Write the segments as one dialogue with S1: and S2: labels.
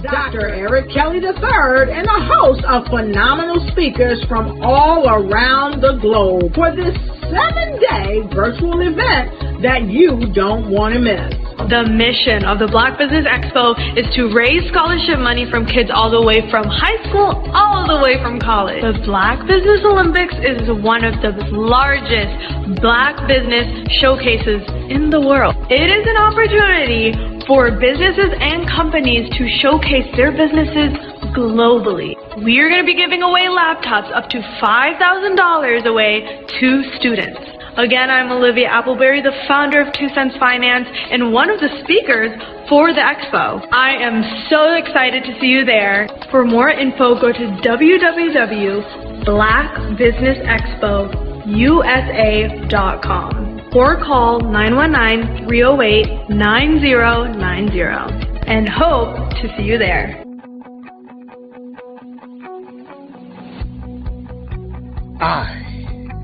S1: Dr. Eric Kelly III and a host of phenomenal speakers from all around the globe for this 7-day virtual event that you don't want to miss.
S2: The mission of the Black Business Expo is to raise scholarship money from kids all the way from high school all the way from college. The Black Business Olympics is one of the largest Black business showcases in the world. It is an opportunity for businesses and companies to showcase their businesses globally. We are going to be giving away laptops up to $5,000 away to students. Again, I'm Olivia Appleberry, the founder of 2 Cents Finance and one of the speakers for the expo. I am so excited to see you there. For more info, go to www.blackbusinessexpousa.com or call 919-308-9090 and hope to see you there.
S3: I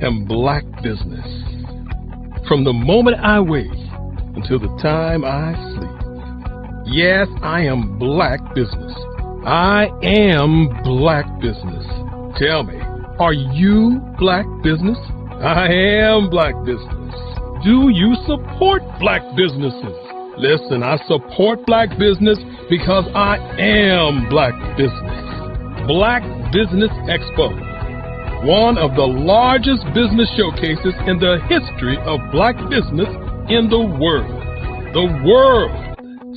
S3: am Black Business. From the moment I wake until the time I sleep. Yes, I am Black Business. I am Black Business. Tell me, are you Black Business? I am Black Business. Do you support Black businesses? Listen, I support Black business because I am Black Business. Black Business Expo, one of the largest business showcases in the history of Black business in the world. The world!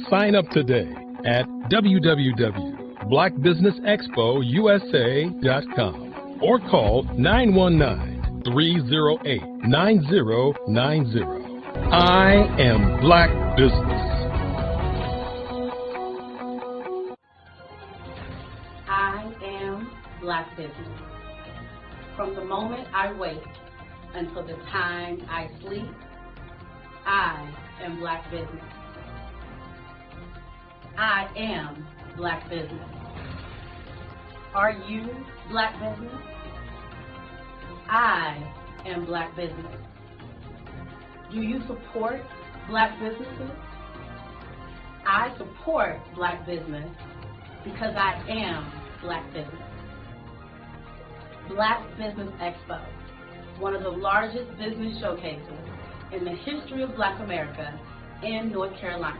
S3: Sign up today at www.blackbusinessexpousa.com or call 919-308-9090. I am Black Business.
S4: I am Black Business. From the moment I wake until the time I sleep, I am Black Business. I am Black Business. Are you Black Business? I am Black Business. Do you support Black businesses? I support Black business because I am Black Business. Black Business Expo, one of the largest business showcases in the history of Black America in North Carolina.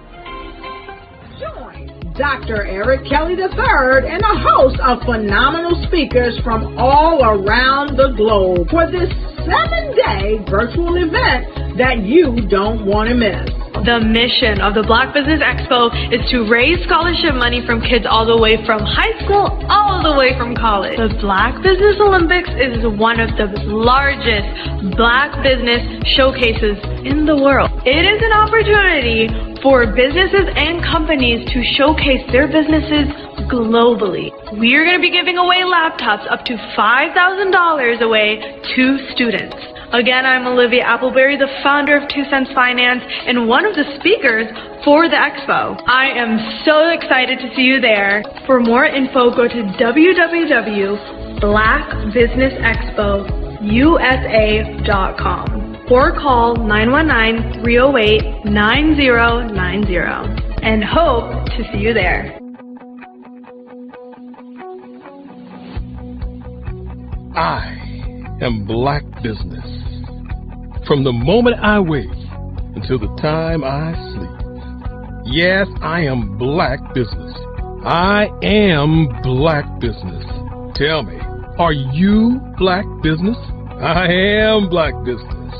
S1: Join Dr. Eric Kelly III and a host of phenomenal speakers from all around the globe for this 7-day virtual event that you don't want to miss.
S2: The mission of the Black Business Expo is to raise scholarship money from kids all the way from high school all the way from college. The Black Business Olympics is one of the largest Black business showcases in the world. It is an opportunity for businesses and companies to showcase their businesses globally. We are going to be giving away laptops up to $5,000 away to students. Again, I'm Olivia Appleberry, the founder of 2 Cents Finance and one of the speakers for the expo. I am so excited to see you there. For more info, go to www.blackbusinessexpousa.com or call 919-308-9090 and hope to see you there.
S3: I am Black Business. From the moment I wake until the time I sleep. Yes, I am Black Business. I am Black Business. Tell me, are you Black Business? I am Black Business.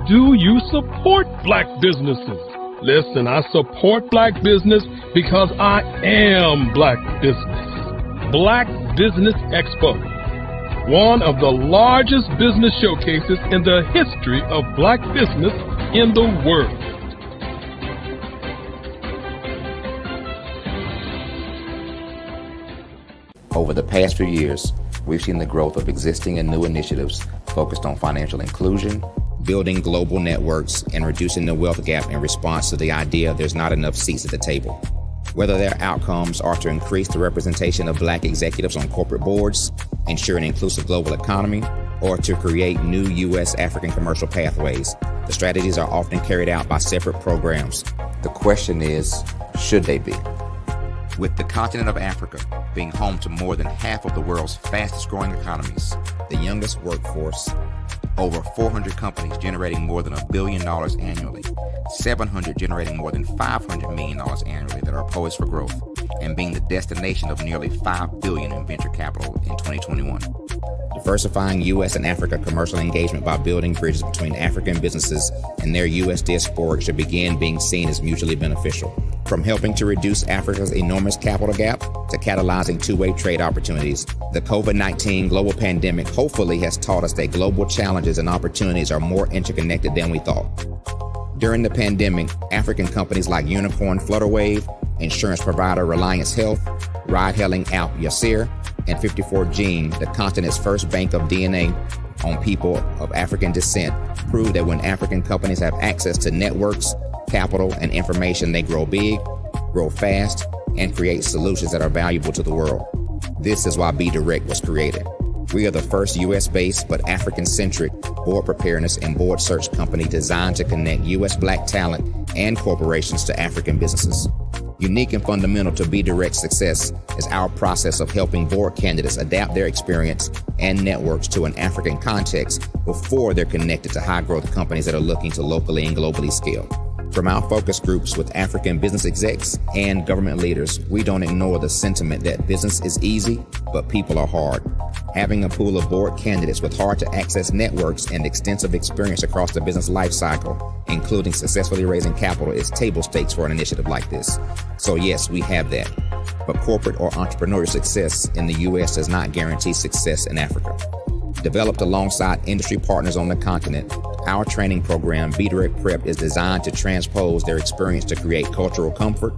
S3: Do you support Black businesses? Listen, I support black business because I am black business. Black Business Expo, one of the largest business showcases in the history of black business in the world.
S5: Over the past few years, we've seen the growth of existing and new initiatives focused on financial inclusion, building global networks, and reducing the wealth gap in response to the idea there's not enough seats at the table. Whether their outcomes are to increase the representation of black executives on corporate boards, ensure an inclusive global economy, or to create new U.S. African commercial pathways, the strategies are often carried out by separate programs. The question is, should they be? With the continent of Africa being home to more than half of the world's fastest growing economies, the youngest workforce, over 400 companies generating more than $1 billion annually, 700 generating more than $500 million annually that are poised for growth, and being the destination of nearly $5 billion in venture capital in 2021. Diversifying U.S. and Africa commercial engagement by building bridges between African businesses and their U.S. diaspora should begin being seen as mutually beneficial. From helping to reduce Africa's enormous capital gap to catalyzing two-way trade opportunities, the COVID-19 global pandemic hopefully has taught us that global challenges and opportunities are more interconnected than we thought. During the pandemic, African companies like Unicorn Flutterwave, insurance provider Reliance Health, ride-hailing app Yasir, and 54Gene, the continent's first bank of DNA on people of African descent, proved that when African companies have access to networks, capital, and information, they grow big, grow fast, and create solutions that are valuable to the world. This is why BDirect was created. We are the first U.S.-based but African-centric board preparedness and board search company designed to connect U.S. black talent and corporations to African businesses. Unique and fundamental to BDirect's success is our process of helping board candidates adapt their experience and networks to an African context before they're connected to high-growth companies that are looking to locally and globally scale. From our focus groups with African business execs and government leaders, we don't ignore the sentiment that business is easy, but people are hard. Having a pool of board candidates with hard-to-access networks and extensive experience across the business life cycle, including successfully raising capital, is table stakes for an initiative like this. So yes, we have that. But corporate or entrepreneurial success in the U.S. does not guarantee success in Africa. Developed alongside industry partners on the continent, our training program, BDirect Prep, is designed to transpose their experience to create cultural comfort,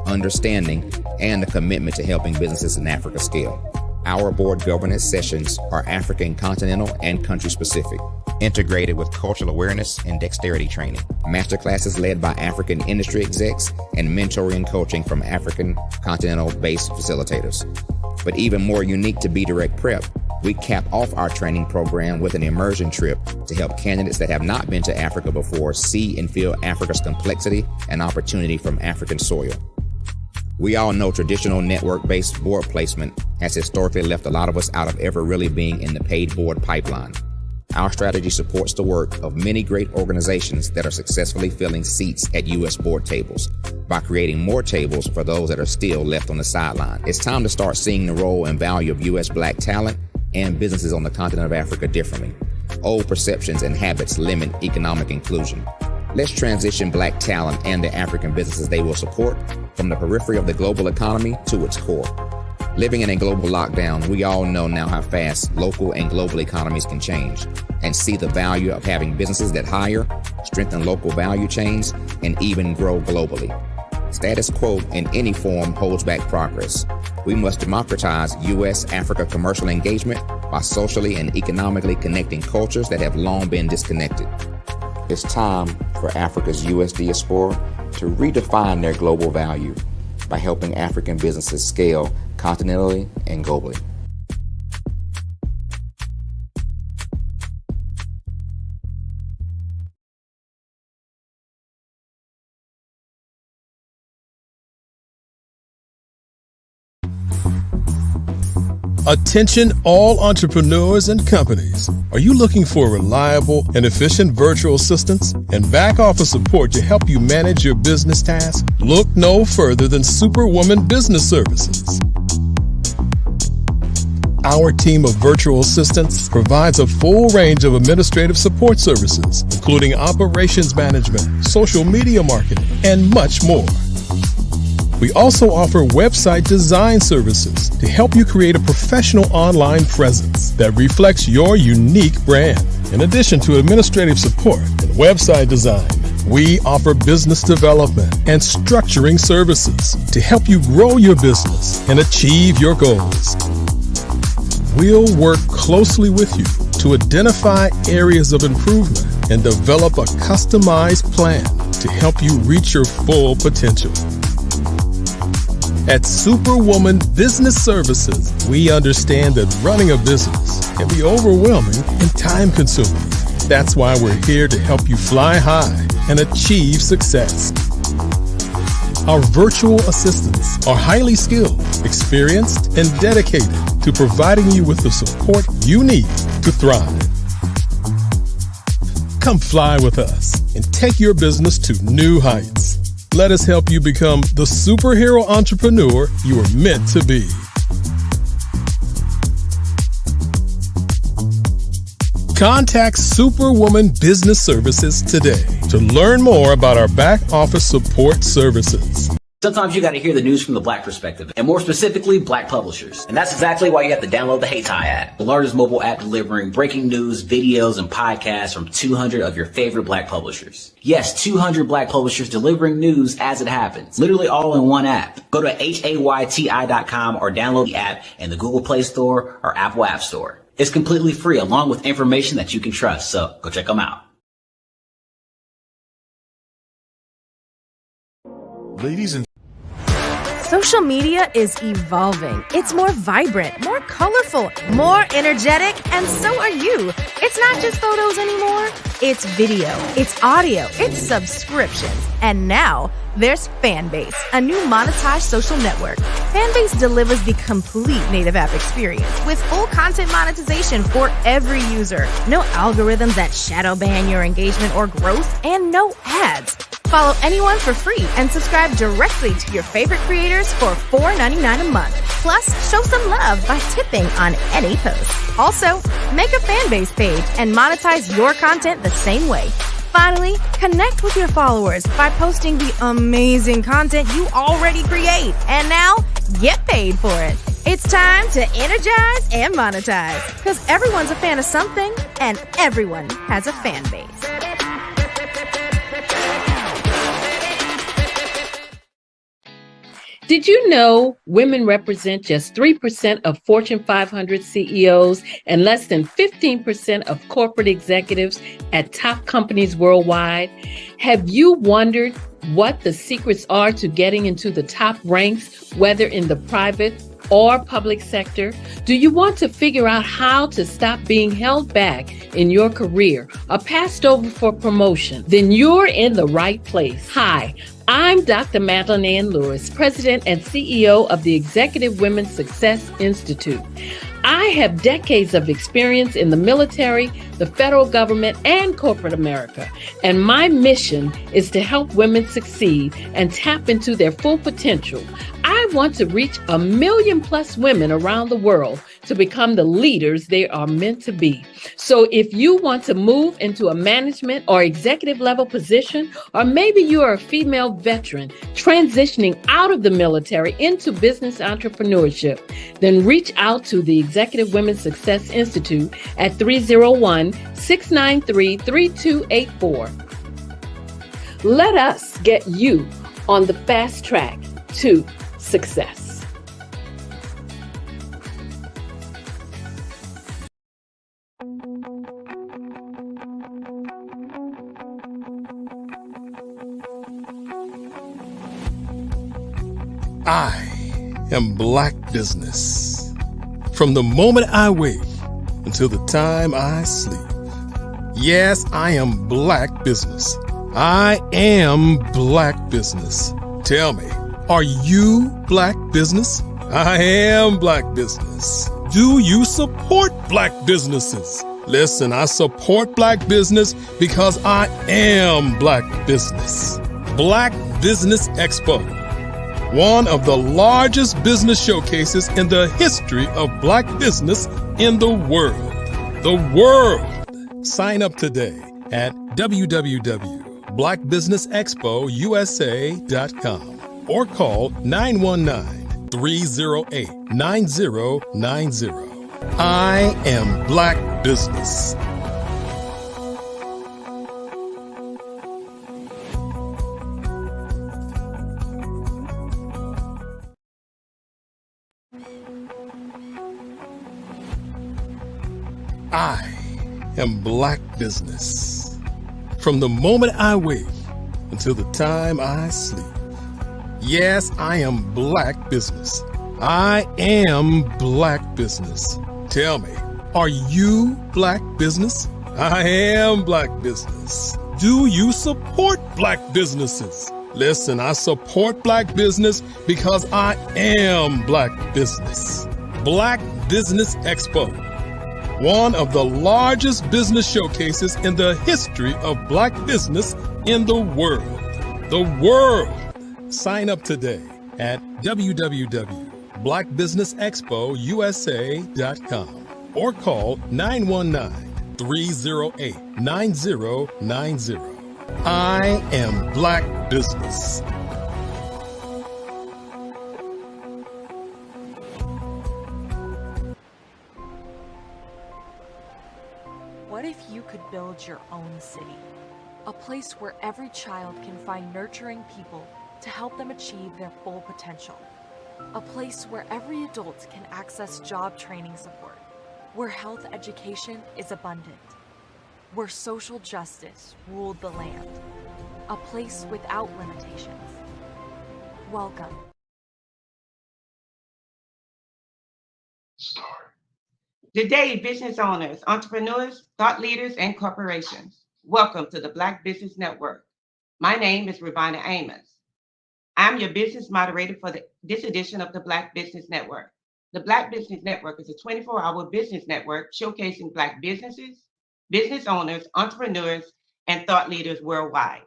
S5: understanding, and a commitment to helping businesses in Africa scale. Our board governance sessions are African continental and country specific, integrated with cultural awareness and dexterity training, masterclasses led by African industry execs, and mentoring and coaching from African continental-based facilitators. But even more unique to BDirect Prep, we cap off our training program with an immersion trip to help candidates that have not been to Africa before see and feel Africa's complexity and opportunity from African soil. We all know traditional network-based board placement has historically left a lot of us out of ever really being in the paid board pipeline. Our strategy supports the work of many great organizations that are successfully filling seats at U.S. board tables by creating more tables for those that are still left on the sideline. It's time to start seeing the role and value of U.S. black talent and businesses on the continent of Africa differently. Old perceptions and habits limit economic inclusion. Let's transition black talent and the African businesses they will support from the periphery of the global economy to its core. Living in a global lockdown, we all know now how fast local and global economies can change, and see the value of having businesses that hire, strengthen local value chains, and even grow globally. Status quo in any form holds back progress. We must democratize U.S.-Africa commercial engagement by socially and economically connecting cultures that have long been disconnected. It's time for Africa's U.S. diaspora to redefine their global value by helping African businesses scale continentally and globally.
S3: Attention all entrepreneurs and companies. Are you looking for reliable and efficient virtual assistants and back office support to help you manage your business tasks? Look no further than Superwoman Business Services. Our team of virtual assistants provides a full range of administrative support services, including operations management, social media marketing, and much more. We also offer website design services to help you create a professional online presence that reflects your unique brand. In addition to administrative support and website design, we offer business development and structuring services to help you grow your business and achieve your goals. We'll work closely with you to identify areas of improvement and develop a customized plan to help you reach your full potential. At Superwoman Business Services, we understand that running a business can be overwhelming and time-consuming. That's why we're here to help you fly high and achieve success. Our virtual assistants are highly skilled, experienced, and dedicated to providing you with the support you need to thrive. Come fly with us and take your business to new heights. Let us help you become the superhero entrepreneur you are meant to be. Contact Superwoman Business Services today to learn more about our back office support services.
S6: Sometimes you got to hear the news from the Black perspective, and more specifically, Black publishers. And that's exactly why you have to download the Hey Ty app, the largest mobile app delivering breaking news, videos, and podcasts from 200 of your favorite Black publishers. Yes, 200 Black publishers delivering news as it happens, literally all in one app. Go to HAYTI.com or download the app in the Google Play Store or Apple App Store. It's completely free, along with information that you can trust, so go check them out.
S7: Ladies and
S8: Social media is evolving. It's more vibrant, more colorful, more energetic, and so are you. It's not just photos anymore. It's video, it's audio, it's subscriptions. And now there's Fanbase, a new monetized social network. Fanbase delivers the complete native app experience with full content monetization for every user. No algorithms that shadow ban your engagement or growth, and no ads. Follow anyone for free and subscribe directly to your favorite creators for $4.99 a month. Plus, show some love by tipping on any post. Also, make a Fanbase page and monetize your content the same way. Finally, connect with your followers by posting the amazing content you already create. And now, get paid for it. It's time to energize and monetize, because everyone's a fan of something and everyone has a fan base.
S9: Did you know women represent just 3% of Fortune 500 CEOs and less than 15% of corporate executives at top companies worldwide? Have you wondered what the secrets are to getting into the top ranks, whether in the private or public sector? Do you want to figure out how to stop being held back in your career or passed over for promotion? Then you're in the right place. Hi, I'm Dr. Madeline Ann Lewis, President and CEO of the Executive Women's Success Institute. I have decades of experience in the military, the federal government, and corporate America, and my mission is to help women succeed and tap into their full potential. I want to reach 1 million plus women around the world to become the leaders they are meant to be. So if you want to move into a management or executive level position, or maybe you are a female veteran transitioning out of the military into business entrepreneurship, then reach out to the Executive Women's Success Institute at 301-693-3284. Let us get you on the fast track to success.
S3: I am Black Business. From the moment I wake until the time I sleep. Yes, I am Black Business. I am Black Business. Tell me, are you Black Business? I am Black Business. Do you support Black businesses? Listen, I support Black business because I am Black Business. Black Business Expo one of the largest business showcases in the history of Black business in the world. The world! Sign up today at www.blackbusinessexpousa.com or call 919-308-9090. I am Black Business. I am Black Business. From the moment I wake until the time I sleep. Yes, I am Black Business. I am Black Business. Tell me, are you Black Business? I am Black Business. Do you support Black businesses? Listen, I support Black business because I am Black Business. Black Business Expo, one of the largest business showcases in the history of Black business in the world. The world! Sign up today at www.blackbusinessexpousa.com or call 919-308-9090. I am Black Business.
S7: What if you could build your own city? A place where every child can find nurturing people to help them achieve their full potential. A place where every adult can access job training support, where health education is abundant, where social justice ruled the land. A place without limitations. Welcome.
S10: Good day, business owners, entrepreneurs, thought leaders, and corporations. Welcome to the Black Business Network. My name is Ravina Amos. I'm your business moderator for this edition of the Black Business Network. The Black Business Network is a 24-hour business network showcasing Black businesses, business owners, entrepreneurs, and thought leaders worldwide.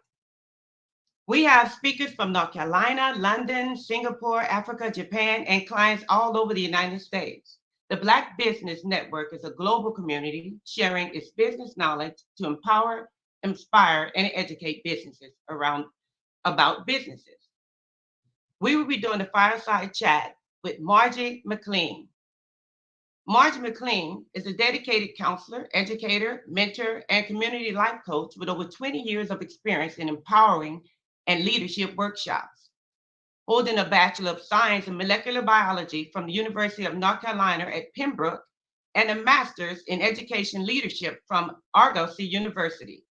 S10: We have speakers from North Carolina, London, Singapore, Africa, Japan, and clients all over the United States. The Black Business Network is a global community sharing its business knowledge to empower, inspire, and educate businesses about businesses. We will be doing a fireside chat with Margie McLean. Margie McLean is a dedicated counselor, educator, mentor, and community life coach with over 20 years of experience in empowering and leadership workshops. Holding a Bachelor of Science in Molecular Biology from the University of North Carolina at Pembroke and a Master's in Education Leadership from Argosy University.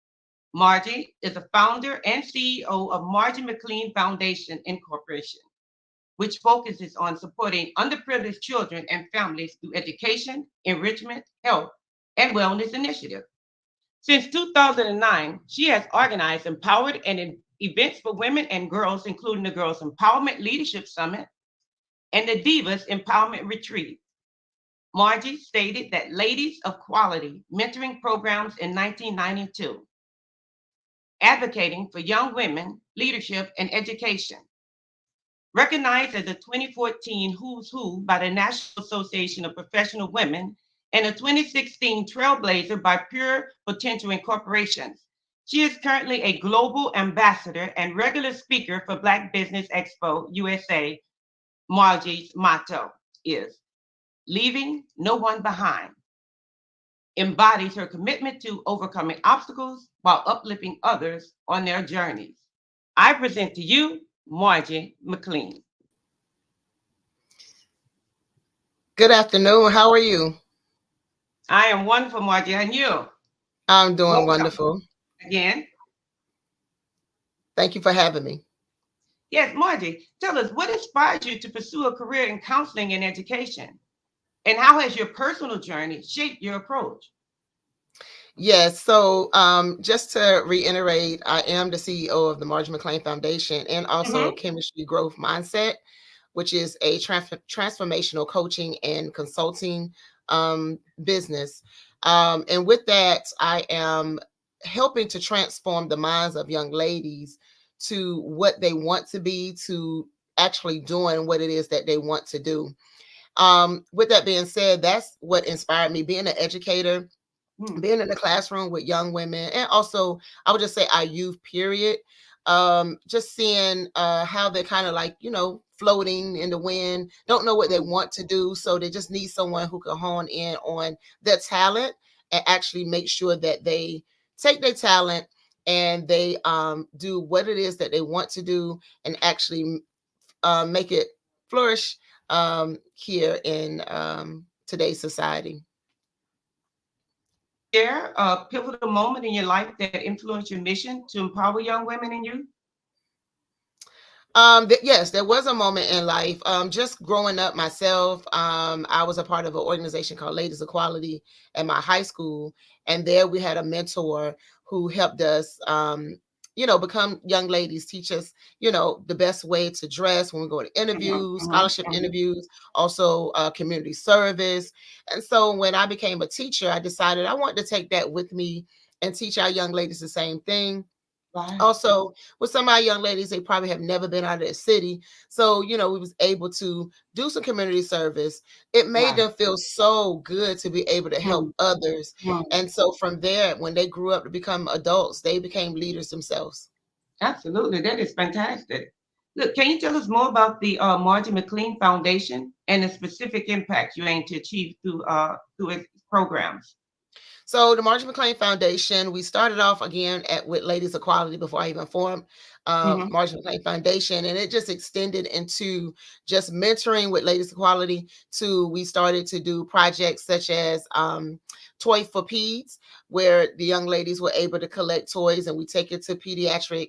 S10: Margie is a founder and CEO of Margie McLean Foundation Incorporation, which focuses on supporting underprivileged children and families through education, enrichment, health, and wellness initiatives. Since 2009, she has organized empowered and events for women and girls, including the Girls Empowerment Leadership Summit and the Divas Empowerment Retreat. Margie stated that Ladies of Quality mentoring programs in 1992, advocating for young women, leadership, and education. Recognized as a 2014 Who's Who by the National Association of Professional Women and a 2016 Trailblazer by Pure Potential Incorporations. She is currently a global ambassador and regular speaker for Black Business Expo USA. Margie's motto is leaving no one behind. Embodies her commitment to overcoming obstacles while uplifting others on their journeys. I present to you Margie McLean.
S11: Good afternoon. How are you?
S10: I am wonderful, Margie. And you?
S11: I'm doing
S10: Welcome.
S11: wonderful.
S10: Again.
S11: Thank you for having me.
S10: Yes, Margie, tell us what inspired you to pursue a career in counseling and education? And how has your personal journey shaped your approach?
S11: Yes, so just to reiterate, I am the CEO of the Margie McLean Foundation and also Chemistry Growth Mindset, which is a transformational coaching and consulting business. And with that, I am helping to transform the minds of young ladies to what they want to be, to actually doing what it is that they want to do. With that being said, that's what inspired me, being an educator, being in the classroom with young women, and also I would just say our youth period. Just seeing how they're kind of like, floating in the wind, don't know what they want to do. So they just need someone who can hone in on their talent and actually make sure that they take their talent and they do what it is that they want to do and actually make it flourish here in today's society.
S10: Share a pivotal moment in your life that influenced your mission to empower young women and youth?
S11: Yes, there was a moment in life. Just growing up myself, I was a part of an organization called Ladies Equality at my high school, and there we had a mentor who helped us, become young ladies, teach us, the best way to dress when we go to interviews, scholarship interviews, also community service. And so when I became a teacher, I decided I wanted to take that with me and teach our young ladies the same thing.
S10: Right.
S11: Also, with some of our young ladies, they probably have never been out of the city. So, we was able to do some community service. It made them feel so good to be able to help others. And so from there, when they grew up to become adults, they became leaders themselves.
S10: Absolutely. That is fantastic. Look, can you tell us more about the Margie McLean Foundation and the specific impact you aim to achieve through its programs?
S11: So the Margie McLean Foundation, we started off again with Ladies Equality before I even formed Margie McLean Foundation, and it just extended into just mentoring with Ladies Equality to we started to do projects such as Toy for Peds, where the young ladies were able to collect toys and we take it to pediatric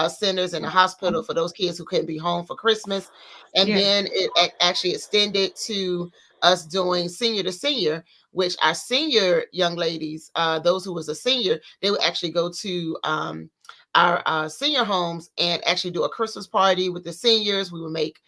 S11: centers in the hospital for those kids who couldn't be home for Christmas. And then it actually extended to us doing senior to senior, which our senior young ladies, those who was a senior, they would actually go to our senior homes and actually do a Christmas party with the seniors. We would make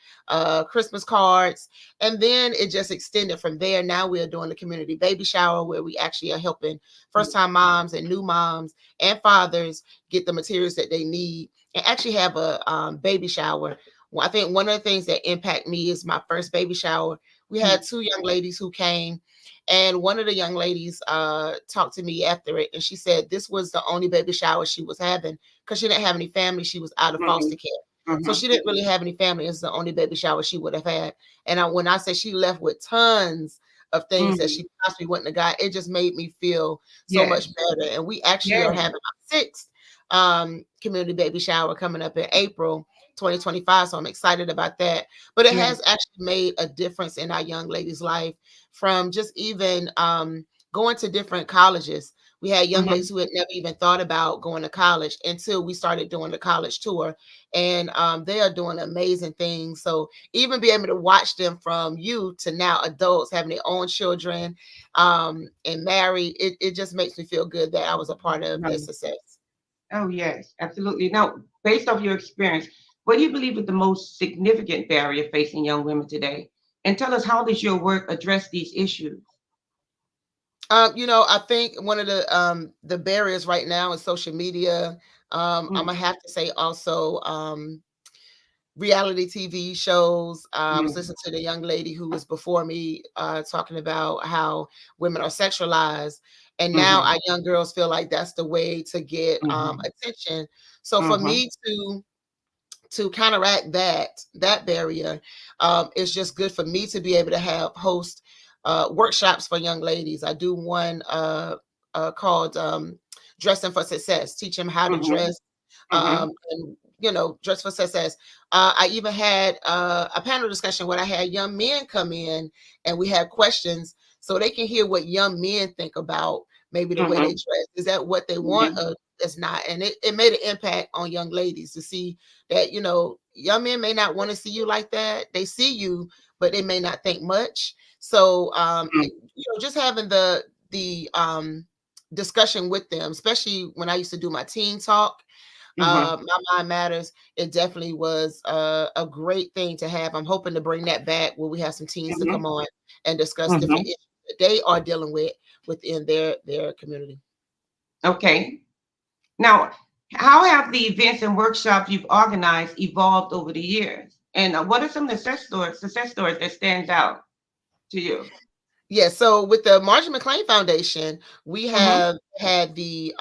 S11: Christmas cards, and then it just extended from there. Now we are doing the community baby shower where we actually are helping first-time moms and new moms and fathers get the materials that they need and actually have a baby shower. Well, I think one of the things that impact me is my first baby shower. We had two young ladies who came, and one of the young ladies talked to me after it, and she said this was the only baby shower she was having because she didn't have any family. She was out of foster care. So she didn't really have any family. It's the only baby shower she would have had. And when I said she left with tons of things that she possibly wouldn't have got, it just made me feel so much better. And we actually are having our sixth community baby shower coming up in April 2025. So I'm excited about that. But it has actually made a difference in our young ladies' life from just even going to different colleges. We had young ladies who had never even thought about going to college until we started doing the college tour. And they are doing amazing things. So even be able to watch them from youth to now adults having their own children and married, it just makes me feel good that I was a part of their success.
S10: Oh, yes, absolutely. Now, based off your experience, what do you believe is the most significant barrier facing young women today? And tell us, how does your work address these issues?
S11: I think one of the barriers right now is social media. I'm gonna have to say also reality TV shows. I was listening to the young lady who was before me talking about how women are sexualized. And now our young girls feel like that's the way to get attention. So for me to counteract that barrier, it's just good for me to be able to host workshops for young ladies. I do one called Dressing for Success, teach them how to dress and dress for success. I even had a panel discussion where I had young men come in and we had questions so they can hear what young men think about maybe the way they dress. Is that what they want or it's not? And it made an impact on young ladies to see that, young men may not want to see you like that. They see you, but they may not think much. So, just having the discussion with them, especially when I used to do my teen talk, My Mind Matters, it definitely was a great thing to have. I'm hoping to bring that back where we have some teens to come on and discuss different issues that they are dealing with within their community.
S10: Okay. Now, how have the events and workshops you've organized evolved over the years? And what are some of the success stories that stands out to you?
S11: Yeah, so with the Marjorie McLean Foundation, we
S10: Mm-hmm.
S11: have had the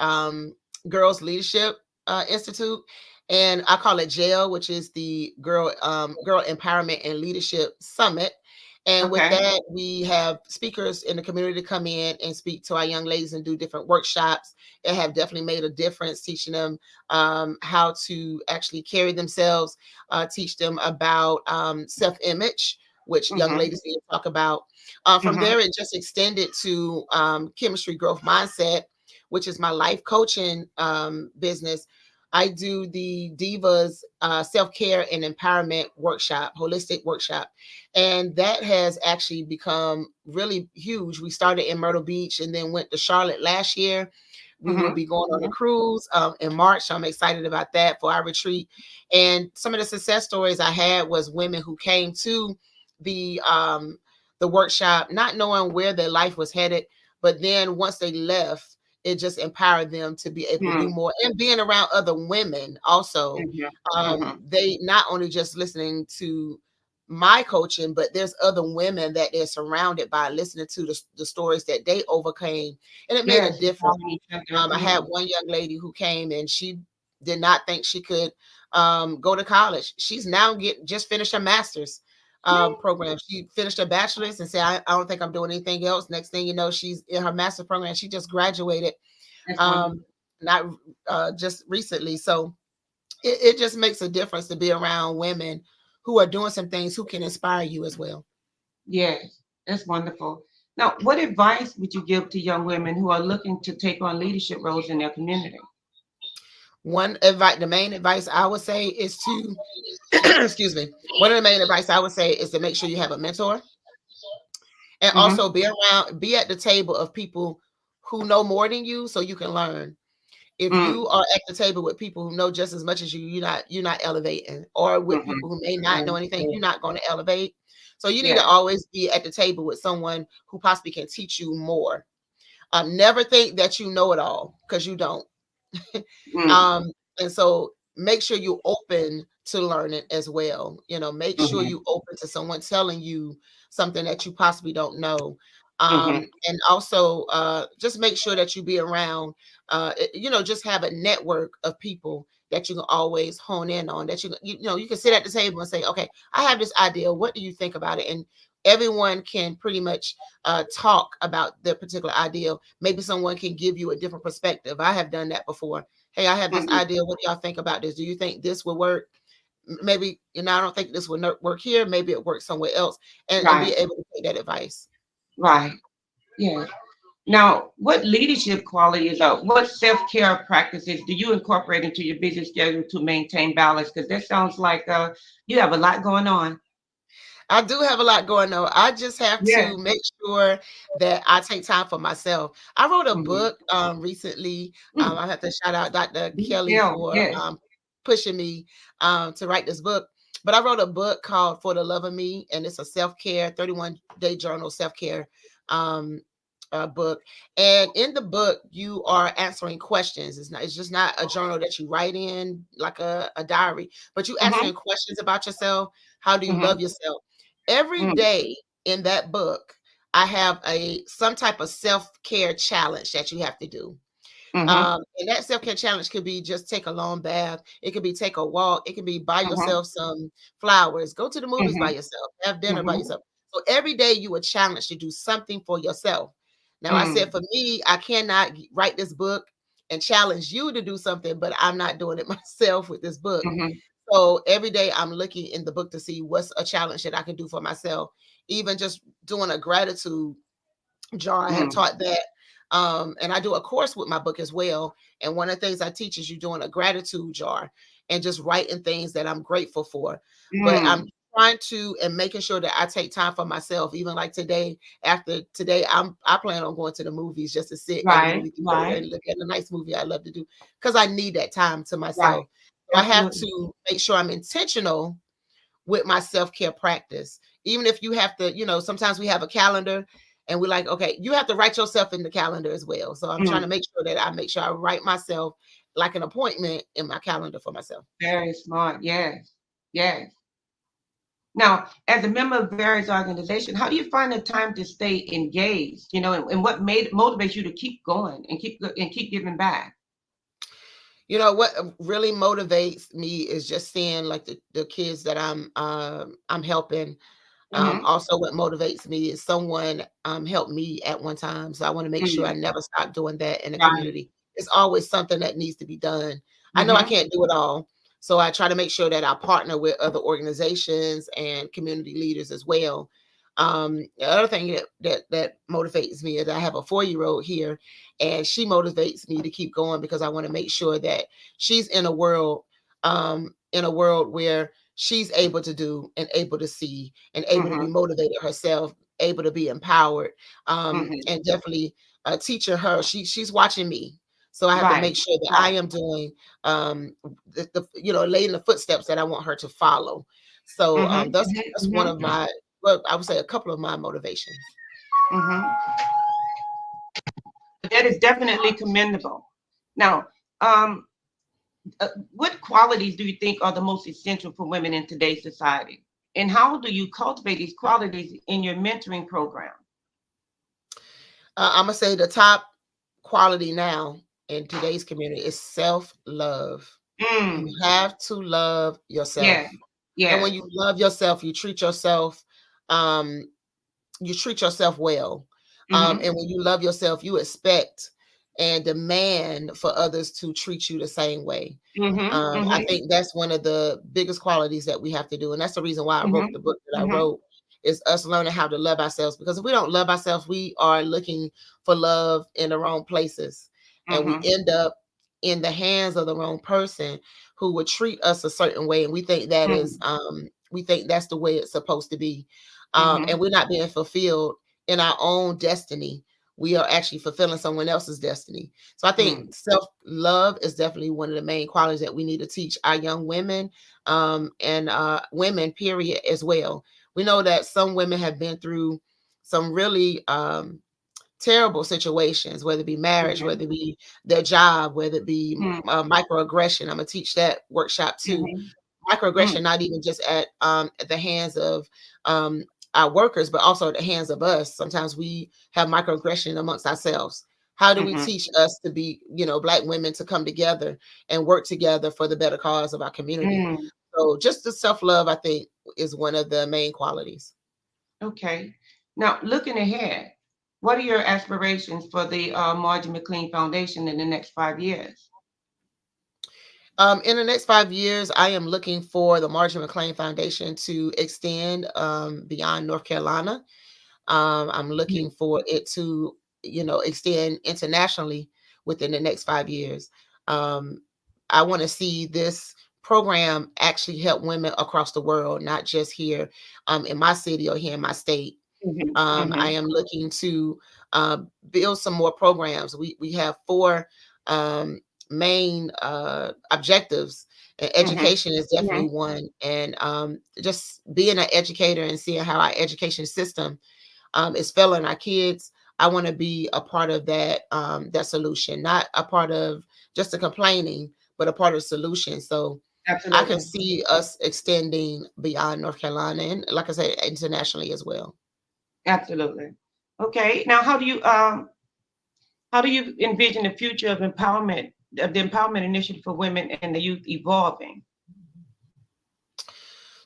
S11: Girls Leadership Institute, and I call it JAIL, which is the Girl Empowerment and Leadership Summit. And with
S10: Okay.
S11: that, we have speakers in the community come in and speak to our young ladies and do different workshops. It have definitely made a difference, teaching them how to actually carry themselves, teach them about self-image, which young
S10: Mm-hmm.
S11: ladies need to talk about. From
S10: Mm-hmm.
S11: there, it just extended to chemistry growth mindset, which is my life coaching business. I do the Divas self-care and empowerment workshop, holistic workshop. And that has actually become really huge. We started in Myrtle Beach and then went to Charlotte last year. We will
S10: Mm-hmm.
S11: be going on a
S10: Mm-hmm.
S11: cruise in March. So I'm excited about that for our retreat. And some of the success stories I had was women who came to the workshop, not knowing where their life was headed. But then once they left, it just empowered them to be able to do more, and being around other women also.
S10: Mm-hmm. Mm-hmm.
S11: They not only just listening to my coaching, but there's other women that they're surrounded by, listening to the stories that they overcame, and it made a
S10: Yes,
S11: difference.
S10: empowering each other.
S11: I had
S10: Mm-hmm.
S11: one young lady who came and she did not think she could go to college. She's now just finished her master's program. She finished her bachelor's and said, I don't think I'm doing anything else. Next thing you know, she's in her master's program. She just graduated
S10: That's wonderful.
S11: um, not just recently. So it just makes a difference to be around women who are doing some things who can inspire you as well.
S10: Yes, that's wonderful. Now, what advice would you give to young women who are looking to take on leadership roles in their community?
S11: The main advice I would say is to, excuse me, one of the main advice I would say is to make sure you have a mentor, and
S10: Mm-hmm.
S11: also be at the table of people who know more than you so you can learn. If
S10: Mm-hmm.
S11: you are at the table with people who know just as much as you, you're not elevating, or with
S10: Mm-hmm.
S11: people who may not know anything, you're not going to elevate. So you need to
S10: Yeah.
S11: always be at the table with someone who possibly can teach you more. Never think that you know it all, because you don't.
S10: Mm-hmm.
S11: um, and so make sure you're open to learning as well. Make sure
S10: Mm-hmm.
S11: you open to someone telling you something that you possibly don't know.
S10: Mm-hmm.
S11: And also just make sure that you be around, just have a network of people that you can always hone in on, that you can sit at the table and say, okay, I have this idea. What do you think about it? And everyone can pretty much talk about their particular idea. Maybe someone can give you a different perspective. I have done that before. Hey, I have this
S10: Mm-hmm.
S11: idea. What do y'all think about this? Do you think this will work? Maybe, I don't think this will work here. Maybe it works somewhere else. And be
S10: Right.
S11: able to take that advice.
S10: Right. Yeah. Now, what leadership qualities or what self-care practices do you incorporate into your busy schedule to maintain balance? Because that sounds like you have a lot going on.
S11: I do have a lot going on. I just have
S10: Yeah.
S11: to make sure that I take time for myself. I wrote a
S10: Mm-hmm.
S11: book recently.
S10: Mm.
S11: I have to shout out Dr. Kelly
S10: Yeah.
S11: for
S10: Yes.
S11: pushing me to write this book. But I wrote a book called For the Love of Me, and it's a self-care 31-day journal self-care um, book. And in the book, you are answering questions. It's just not a journal that you write in like a diary, but you
S10: Mm-hmm.
S11: answering questions about yourself. How do you
S10: Mm-hmm.
S11: love yourself? Every
S10: Mm.
S11: day in that book, I have some type of self-care challenge that you have to do.
S10: Mm-hmm.
S11: And that self-care challenge could be just take a long bath. It could be take a walk. It could be buy
S10: Mm-hmm.
S11: yourself some flowers. Go to the movies by
S10: Mm-hmm.
S11: yourself. Have dinner by
S10: Mm-hmm.
S11: yourself. So every day you are challenged to do something for yourself. Now I said
S10: Mm.
S11: for me, I cannot write this book and challenge you to do something, but I'm not doing it myself with this book.
S10: Mm-hmm.
S11: So every day I'm looking in the book to see what's a challenge that I can do for myself. Even just doing a gratitude jar, I have
S10: Mm.
S11: taught that. And I do a course with my book as well. And one of the things I teach is you doing a gratitude jar and just writing things that I'm grateful for. But I'm
S10: Mm.
S11: trying to and making sure that I take time for myself. Even like today, after today, I plan on going to the movies just to sit in the
S10: Right.
S11: movie theater
S10: Right.
S11: and look at a nice movie I love to do, because I need that time to
S10: Right.
S11: myself. So I have
S10: Absolutely.
S11: to make sure I'm intentional with my self-care practice. Even if you have to, sometimes we have a calendar and we're like, okay, you have to write yourself in the calendar as well. So I'm trying
S10: Mm.
S11: to make sure that I write myself like an appointment in my calendar for myself.
S10: Very smart. Yes. Yes. Now, as a member of various organizations, how do you find the time to stay engaged? And what motivates you to keep going and keep giving back?
S11: What really motivates me is just seeing like the kids that I'm helping.
S10: Mm-hmm.
S11: Also, what motivates me is someone helped me at one time. So I want to make sure I
S10: Mm-hmm.
S11: never stop doing that in the
S10: Right.
S11: community. It's always something that needs to be done. I know I
S10: Mm-hmm.
S11: can't do it all. So I try to make sure that I partner with other organizations and community leaders as well. The other thing that motivates me is I have a 4-year-old here, and she motivates me to keep going because I want to make sure that she's in a world where she's able to do and able to see and able to be
S10: Mm-hmm.
S11: motivated herself, able to be empowered,
S10: Mm-hmm.
S11: and definitely teaching her. She's watching me, so I have to
S10: Right.
S11: make sure that I
S10: Right.
S11: am doing laying the footsteps that I want her to follow. So
S10: Mm-hmm.
S11: that's one of my, well, I would say a couple of my motivations.
S10: Mm-hmm. That is definitely commendable. Now, um, what qualities do you think are the most essential for women in today's society? And how do you cultivate these qualities in your mentoring program?
S11: I'm gonna say the top quality now in today's community is self-love. You
S10: Mm,
S11: have to love
S10: yes,
S11: yourself. And when
S10: yes.
S11: you love yourself, um, you treat yourself well.
S10: Mm-hmm.
S11: And when you love yourself, you expect and demand for others to treat you the same way.
S10: Mm-hmm.
S11: I
S10: Mm-hmm.
S11: think that's one of the biggest qualities that we have to do. And that's the reason why I wrote the book that I
S10: Mm-hmm.
S11: wrote, is us learning how to love ourselves. Because if we don't love ourselves, we are looking for love in the wrong places. And we
S10: Mm-hmm.
S11: end up in the hands of the wrong person who would treat us a certain way. And we think that is,
S10: Mm-hmm.
S11: we think that's the way it's supposed to be.
S10: Mm-hmm.
S11: And we're not being fulfilled in our own destiny. We are actually fulfilling someone else's destiny. So I think
S10: Mm-hmm.
S11: self-love is definitely one of the main qualities that we need to teach our young women, and women, period, as well. We know that some women have been through some really terrible situations, whether it be marriage, whether it be their job, whether it be microaggression. I'm going to teach that workshop too.
S10: Mm-hmm.
S11: Microaggression, not even just at the hands of um, our workers, but also at the hands of us. Sometimes we have microaggression amongst ourselves. How do we
S10: Mm-hmm.
S11: teach us to be, Black women to come together and work together for the better cause of our community?
S10: Mm.
S11: So just the self-love, I think, is one of the main qualities.
S10: Okay. Now, looking ahead, what are your aspirations for the Margie McLean Foundation in the next 5 years?
S11: In the next 5 years, I am looking for the Margie McLean Foundation to extend beyond North Carolina. I'm looking for it to, extend internationally within the next 5 years. Um, I want to see this program actually help women across the world, not just here in my city or here in my state.
S10: Mm-hmm.
S11: I
S10: Mm-hmm.
S11: am looking to build some more programs. We have 4 um, main objectives, and
S10: Mm-hmm.
S11: education is definitely one. And just being an educator and seeing how our education system is failing our kids, I want to be a part of that solution, not a part of just the complaining, but a part of the solution. So I can
S10: Absolutely.
S11: see us extending beyond North Carolina and, like I said, internationally as well.
S10: Absolutely. Okay. Now, how do you envision the future of empowerment, of the empowerment initiative for women and the youth evolving?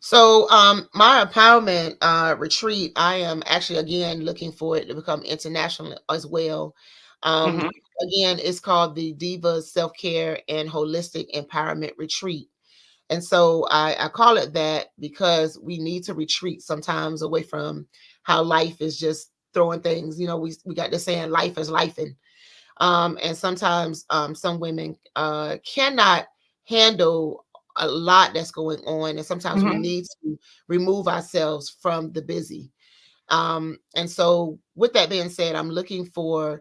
S11: So, my empowerment retreat, I am actually again looking for it to become international as well. Um,
S10: Mm-hmm.
S11: Again, it's called the Diva Self Care and Holistic Empowerment Retreat. And so I call it that because we need to retreat sometimes away from how life is just throwing things. We got this saying, life is life. And sometimes some women cannot handle a lot that's going on. And sometimes we
S10: Mm-hmm.
S11: need to remove ourselves from the busy. And so with that being said, I'm looking forward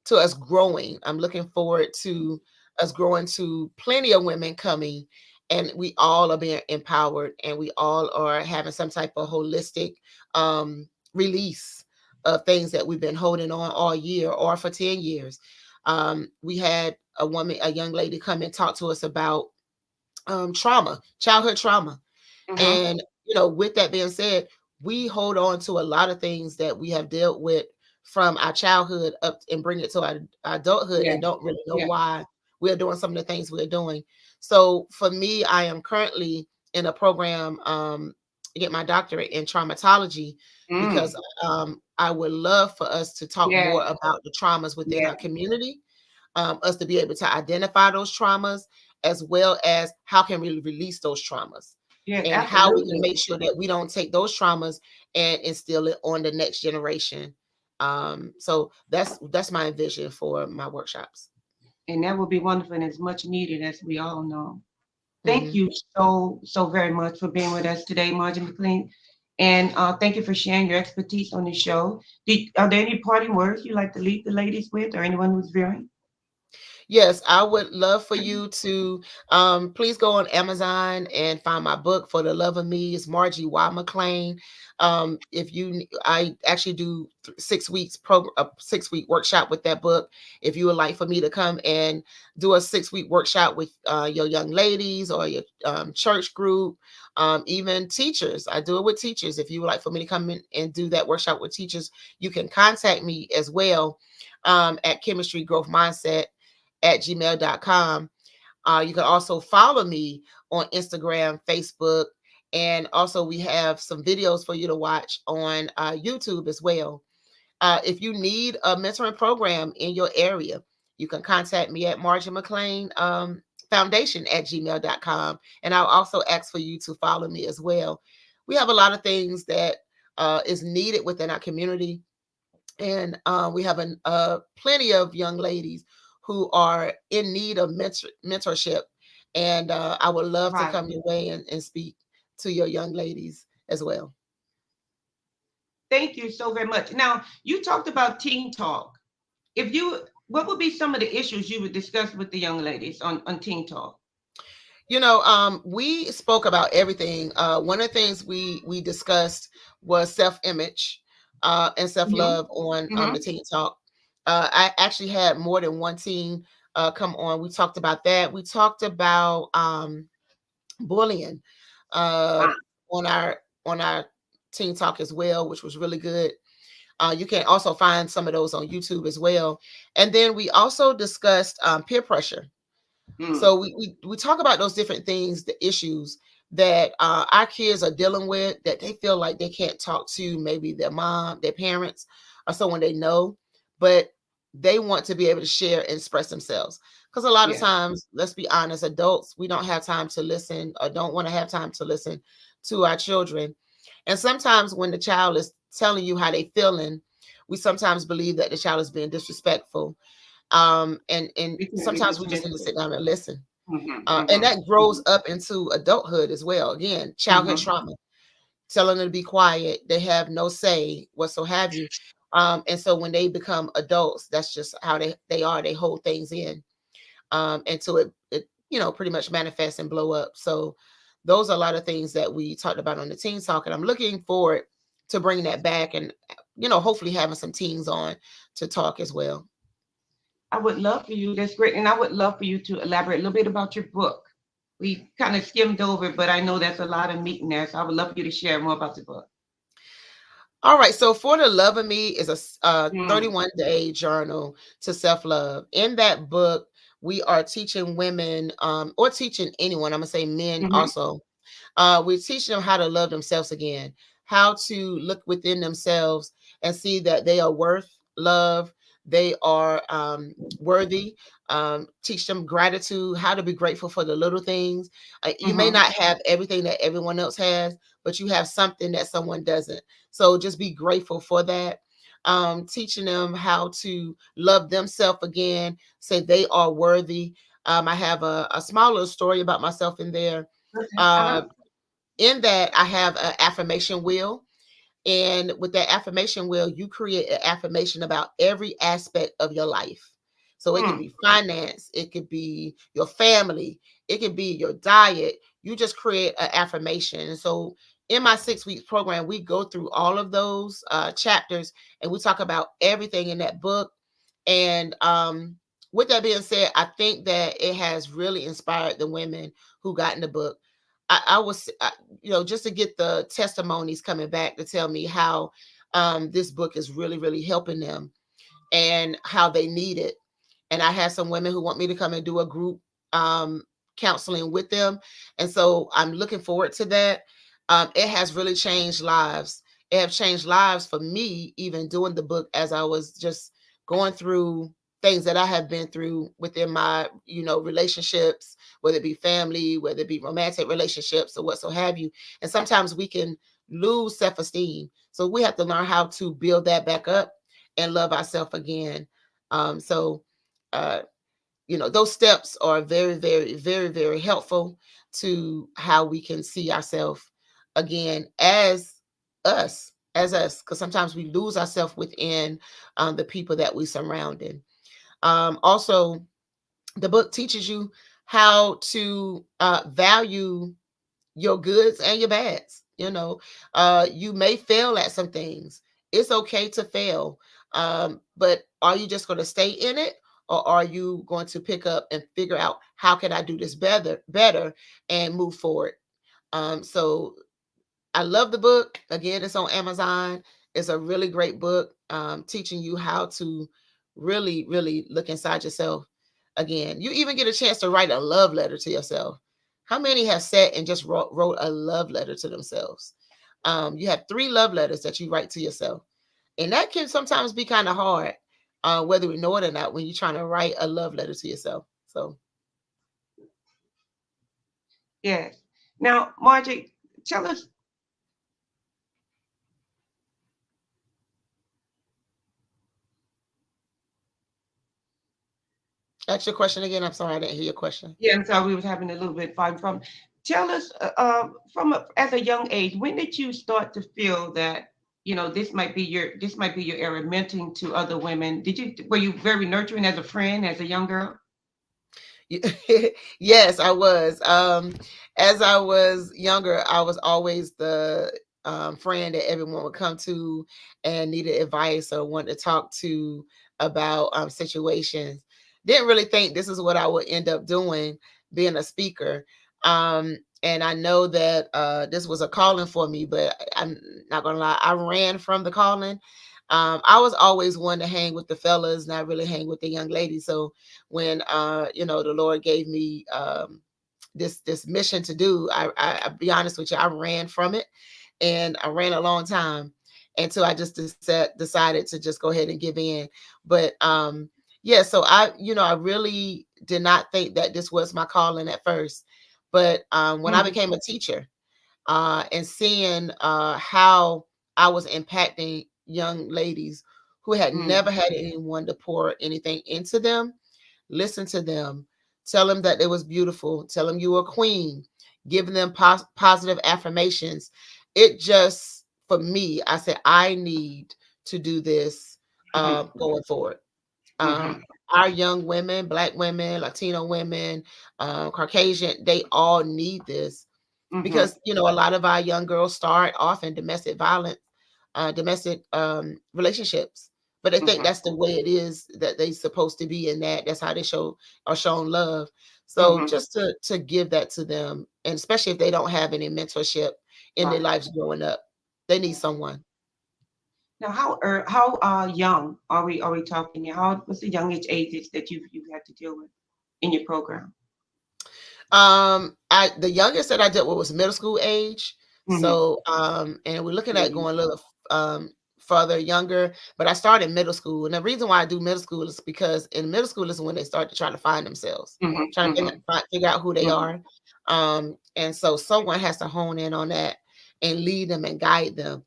S11: to us growing. I'm looking forward to us growing to plenty of women coming, and we all are being empowered, and we all are having some type of holistic release of things that we've been holding on all year or for 10 years. We had a young lady come and talk to us about trauma, childhood trauma.
S10: Mm-hmm.
S11: And with that being said, we hold on to a lot of things that we have dealt with from our childhood up and bring it to our adulthood and don't really know why we're doing some of the things we're doing. So for me, I am currently in a program to get my doctorate in traumatology because I would love for us to talk more about the traumas within our community, us to be able to identify those traumas, as well as how can we release those traumas. And how we can make sure that we don't take those traumas and instill it on the next generation. So that's my vision for my workshops.
S10: And that would be wonderful and it's much needed, as we all know. Thank you so very much for being with us today, Margie McLean. And thank you for sharing your expertise on the show. Are there any parting words you'd like to leave the ladies with, or anyone who's viewing?
S11: Yes, I would love for you to please go on Amazon and find my book, For the Love of Me. It's Margie Y. McLean. I actually do 6 weeks a 6-week workshop with that book. If you would like for me to come and do a 6-week workshop with your young ladies or your church group, even teachers, I do it with teachers. If you would like for me to come in and do that workshop with teachers, you can contact me as well at Chemistry Growth Mindset at gmail.com. You can also follow me on Instagram, Facebook, and also we have some videos for you to watch on YouTube as well. If you need a mentoring program in your area, you can contact me at Margie McLean Foundation at gmail.com. And I'll also ask for you to follow me as well. We have a lot of things that is needed within our community. And we have plenty of young ladies who are in need of mentorship. And I would love to come your way and speak to your young ladies as well.
S10: Thank you so very much. Now, you talked about Teen Talk. What would be some of the issues you would discuss with the young ladies on Teen Talk?
S11: We spoke about everything. One of the things we discussed was self-image and self-love on the Teen Talk. I actually had more than one teen come on. We talked about that. We talked about bullying on our Teen Talk as well, which was really good. You can also find some of those on YouTube as well. And then we also discussed peer pressure. So we talk about those different things, the issues that our kids are dealing with, that they feel like they can't talk to maybe their mom, their parents, or someone they know, but they want to be able to share and express themselves. Because a lot of times, let's be honest, adults, we don't have time to listen or don't want to have time to listen to our children. And sometimes when the child is telling you how they're feeling, we sometimes believe that the child is being disrespectful. And sometimes we just need to sit down and listen. And that grows up into adulthood as well. Again, childhood trauma, telling them to be quiet, they have no say, what so have you. And so when they become adults, that's just how they are. They hold things in until it pretty much manifests and blow up. So those are a lot of things that we talked about on the Teen Talk, and I'm looking forward to bringing that back and hopefully having some teens on to talk as well.
S10: I would love for you. That's great. And I would love for you to elaborate a little bit about your book. We kind of skimmed over, but I know that's a lot of meat in there. So I would love for you to share more about the book.
S11: All right. So For the Love of Me is a 31-day journal to self-love. In that book, we are teaching women or teaching anyone, I'm going to say men also. We're teaching them how to love themselves again, how to look within themselves and see that they are worth love. They are worthy. Teach them gratitude, how to be grateful for the little things. You may not have everything that everyone else has, but you have something that someone doesn't. So just be grateful for that. Teaching them how to love themselves again, say they are worthy. I have a small little story about myself in there. In that, I have an affirmation wheel. And with that affirmation wheel, you create an affirmation about every aspect of your life. So it could be finance, it could be your family, it could be your diet. You just create an affirmation. And so in my 6-week program, we go through all of those chapters and we talk about everything in that book. And with that being said, I think that it has really inspired the women who got in the book. I was, just to get the testimonies coming back to tell me how this book is really, really helping them and how they need it. And I had some women who want me to come and do a group counseling with them. And so I'm looking forward to that. It has really changed lives. It have changed lives for me, even doing the book, as I was just going through things that I have been through within my, relationships, whether it be family, whether it be romantic relationships or what so have you. And sometimes we can lose self-esteem. So we have to learn how to build that back up and love ourselves again. So, those steps are very, very, very, very helpful to how we can see ourselves again as us, because sometimes we lose ourselves within the people that we surrounding. Also, the book teaches you how to value your goods and your bads. You may fail at some things. It's okay to fail. But are you just going to stay in it, or are you going to pick up and figure out how can I do this better and move forward? So I love the book. Again, it's on Amazon. It's a really great book, teaching you how to really, really look inside yourself. Again, you even get a chance to write a love letter to yourself. How many have sat and just wrote a love letter to themselves? You have 3 love letters that you write to yourself. And that can sometimes be kind of hard, whether we know it or not, when you're trying to write a love letter to yourself. So,
S10: Yes. Now, Margie, tell us.
S11: ask your question again. I'm sorry, I didn't hear your question.
S10: Yeah, I'm sorry, we was having a little bit of fun from. Tell us, as a young age, when did you start to feel that this might be your area, mentoring to other women? Were you very nurturing as a friend, as a young girl?
S11: Yes, I was. As I was younger, I was always the friend that everyone would come to and needed advice or wanted to talk to about situations. Didn't really think this is what I would end up doing, being a speaker. And I know that this was a calling for me, but I'm not gonna lie, I ran from the calling. I was always one to hang with the fellas, not really hang with the young ladies. So when the Lord gave me this mission to do, I'll be honest with you, I ran from it, and I ran a long time until I just decided to just go ahead and give in. But yeah, so I really did not think that this was my calling at first. But when I became a teacher, and seeing how I was impacting young ladies who had never had anyone to pour anything into them, listen to them, tell them that it was beautiful, tell them you were a queen, giving them positive affirmations. It just, for me, I said, I need to do this going forward. Our young women, Black women, Latino women, Caucasian, they all need this because a lot of our young girls start off in domestic violence, domestic relationships, but they think that's the way it is, that they supposed to be, and that's how they are shown love. So just to give that to them, and especially if they don't have any mentorship in their lives growing up, they need someone.
S10: Now, how young are we talking? What's the youngest ages that you've had to deal with in your program?
S11: The youngest that I did with was middle school age. So and we're looking at going a little further younger, but I started middle school. And the reason why I do middle school is because in middle school is when they start to try to find themselves, trying to figure out who they are. And so someone has to hone in on that and lead them and guide them.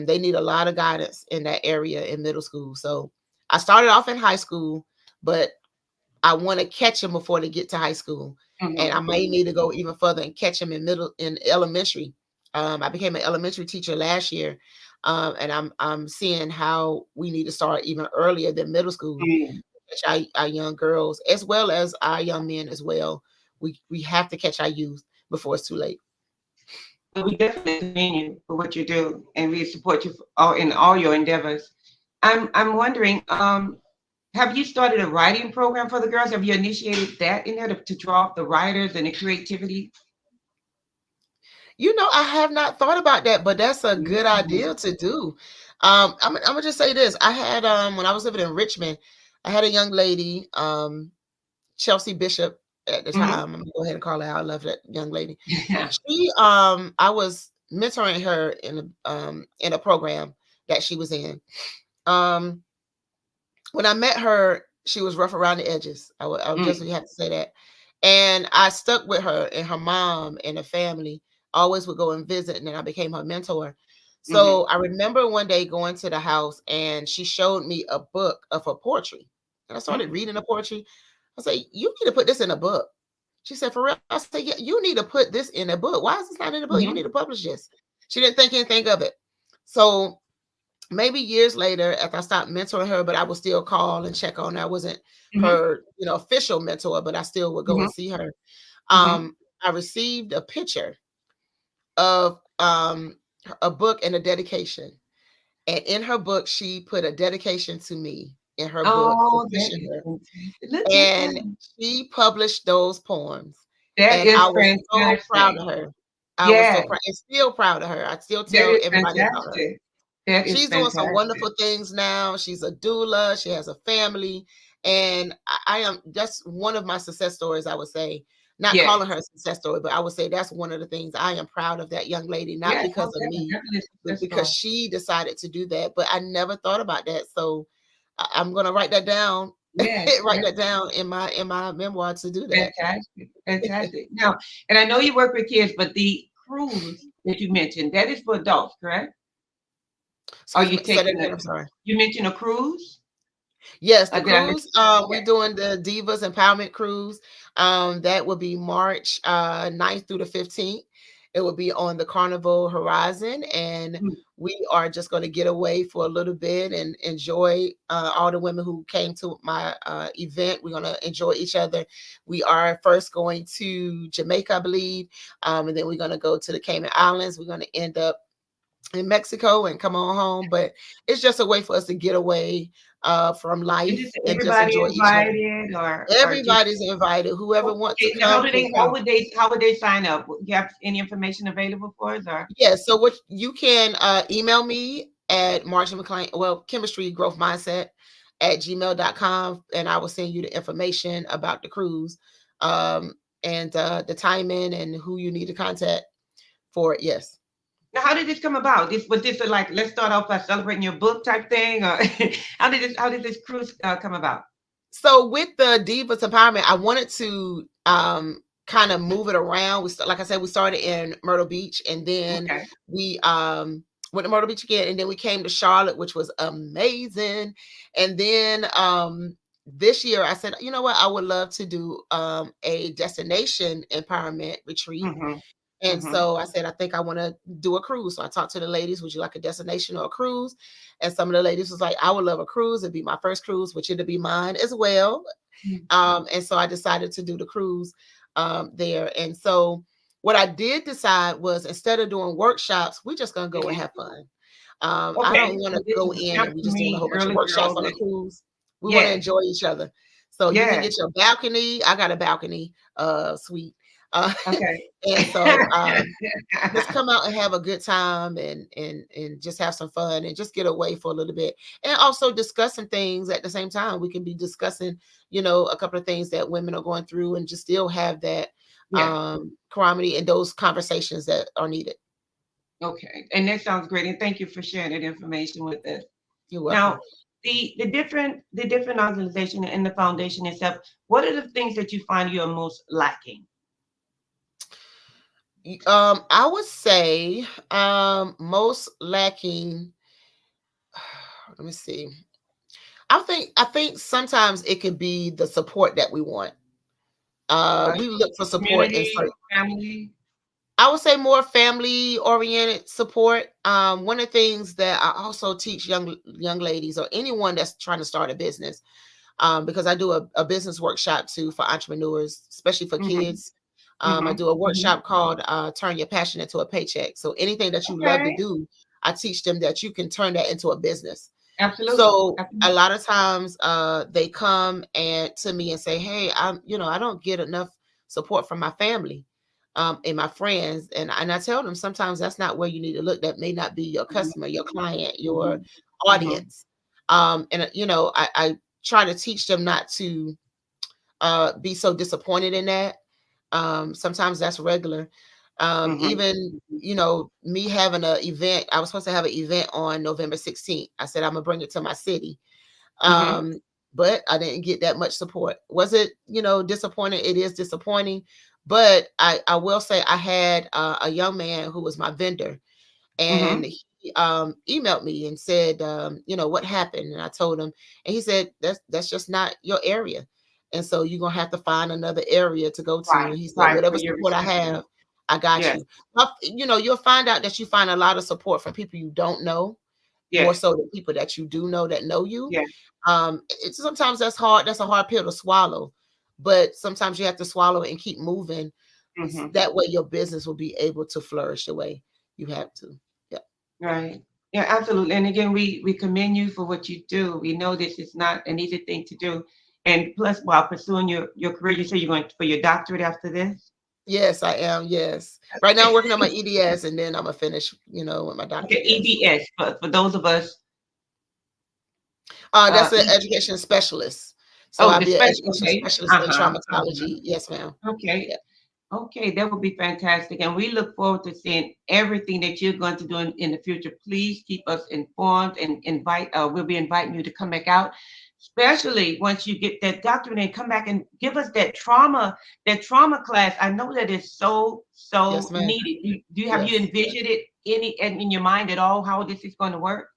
S11: They need a lot of guidance in that area in middle school. So I started off in high school, but I want to catch them before they get to high school. And I may need to go even further and catch them in elementary. I became an elementary teacher last year. And I'm seeing how we need to start even earlier than middle school. Catch our young girls as well as our young men as well. We have to catch our youth before it's too late.
S10: Well, we definitely commend you for what you do, and we support you in all your endeavors. I'm wondering, have you started a writing program for the girls? Have you initiated that in there to draw up the writers and the creativity?
S11: I have not thought about that, but that's a good idea to do. I have not thought about that, but that's a good idea to do. I'm gonna just say this. I had when I was living in Richmond, I had a young lady, Chelsea Bishop at the time. I'm gonna go ahead and call her out. I love that young lady. She I was mentoring her in a program that she was in. Um when I met her, she was rough around the edges. I would just have to say that. And I stuck with her, and her mom and the family always would go and visit, and then I became her mentor. So I remember one day going to the house, and she showed me a book of her poetry. And I started reading the poetry. I said, "You need to put this in a book." She said, "For real?" I said, "Yeah, you need to put this in a book. Why is this not in a book? You need to publish this." She didn't think anything of it. So maybe years later, after I stopped mentoring her, but I would still call and check on her. I wasn't her, official mentor, but I still would go and see her. I received a picture of a book and a dedication. And in her book, she put a dedication to me in her book to commission her. And she published those poems.
S10: That
S11: And
S10: is
S11: I was so
S10: fantastic.
S11: proud of her. I was so proud and still proud of her. I still tell everybody about her. She's doing some wonderful things now. She's a doula. She has a family. And I am, that's one of my success stories, I would say. Not calling her a success story, but I would say that's one of the things I am proud of that young lady, not because of me, but because she decided to do that. But I never thought about that. So I'm going to write that down. Write that down in my memoir to do that.
S10: Fantastic. Now, and I know you work with kids, but the cruise that you mentioned, that is for adults, correct? Are you taking
S11: I'm sorry.
S10: You mentioned a cruise?
S11: Yes, the cruise. We're doing the Divas Empowerment Cruise. That will be March 9th through the 15th. It will be on the Carnival Horizon, and we are just going to get away for a little bit and enjoy all the women who came to my event. We're going to enjoy each other. We are first going to Jamaica, I believe, and then we're going to go to the Cayman Islands. We're going to end up in Mexico and come on home, but it's just a way for us to get away from life and just enjoy each other. Everybody's invited. Whoever wants to come.
S10: How would they sign up? Do you have any information available for us? Or
S11: So what you can email me at Marjorie McLean, chemistry growth mindset at gmail.com, and I will send you the information about the cruise and the timing and who you need to contact for it. Yes.
S10: Now, how did this come about? Was this like, let's start off by celebrating your book type thing, or how did this cruise come about?
S11: So with the Divas Empowerment, I wanted to kind of move it around. Like I said, we started in Myrtle Beach, and then we went to Myrtle Beach again, and then we came to Charlotte, which was amazing. And then this year, I said, you know what, I would love to do a destination empowerment retreat. And so I said, I think I want to do a cruise. So I talked to the ladies, would you like a destination or a cruise? And some of the ladies was like, I would love a cruise. It'd be my first cruise, which it'd be mine as well. And so I decided to do the cruise there. And so what I did decide was, instead of doing workshops, we're just going to go and have fun. I don't want to go in and we just doing a whole bunch of workshops on a cruise. We want to enjoy each other. So you can get your balcony. I got a balcony suite. And so just come out and have a good time and just have some fun and just get away for a little bit, and also discussing things at the same time. We can be discussing, a couple of things that women are going through, and just still have that camaraderie and those conversations that are needed.
S10: Okay, and that sounds great, and thank you for sharing that information with us.
S11: You're welcome.
S10: Now, the different organization and the foundation itself, what are the things that you find you're most lacking?
S11: I would say most lacking. Let me see. I think sometimes it could be the support that we want. We look for support in
S10: family.
S11: I would say more family oriented support. One of the things that I also teach young ladies or anyone that's trying to start a business, because I do a business workshop too for entrepreneurs, especially for kids. I do a workshop called Turn Your Passion into a Paycheck. So anything that you love to do, I teach them that you can turn that into a business.
S10: Absolutely.
S11: So a lot of times they come to me and say, hey, I don't get enough support from my family. and my friends, and I tell them sometimes that's not where you need to look. That may not be your customer, your client, your audience. And I try to teach them not to be so disappointed in that. Sometimes that's regular. Even me having an event, I was supposed to have an event on November 16th. I said I'm gonna bring it to my city. But I didn't get that much support. Was it, disappointing? It is disappointing. But I will say I had a young man who was my vendor, and he emailed me and said, what happened? And I told him, and he said, that's just not your area. And so you're gonna have to find another area to go to. And he said, whatever support I have, I got you. You'll find out that you find a lot of support from people you don't know, more so than people that you do know that know you. Sometimes that's hard. That's a hard pill to swallow, but sometimes you have to swallow it and keep moving. That way your business will be able to flourish the way you have to.
S10: Right. Yeah, absolutely. And again, we commend you for what you do. We know this is not an easy thing to do. And plus, while pursuing your career, you say you're going for your doctorate after this?
S11: Yes, I am. Yes. Right now I'm working on my EDS, and then I'm gonna finish, with my doctorate.
S10: Okay, EDS, for those of us.
S11: That's an education specialist. So I'll be an education specialist in traumatology. Yes, ma'am.
S10: Okay. Yeah. Okay, that would be fantastic. And we look forward to seeing everything that you're going to do in the future. Please keep us informed and we'll be inviting you to come back out, especially once you get that doctorate and come back and give us that trauma class. I know that is so needed. You envisioned it in your mind at all, how this is going to work?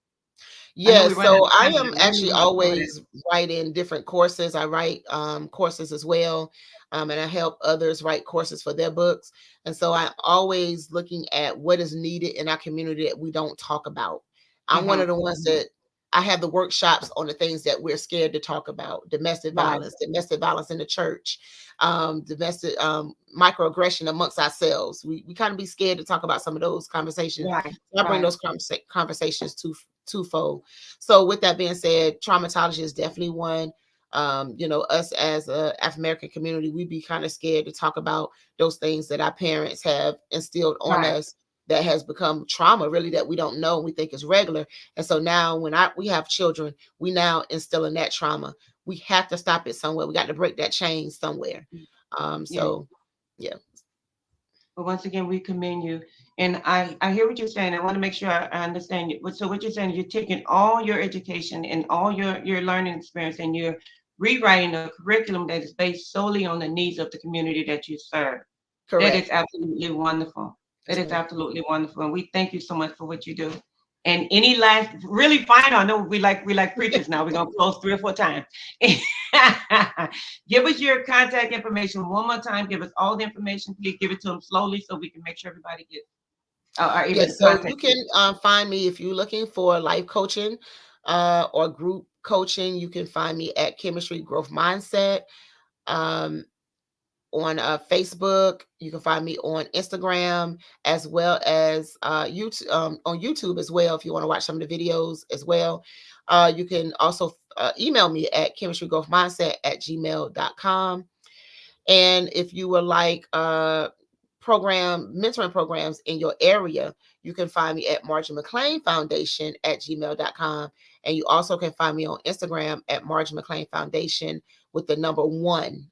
S11: Yes, so I am actually always writing different courses. I write courses as well, and I help others write courses for their books. And so I'm always looking at what is needed in our community that we don't talk about. I'm one of the ones that I have the workshops on the things that we're scared to talk about: domestic violence in the church, domestic microaggression amongst ourselves. We kind of be scared to talk about some of those conversations. So I bring those conversations twofold. So with that being said, traumatology is definitely one. Us as a African American community, we be kind of scared to talk about those things that our parents have instilled on us that has become trauma, really, that we don't know, we think is regular. And so now when we have children, we now instill in that trauma. We have to stop it somewhere. We got to break that chain somewhere. Yeah.
S10: But once again, we commend you. And I hear what you're saying. I want to make sure I understand you. So what you're saying, you're taking all your education and all your learning experience, and you're rewriting a curriculum that is based solely on the needs of the community that you serve. Correct. That is absolutely wonderful. That is absolutely wonderful. And we thank you so much for what you do. And any last, really final, I know we like preachers now. We're going to close 3 or 4 times. Give us your contact information one more time. Give us all the information. Please give it to them slowly so we can make sure everybody gets
S11: so you can find me if you're looking for life coaching or group coaching. You can find me at Chemistry Growth Mindset. On Facebook, you can find me on Instagram, as well as YouTube, on YouTube as well, if you want to watch some of the videos as well. You can also email me at chemistrygrowthmindset@gmail.com. And if you would like mentoring programs in your area, you can find me at Marjorie McLean Foundation @gmail.com. And you also can find me on Instagram at Marjorie McLean Foundation with the number 1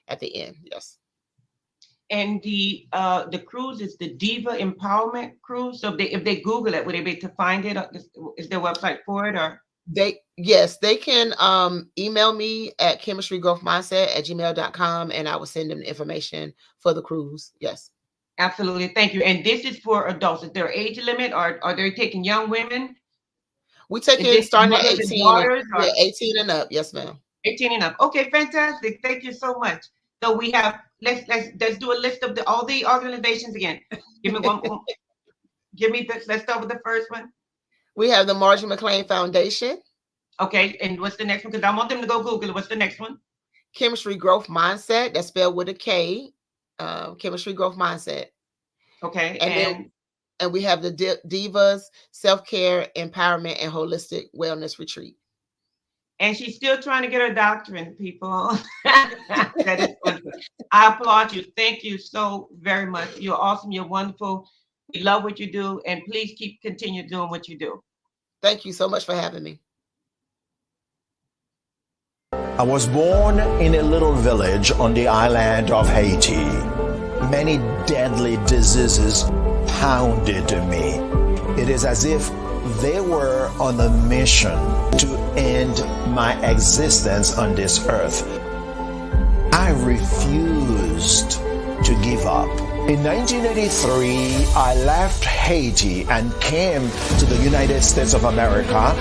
S11: at the end. Yes.
S10: And the cruise is the Diva Empowerment Cruise. So if they Google it, would they be able to find it? Is there a website for it, or?
S11: They can email me at chemistrygrowthmindset@gmail.com, and I will send them the information for the cruise. Yes.
S10: Absolutely. Thank you. And this is for adults. Is there an age limit, or are they taking young women?
S11: We take it starting at 18. 18 and up. Yes, ma'am.
S10: 18 and up. Okay, fantastic. Thank you so much. So we have, let's do a list of all the organizations again. Give me one. Let's start with the first one.
S11: We have the Marjorie McLean Foundation.
S10: Okay, and what's the next one? Because I want them to go Google it. What's the next one?
S11: Chemistry Growth Mindset. That's spelled with a K. Chemistry Growth Mindset.
S10: Okay,
S11: and we have the Divas Self-Care Empowerment and Holistic Wellness Retreat.
S10: And she's still trying to get her doctorate, people. That is wonderful. I applaud you. Thank you so very much. You're awesome. You're wonderful. We love what you do. And please continue doing what you do.
S11: Thank you so much for having me.
S12: I was born in a little village on the island of Haiti. Many deadly diseases pounded me. It is as if they were on a mission to end my existence on this earth. I refused to give up. In 1983, I left Haiti and came to the United States of America.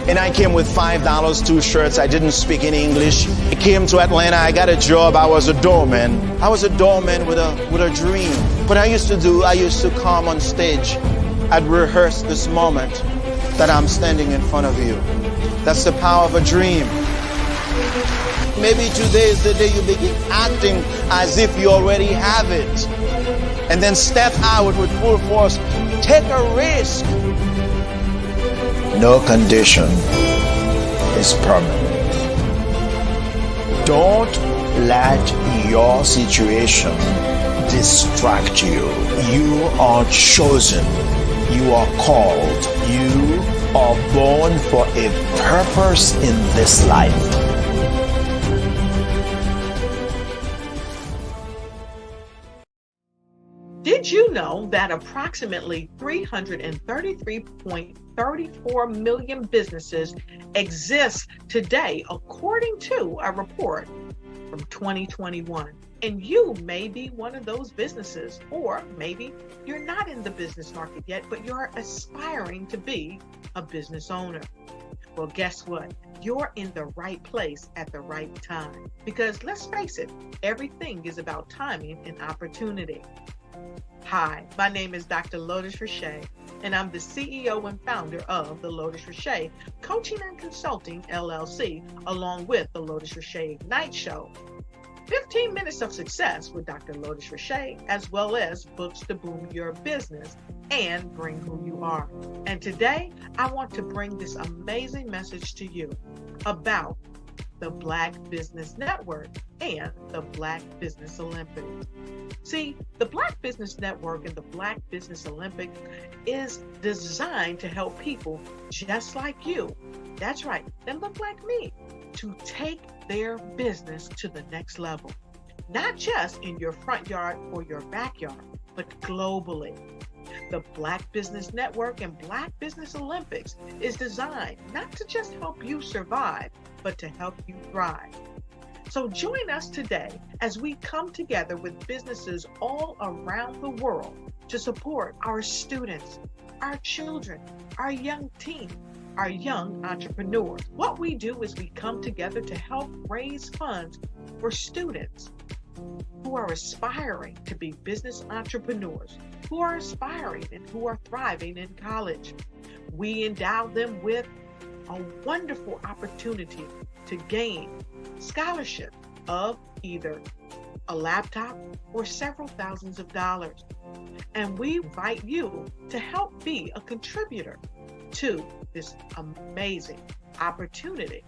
S12: And I came with $5, 2 shirts. I didn't speak in English. I came to Atlanta. I got a job. I was a doorman. I was a doorman with a dream. What I used to come on stage. I'd rehearse this moment that I'm standing in front of you. That's the power of a dream. Maybe today is the day you begin acting as if you already have it. And then step out with full force. Take a risk. No condition is permanent. Don't let your situation distract you. You are chosen. You are called. You are born for a purpose in this life.
S1: Did you know that approximately 333.34 million businesses exist today, according to a report from 2021? And you may be one of those businesses, or maybe you're not in the business market yet, but you're aspiring to be a business owner. Well, guess what? You're in the right place at the right time. Because let's face it, everything is about timing and opportunity. Hi, my name is Dr. Lotus Richey, and I'm the CEO and founder of the Lotus Richey Coaching and Consulting LLC, along with the Lotus Richey Ignite Show. 15 minutes of success with Dr. Lotus Richey, as well as books to boom your business and bring who you are. And today, I want to bring this amazing message to you about the Black Business Network and the Black Business Olympics. See, the Black Business Network and the Black Business Olympics is designed to help people just like you, that's right, that look like me, to take their business to the next level. Not just in your front yard or your backyard, but globally. The Black Business Network and Black Business Olympics is designed not to just help you survive, but to help you thrive. So join us today as we come together with businesses all around the world to support our students, our children, our young teens, our young entrepreneurs. What we do is we come together to help raise funds for students who are aspiring to be business entrepreneurs, who are aspiring and who are thriving in college. We endow them with a wonderful opportunity to gain scholarship of either a laptop or several thousands of dollars. And we invite you to help be a contributor to this amazing opportunity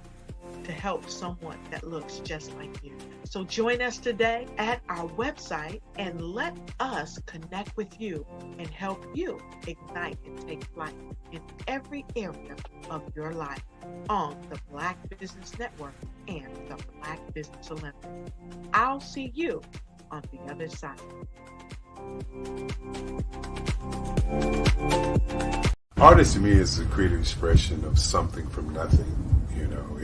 S1: to help someone that looks just like you. So join us today at our website and let us connect with you and help you ignite and take flight in every area of your life on the Black Business Network and the Black Business Olympics. I'll see you on the other side.
S13: Art to me is a creative expression of something from nothing. You know,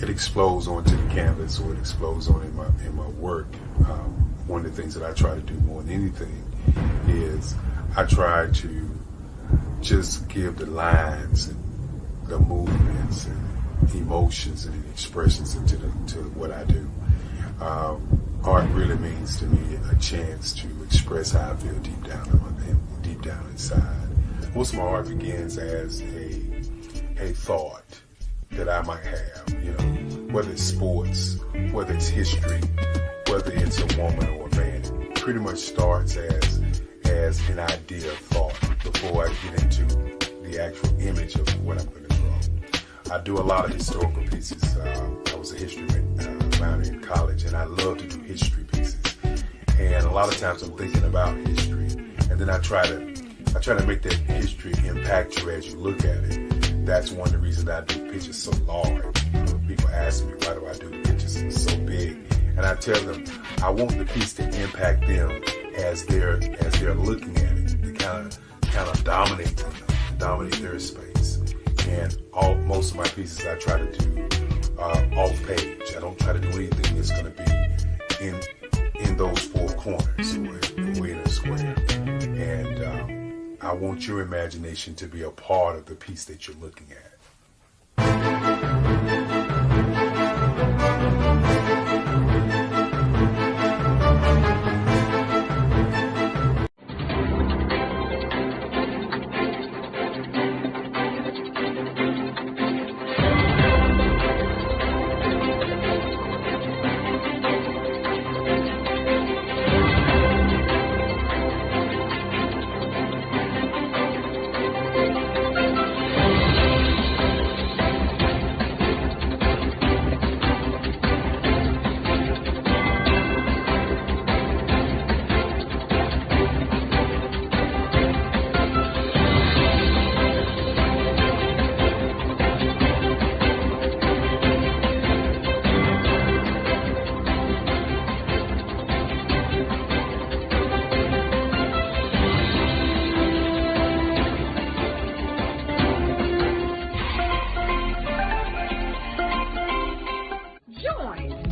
S13: it explodes onto the canvas, or it explodes on in my work. One of the things that I try to do more than anything is I try to just give the lines and the movements and emotions and expressions into what I do. Art really means to me a chance to express how I feel deep down inside. Most of my art begins as a thought that I might have, you know, whether it's sports, whether it's history, whether it's a woman or a man. It pretty much starts as an idea of thought before I get into the actual image of what I'm going to draw. I do a lot of historical pieces. I was a history minor in college, and I love to do history pieces. And a lot of times I'm thinking about history, and then I try to make that history impact you as you look at it. That's one of the reasons I do pictures so large. People ask me, why do I do the pictures so big? And I tell them, I want the piece to impact them as they're looking at it, to kind of dominate them, dominate their space. And most of my pieces I try to do off page. I don't try to do anything that's going to be in those four corners, or in a square. And I want your imagination to be a part of the piece that you're looking at.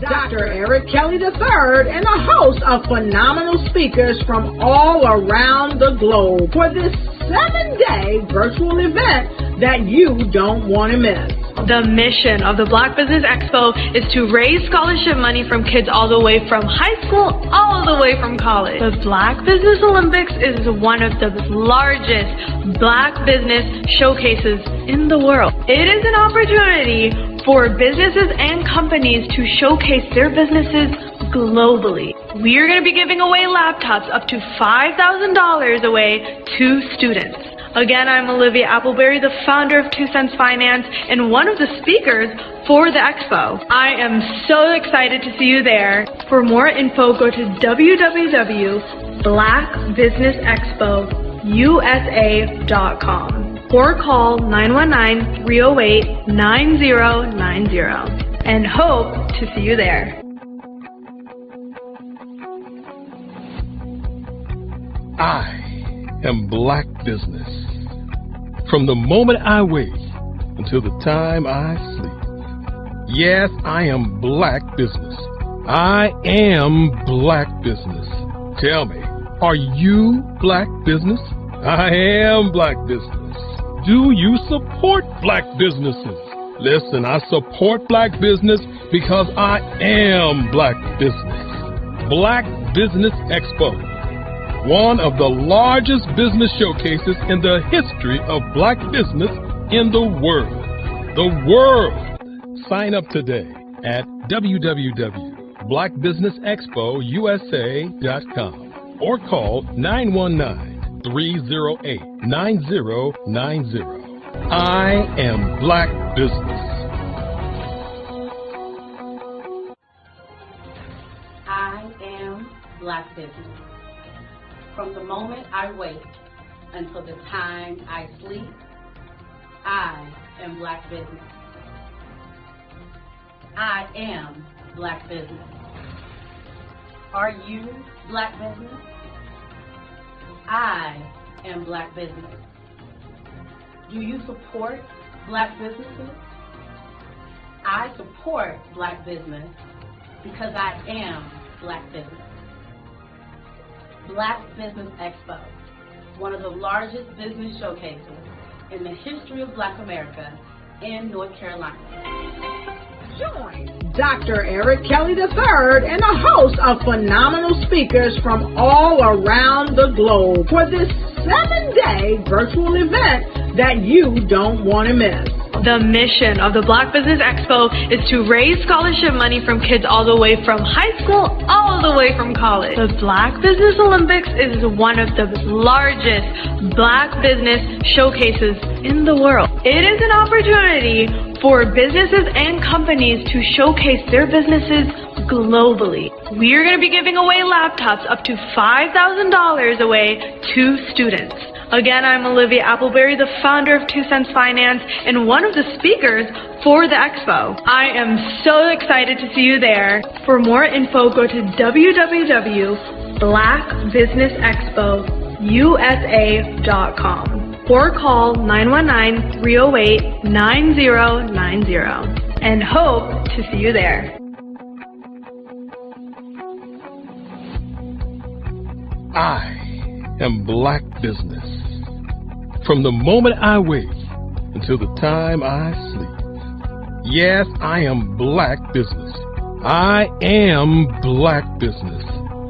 S1: Dr. Eric Kelly III and a host of phenomenal speakers from all around the globe for this 7-day virtual event that you don't want to miss.
S2: The mission of the Black Business Expo is to raise scholarship money from kids all the way from high school all the way from college. The Black Business Olympics is one of the largest Black business showcases in the world. It is an opportunity for businesses and companies to showcase their businesses globally. We are going to be giving away laptops up to $5,000 away to students. Again, I'm Olivia Appleberry, the founder of 2 Cents Finance and one of the speakers for the expo. I am so excited to see you there. For more info, go to www.blackbusinessexpousa.com or call 919-308-9090 and hope to see you there.
S3: I am Black Business. From the moment I wake until the time I sleep. Yes, I am Black Business. I am Black Business. Tell me, are you Black Business? I am Black Business. Do you support Black businesses? Listen, I support Black business because I am Black Business. Black Business Expo, one of the largest business showcases in the history of Black business in the world. The world! Sign up today at www.blackbusinessexpousa.com or call 919-308-9090. I am Black Business.
S4: I am Black Business. From the moment I wake until the time I sleep, I am Black Business. I am Black Business. Are you Black Business? I am Black Business. Do you support Black businesses? I support Black business because I am Black Business. Black Business Expo, one of the largest business showcases in the history of Black America in North Carolina.
S1: Join Dr. Eric Kelly III and a host of phenomenal speakers from all around the globe for this 7-day virtual event that you don't want to miss.
S2: The mission of the Black Business Expo is to raise scholarship money from kids all the way from high school, all the way from college. The Black Business Olympics is one of the largest Black business showcases in the world. It is an opportunity for businesses and companies to showcase their businesses globally. We are going to be giving away laptops up to $5,000 away to students. Again, I'm Olivia Appleberry, the founder of 2 Cents Finance and one of the speakers for the expo. I am so excited to see you there. For more info, go to www.blackbusinessexpousa.com or call 919-308-9090 and hope to see you there.
S3: I am Black Business. From the moment I wake until the time I sleep. Yes, I am Black Business. I am Black Business.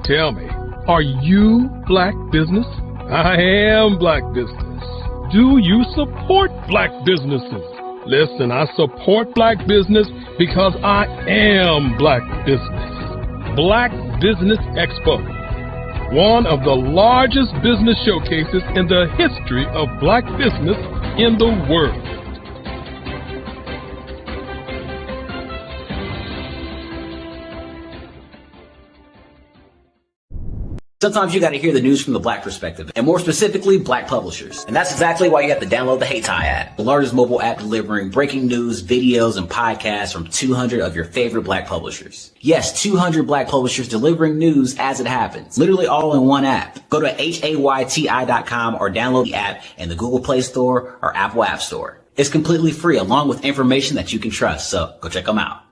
S3: Tell me, are you Black Business? I am Black Business. Do you support Black businesses? Listen, I support Black business because I am Black Business. Black Business Expo, one of the largest business showcases in the history of Black business in the world.
S6: Sometimes you got to hear the news from the Black perspective, and more specifically, Black publishers. And that's exactly why you have to download the Hey Tie app, the largest mobile app delivering breaking news, videos, and podcasts from 200 of your favorite Black publishers. Yes, 200 Black publishers delivering news as it happens, literally all in one app. Go to HAYTI.com or download the app in the Google Play Store or Apple App Store. It's completely free, along with information that you can trust, so go check them out.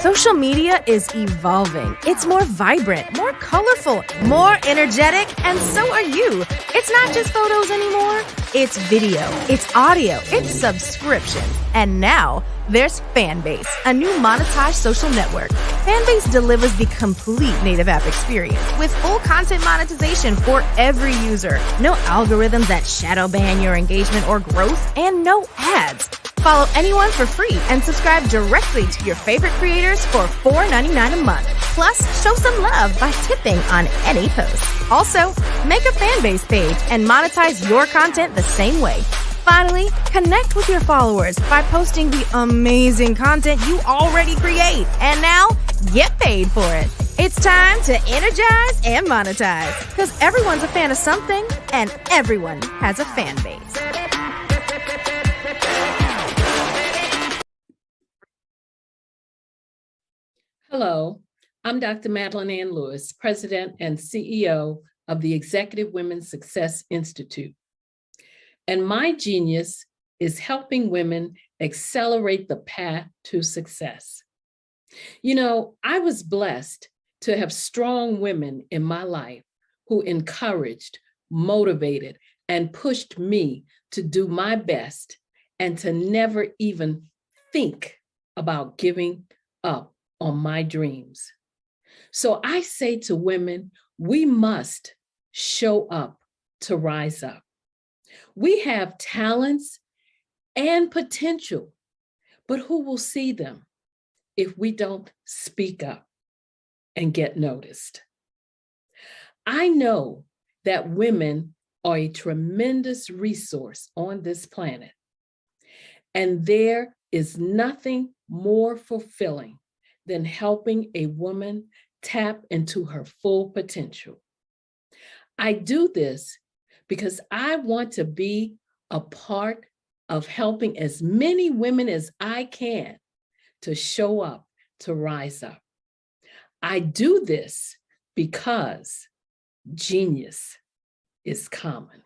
S8: Social media is evolving. It's more vibrant, more colorful, more energetic, and so are you. It's not just photos anymore. It's video, it's audio, it's subscription. And now there's Fanbase, a new monetized social network. Fanbase delivers the complete native app experience with full content monetization for every user. No algorithms that shadow ban your engagement or growth, and no ads. Follow anyone for free and subscribe directly to your favorite creators for $4.99 a month. Plus, show some love by tipping on any post. Also, make a Fanbase page and monetize your content the same way. Finally, connect with your followers by posting the amazing content you already create. And now, get paid for it. It's time to energize and monetize, because everyone's a fan of something and everyone has a fan base.
S9: Hello, I'm Dr. Madeline Ann Lewis, President and CEO of the Executive Women's Success Institute. And my genius is helping women accelerate the path to success. You know, I was blessed to have strong women in my life who encouraged, motivated, and pushed me to do my best and to never even think about giving up on my dreams. So I say to women, we must show up to rise up. We have talents and potential, but who will see them if we don't speak up and get noticed? I know that women are a tremendous resource on this planet, and there is nothing more fulfilling than helping a woman tap into her full potential. I do this because I want to be a part of helping as many women as I can to show up, to rise up. I do this because genius is common.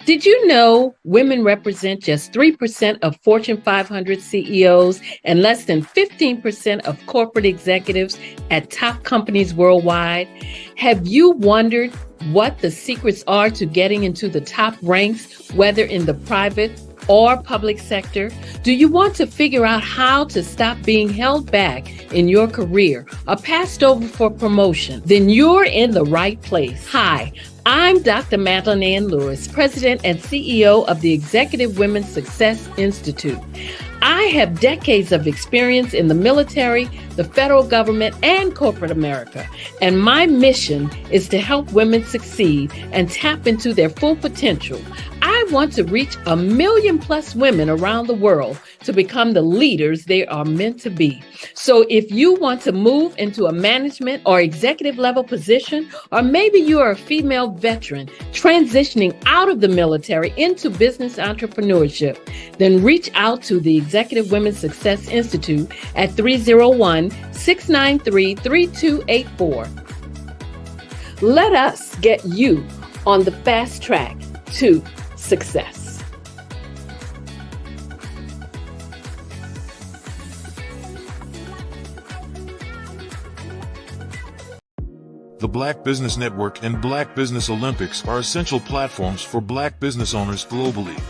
S9: Did you know women represent just 3% of Fortune 500 CEOs and less than 15% of corporate executives at top companies worldwide? Have you wondered what the secrets are to getting into the top ranks, whether in the private or public sector? Do you want to figure out how to stop being held back in your career or passed over for promotion? Then you're in the right place. Hi, I'm Dr. Madeline Ann Lewis, President and CEO of the Executive Women's Success Institute. I have decades of experience in the military, the federal government, and corporate America, and my mission is to help women succeed and tap into their full potential. I want to reach 1 million plus women around the world to become the leaders they are meant to be. So if you want to move into a management or executive level position, or maybe you are a female veteran transitioning out of the military into business entrepreneurship, then reach out to the Executive Women's Success Institute at 301-693-3284. Let us get you on the fast track to success.
S14: The Black Business Network and Black Business Olympics are essential platforms for Black business owners globally.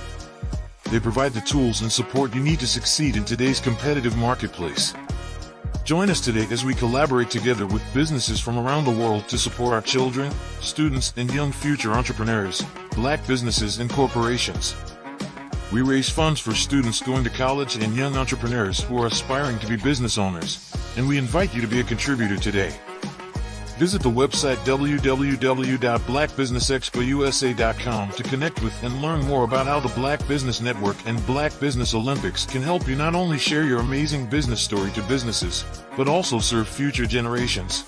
S14: They provide the tools and support you need to succeed in today's competitive marketplace. Join us today as we collaborate together with businesses from around the world to support our children, students, and young future entrepreneurs, Black businesses and corporations. We raise funds for students going to college and young entrepreneurs who are aspiring to be business owners, and we invite you to be a contributor today. Visit the website www.blackbusinessexpousa.com to connect with and learn more about how the Black Business Network and Black Business Olympics can help you not only share your amazing business story to businesses, but also serve future generations.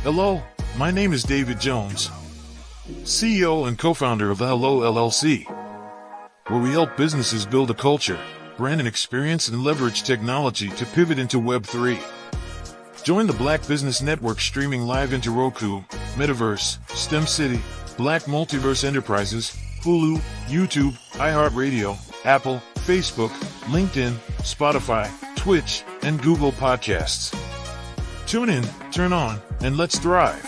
S14: Hello, my name is David Jones, CEO and co-founder of the Hello LLC, where we help businesses build a culture, brand and experience, and leverage technology to pivot into Web3. Join the Black Business Network streaming live into Roku, Metaverse, STEM City, Black Multiverse Enterprises, Hulu, YouTube, iHeartRadio, Apple, Facebook, LinkedIn, Spotify, Twitch, and Google Podcasts. Tune in, turn on, and let's thrive.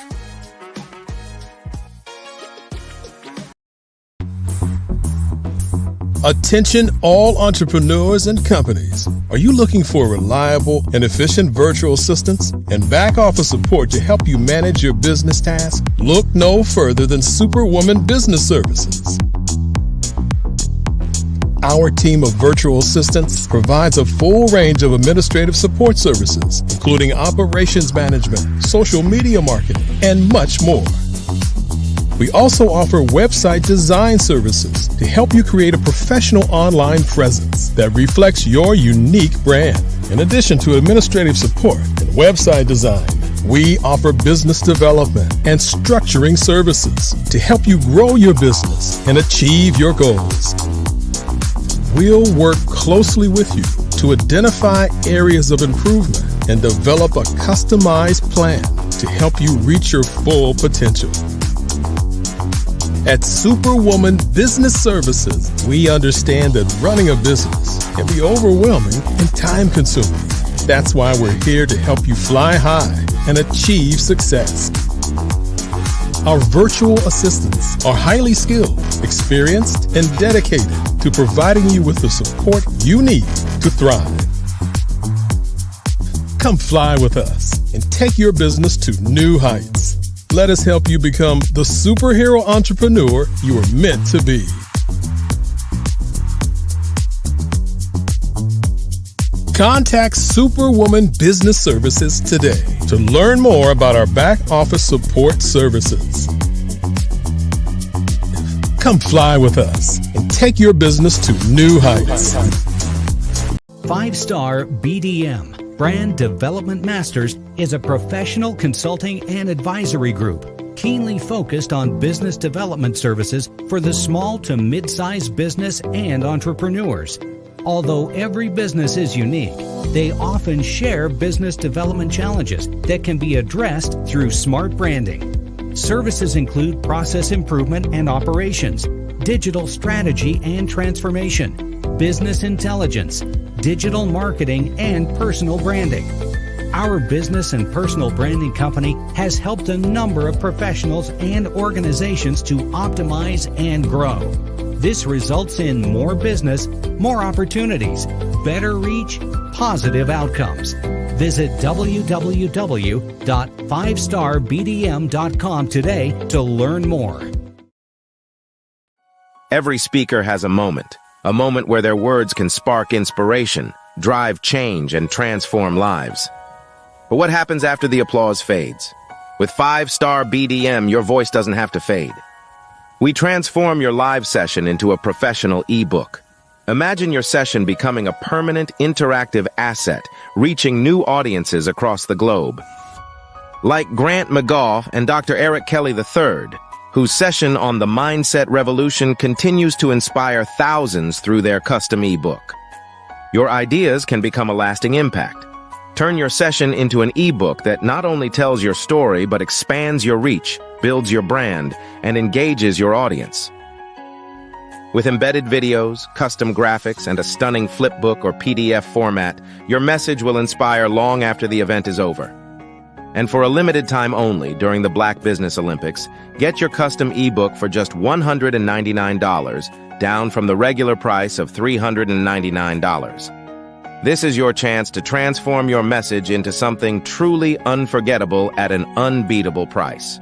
S3: Attention all entrepreneurs and companies. Are you looking for reliable and efficient virtual assistants and back office support to help you manage your business tasks? Look no further than Superwoman Business Services. Our team of virtual assistants provides a full range of administrative support services, including operations management, social media marketing, and much more. We also offer website design services to help you create a professional online presence that reflects your unique brand. In addition to administrative support and website design, we offer business development and structuring services to help you grow your business and achieve your goals. We'll work closely with you to identify areas of improvement and develop a customized plan to help you reach your full potential. At Superwoman Business Services, we understand that running a business can be overwhelming and time-consuming. That's why we're here to help you fly high and achieve success. Our virtual assistants are highly skilled, experienced, and dedicated to providing you with the support you need to thrive. Come fly with us and take your business to new heights. Let us help you become the superhero entrepreneur you are meant to be. Contact Superwoman Business Services today to learn more about our back office support services. Come fly with us and take your business to new heights.
S15: 5-Star BDM, Brand Development Masters, is a professional consulting and advisory group keenly focused on business development services for the small to mid-sized business and entrepreneurs. Although every business is unique, they often share business development challenges that can be addressed through smart branding. Services include process improvement and operations, digital strategy and transformation, business intelligence, digital marketing, and personal branding. Our business and personal branding company has helped a number of professionals and organizations to optimize and grow. This results in more business, more opportunities, better reach, positive outcomes. Visit www.5starbdm.com today to learn more.
S16: Every speaker has a moment where their words can spark inspiration, drive change, and transform lives. But what happens after the applause fades? With 5-Star BDM, your voice doesn't have to fade. We transform your live session into a professional ebook. Imagine your session becoming a permanent, interactive asset, reaching new audiences across the globe. Like Grant McGaugh and Dr. Eric Kelly III, whose session on the Mindset Revolution continues to inspire thousands through their custom ebook. Your ideas can become a lasting impact. Turn your session into an ebook that not only tells your story, but expands your reach, builds your brand, and engages your audience. With embedded videos, custom graphics, and a stunning flipbook or PDF format, your message will inspire long after the event is over. And for a limited time only during the Black Business Olympics, get your custom ebook for just $199, down from the regular price of $399. This is your chance to transform your message into something truly unforgettable at an unbeatable price.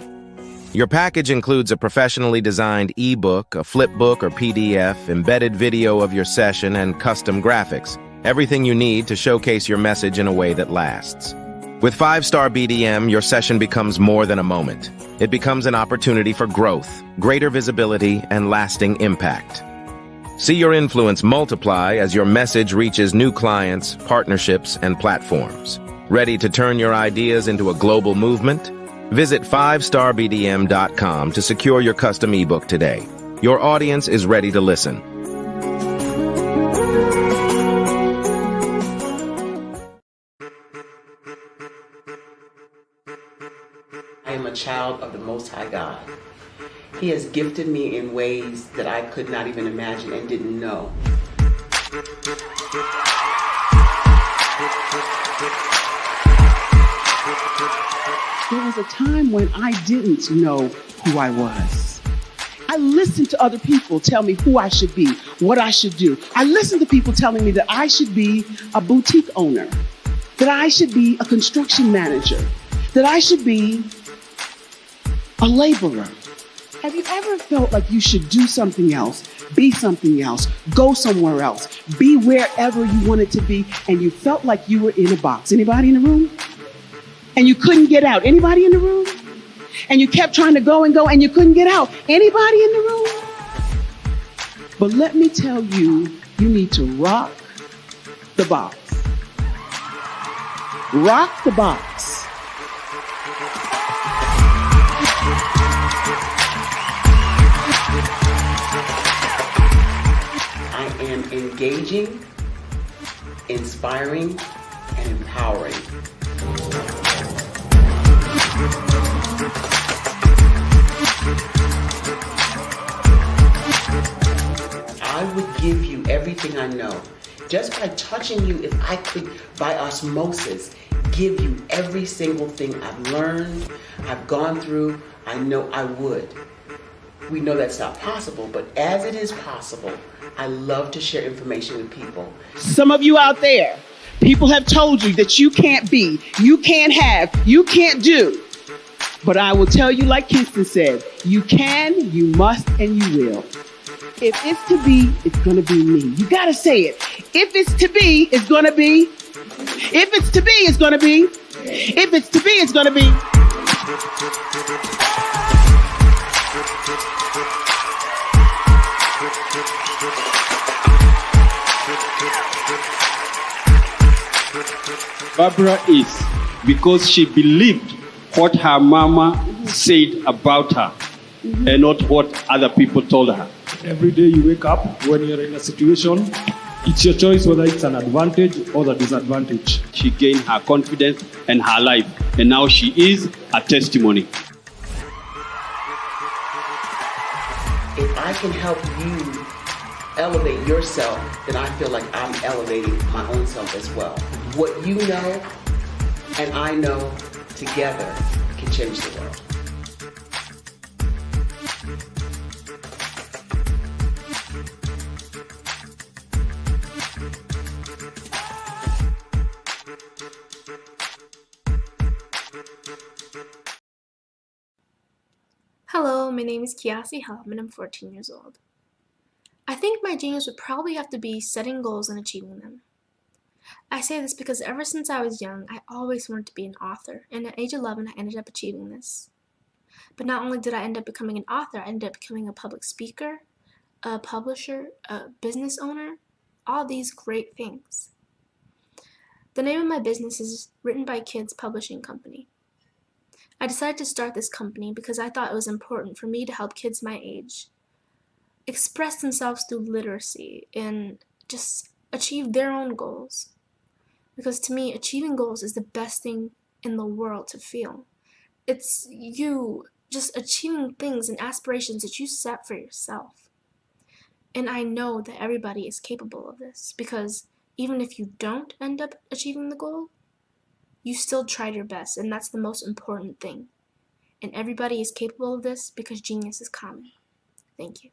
S16: Your package includes a professionally designed ebook, a flipbook or PDF, embedded video of your session, and custom graphics. Everything you need to showcase your message in a way that lasts. With 5-Star BDM, your session becomes more than a moment. It becomes an opportunity for growth, greater visibility, and lasting impact. See your influence multiply as your message reaches new clients, partnerships, and platforms. Ready to turn your ideas into a global movement? Visit 5starbdm.com to secure your custom ebook today. Your audience is ready to listen.
S17: I am a child of the Most High God. He has gifted me in ways that I could not even imagine and didn't know.
S18: There was a time when I didn't know who I was. I listened to other people tell me who I should be, what I should do. I listened to people telling me that I should be a boutique owner, that I should be a construction manager, that I should be a laborer. Have you ever felt like you should do something else, be something else, go somewhere else, be wherever you wanted to be, and you felt like you were in a box? Anybody in the room? And you couldn't get out. Anybody in the room? And you kept trying to go and go and you couldn't get out. Anybody in the room? But let me tell you, you need to rock the box. Rock the box.
S17: I am engaging, inspiring, and empowering. I would give you everything I know. Just by touching you, if I could, by osmosis, give you every single thing I've learned, I've gone through, I know I would. We know that's not possible, but as it is possible, I love to share information with people.
S18: Some of you out there, people have told you that you can't be, you can't have, you can't do. But I will tell you, like Kingston said, you can, you must, and you will. If it's to be, it's going to be me. You got to say it. If it's to be, it's going to be. If it's to be, it's going to be. If it's to be, it's going to be.
S19: Barbara is because she believed what her mama said about her and not what other people told her.
S20: Every day you wake up, when you're in a situation, it's your choice whether it's an advantage or the disadvantage.
S19: She gained her confidence and her life, and now she is a testimony.
S17: If I can help you elevate yourself, then I feel like I'm elevating my own self as well. What you know and I know together can change the world.
S21: Hello, my name is Kiasi Helm and I'm 14 years old. I think my genius would probably have to be setting goals and achieving them. I say this because ever since I was young, I always wanted to be an author, and at age 11, I ended up achieving this. But not only did I end up becoming an author, I ended up becoming a public speaker, a publisher, a business owner, all these great things. The name of my business is Written by Kids Publishing Company. I decided to start this company because I thought it was important for me to help kids my age express themselves through literacy and just achieve their own goals. Because to me, achieving goals is the best thing in the world to feel. It's you just achieving things and aspirations that you set for yourself. And I know that everybody is capable of this because even if you don't end up achieving the goal, you still tried your best, and that's the most important thing. And everybody is capable of this because genius is common. Thank you.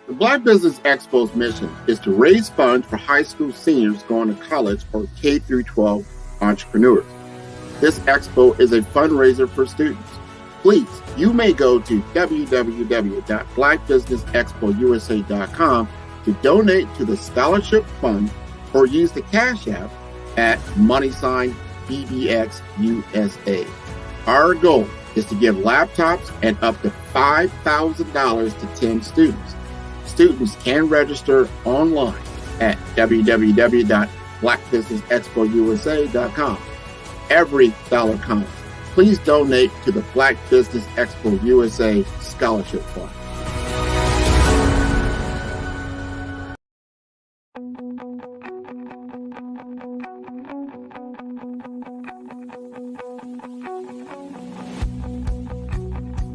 S22: The Black Business Expo's mission is to raise funds for high school seniors going to college or K-12 entrepreneurs. This expo is a fundraiser for students. Please, you may go to www.blackbusinessexpousa.com to donate to the scholarship fund or use the Cash App at $BBXUSA. Our goal is to give laptops and up to $5,000 to 10 students. Students can register online at www.blackbusinessexpousa.com. Every dollar counts. Please donate to the Black Business Expo USA Scholarship Fund.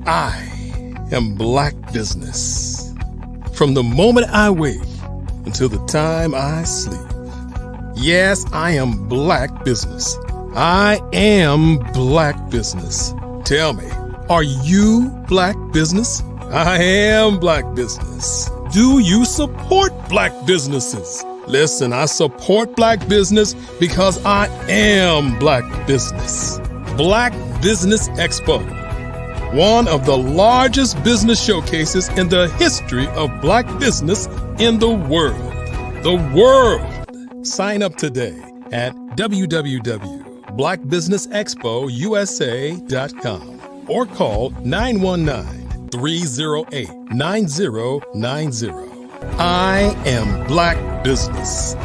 S3: I am Black Business. From the moment I wake until the time I sleep. Yes, I am Black Business. I am Black Business. Tell me, are you Black Business? I am Black Business. Do you support Black businesses? Listen, I support Black business because I am Black Business. Black Business Expo, one of the largest business showcases in the history of Black business in the world. The world! Sign up today at www.blackbusinessexpousa.com or call 919-308-9090. I am Black Business.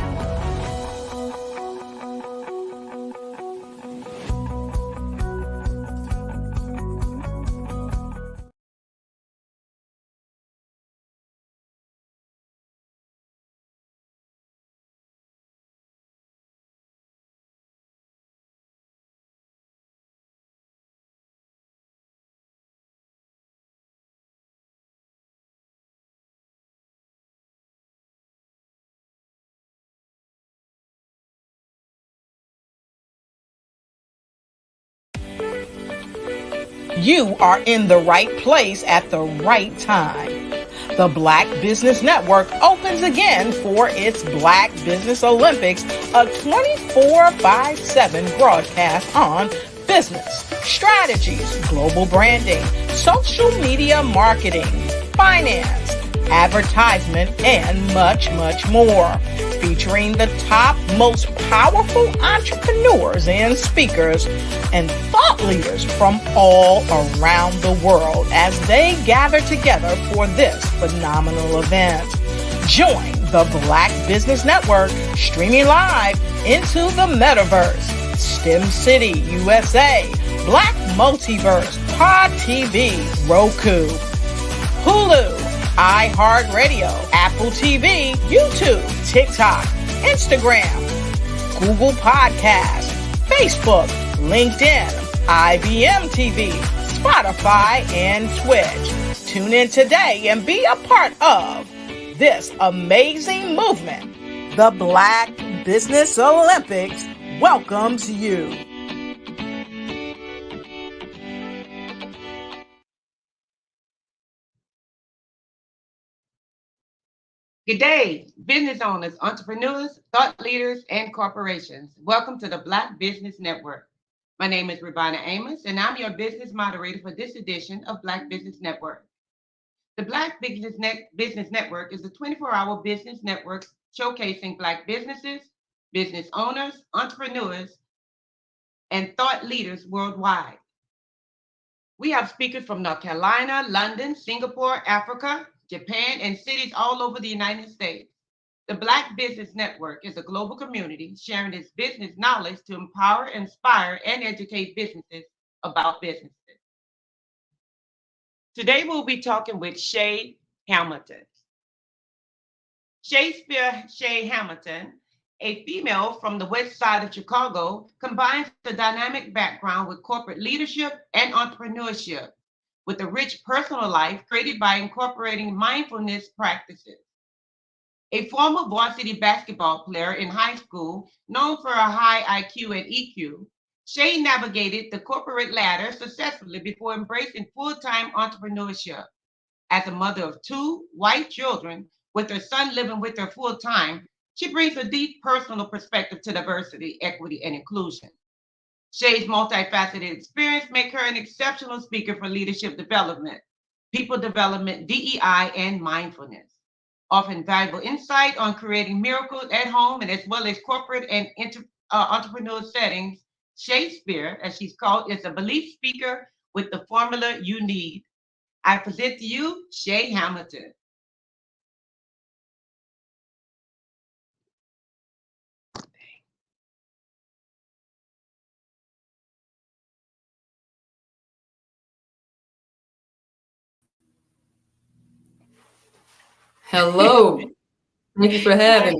S1: You are in the right place at the right time. The Black Business Network opens again for its Black Business Olympics, a 24/7 broadcast on business, strategies, global branding, social media marketing, finance, advertisement, and much, much more. Featuring the top, most powerful entrepreneurs and speakers and thought leaders from all around the world as they gather together for this phenomenal event. Join the Black Business Network streaming live into the metaverse, STEM City USA, Black Multiverse, Pod TV, Roku, Hulu, iHeartRadio, Apple TV, YouTube, TikTok, Instagram, Google Podcasts, Facebook, LinkedIn, IBM TV, Spotify, and Twitch. Tune in today and be a part of this amazing movement. The Black Business Olympics welcomes you.
S10: Good day, business owners, entrepreneurs, thought leaders, and corporations. Welcome to the Black Business Network. My name is Ravina Amos, and I'm your business moderator for this edition of Black Business Network. The Black Business Network is a 24-hour business network showcasing Black businesses, business owners, entrepreneurs, and thought leaders worldwide. We have speakers from North Carolina, London, Singapore, Africa, Japan, and cities all over the United States. The Black Business Network is a global community sharing its business knowledge to empower, inspire, and educate businesses about businesses. Today, we'll be talking with Shay Hamilton. Shay Hamilton, a female from the west side of Chicago, combines a dynamic background with corporate leadership and entrepreneurship with a rich personal life created by incorporating mindfulness practices. A former varsity basketball player in high school, known for her high IQ and EQ, Shay navigated the corporate ladder successfully before embracing full-time entrepreneurship. As a mother of two white children, with her son living with her full-time, she brings a deep personal perspective to diversity, equity, and inclusion. Shay's multifaceted experience makes her an exceptional speaker for leadership development, people development, DEI, and mindfulness. Offering valuable insight on creating miracles at home and as well as corporate and entrepreneurial settings, Shay Spear, as she's called, is a belief speaker with the formula you need. I present to you Shay Hamilton.
S5: Hello. Thank you for having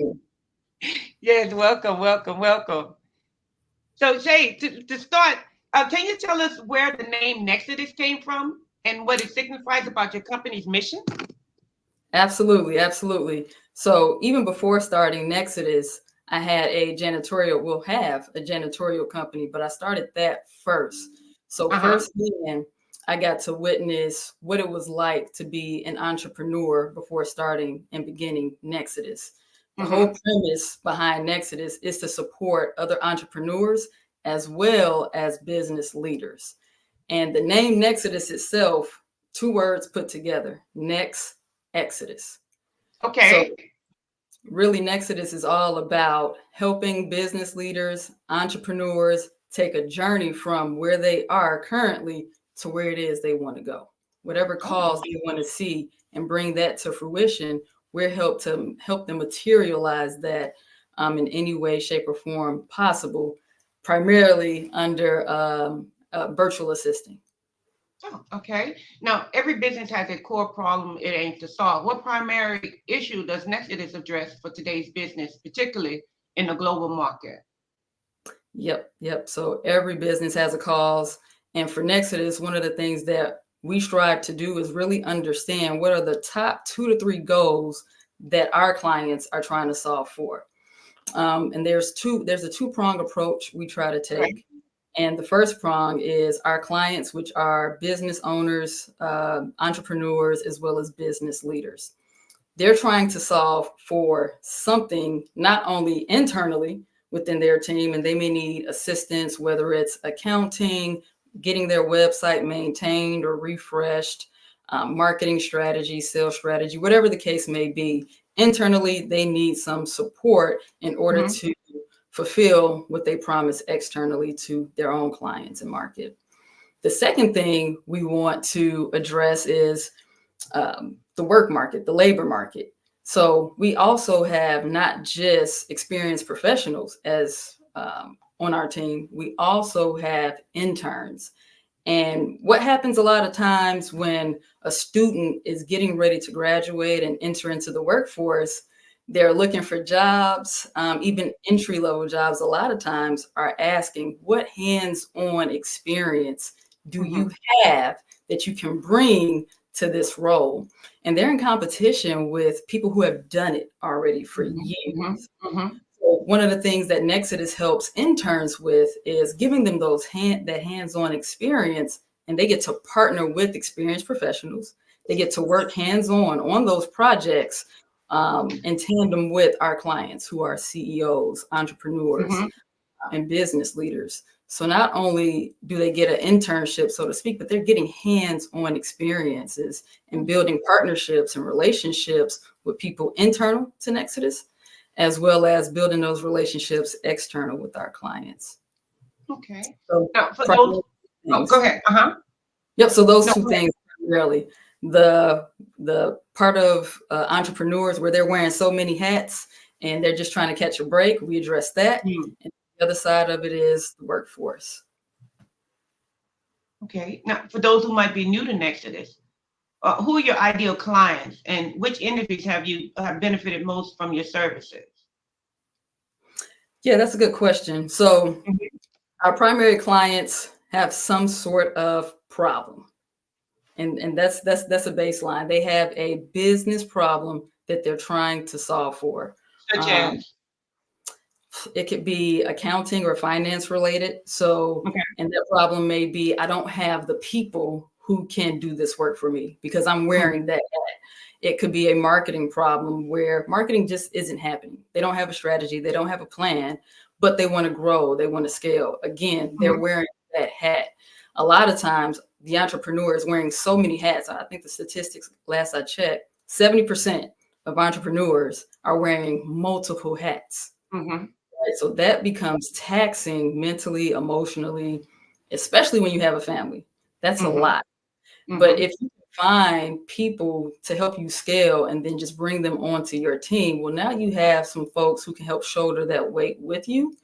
S5: me.
S10: Yes, welcome. So Shay, to start, can you tell us where the name Nexodus came from and what it signifies about your company's mission?
S5: Absolutely. So even before starting Nexodus, I have a janitorial company, but I started that first. So firsthand, I got to witness what it was like to be an entrepreneur before starting and beginning Nexodus. The whole premise behind Nexodus is to support other entrepreneurs as well as business leaders. And the name Nexodus itself, 2 words put together, Nex, Exodus.
S10: Okay.
S5: So really, Nexodus is all about helping business leaders, entrepreneurs take a journey from where they are currently to where it is they want to go. Whatever cause they want to see and bring that to fruition, we're help them materialize that in any way, shape, or form possible, primarily under virtual assisting.
S10: Oh, okay. Now, every business has a core problem it aims to solve. What primary issue does Nexodus address for today's business, particularly in the global market?
S5: Yep. So every business has a cause. And for Nexodus, one of the things that we strive to do is really understand what are the top 2 to 3 goals that our clients are trying to solve for. And there's a 2-prong approach we try to take. Right. And the first prong is our clients, which are business owners, entrepreneurs, as well as business leaders. They're trying to solve for something not only internally within their team, and they may need assistance, whether it's accounting, getting their website maintained or refreshed, marketing strategy, sales strategy, whatever the case may be. Internally, they need some support in order to fulfill what they promise externally to their own clients and market. The second thing we want to address is the work market, the labor market. So we also have not just experienced professionals as on our team, we also have interns. And what happens a lot of times when a student is getting ready to graduate and enter into the workforce, they're looking for jobs, even entry-level jobs a lot of times are asking, what hands-on experience do you have that you can bring to this role? And they're in competition with people who have done it already for years. So one of the things that Nexodus helps interns with is giving them that hands-on experience, and they get to partner with experienced professionals. They get to work hands-on those projects in tandem with our clients who are CEOs, entrepreneurs, and business leaders. So not only do they get an internship, so to speak, but they're getting hands-on experiences and building partnerships and relationships with people internal to Nexodus, as well as building those relationships external with our clients.
S10: Okay.
S5: So
S10: now, for those, go ahead.
S5: Yep. So those two things really, the part of entrepreneurs where they're wearing so many hats and they're just trying to catch a break, we address that. And the other side of it is the workforce.
S10: Okay. Now, for those who might be new to Nexodus, who are your ideal clients and which industries have benefited most from your services?
S5: Yeah, that's a good question. So our primary clients have some sort of problem. And that's a baseline. They have a business problem that they're trying to solve for.
S10: Such as?
S5: It could be accounting or finance related. So, and that problem may be, I don't have the people who can do this work for me because I'm wearing that hat. It could be a marketing problem where marketing just isn't happening. They don't have a strategy. They don't have a plan, but they want to grow. They want to scale. Again, they're wearing that hat. A lot of times the entrepreneur is wearing so many hats. I think the statistics last I checked, 70% of entrepreneurs are wearing multiple hats. Right? So that becomes taxing mentally, emotionally, especially when you have a family. That's a lot. But if you find people to help you scale and then just bring them onto your team, well, now you have some folks who can help shoulder that weight with you.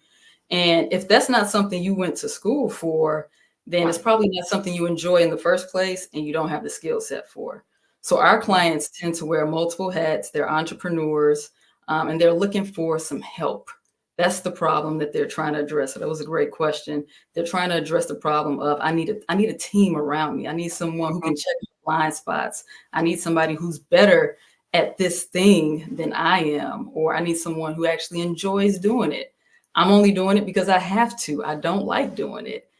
S5: And if that's not something you went to school for, then it's probably not something you enjoy in the first place and you don't have the skill set for. So our clients tend to wear multiple hats. They're entrepreneurs and they're looking for some help. That's the problem that they're trying to address. So that was a great question. They're trying to address the problem of I need a team around me. I need someone who can check blind spots. I need somebody who's better at this thing than I am, or I need someone who actually enjoys doing it. I'm only doing it because I have to. I don't like doing it.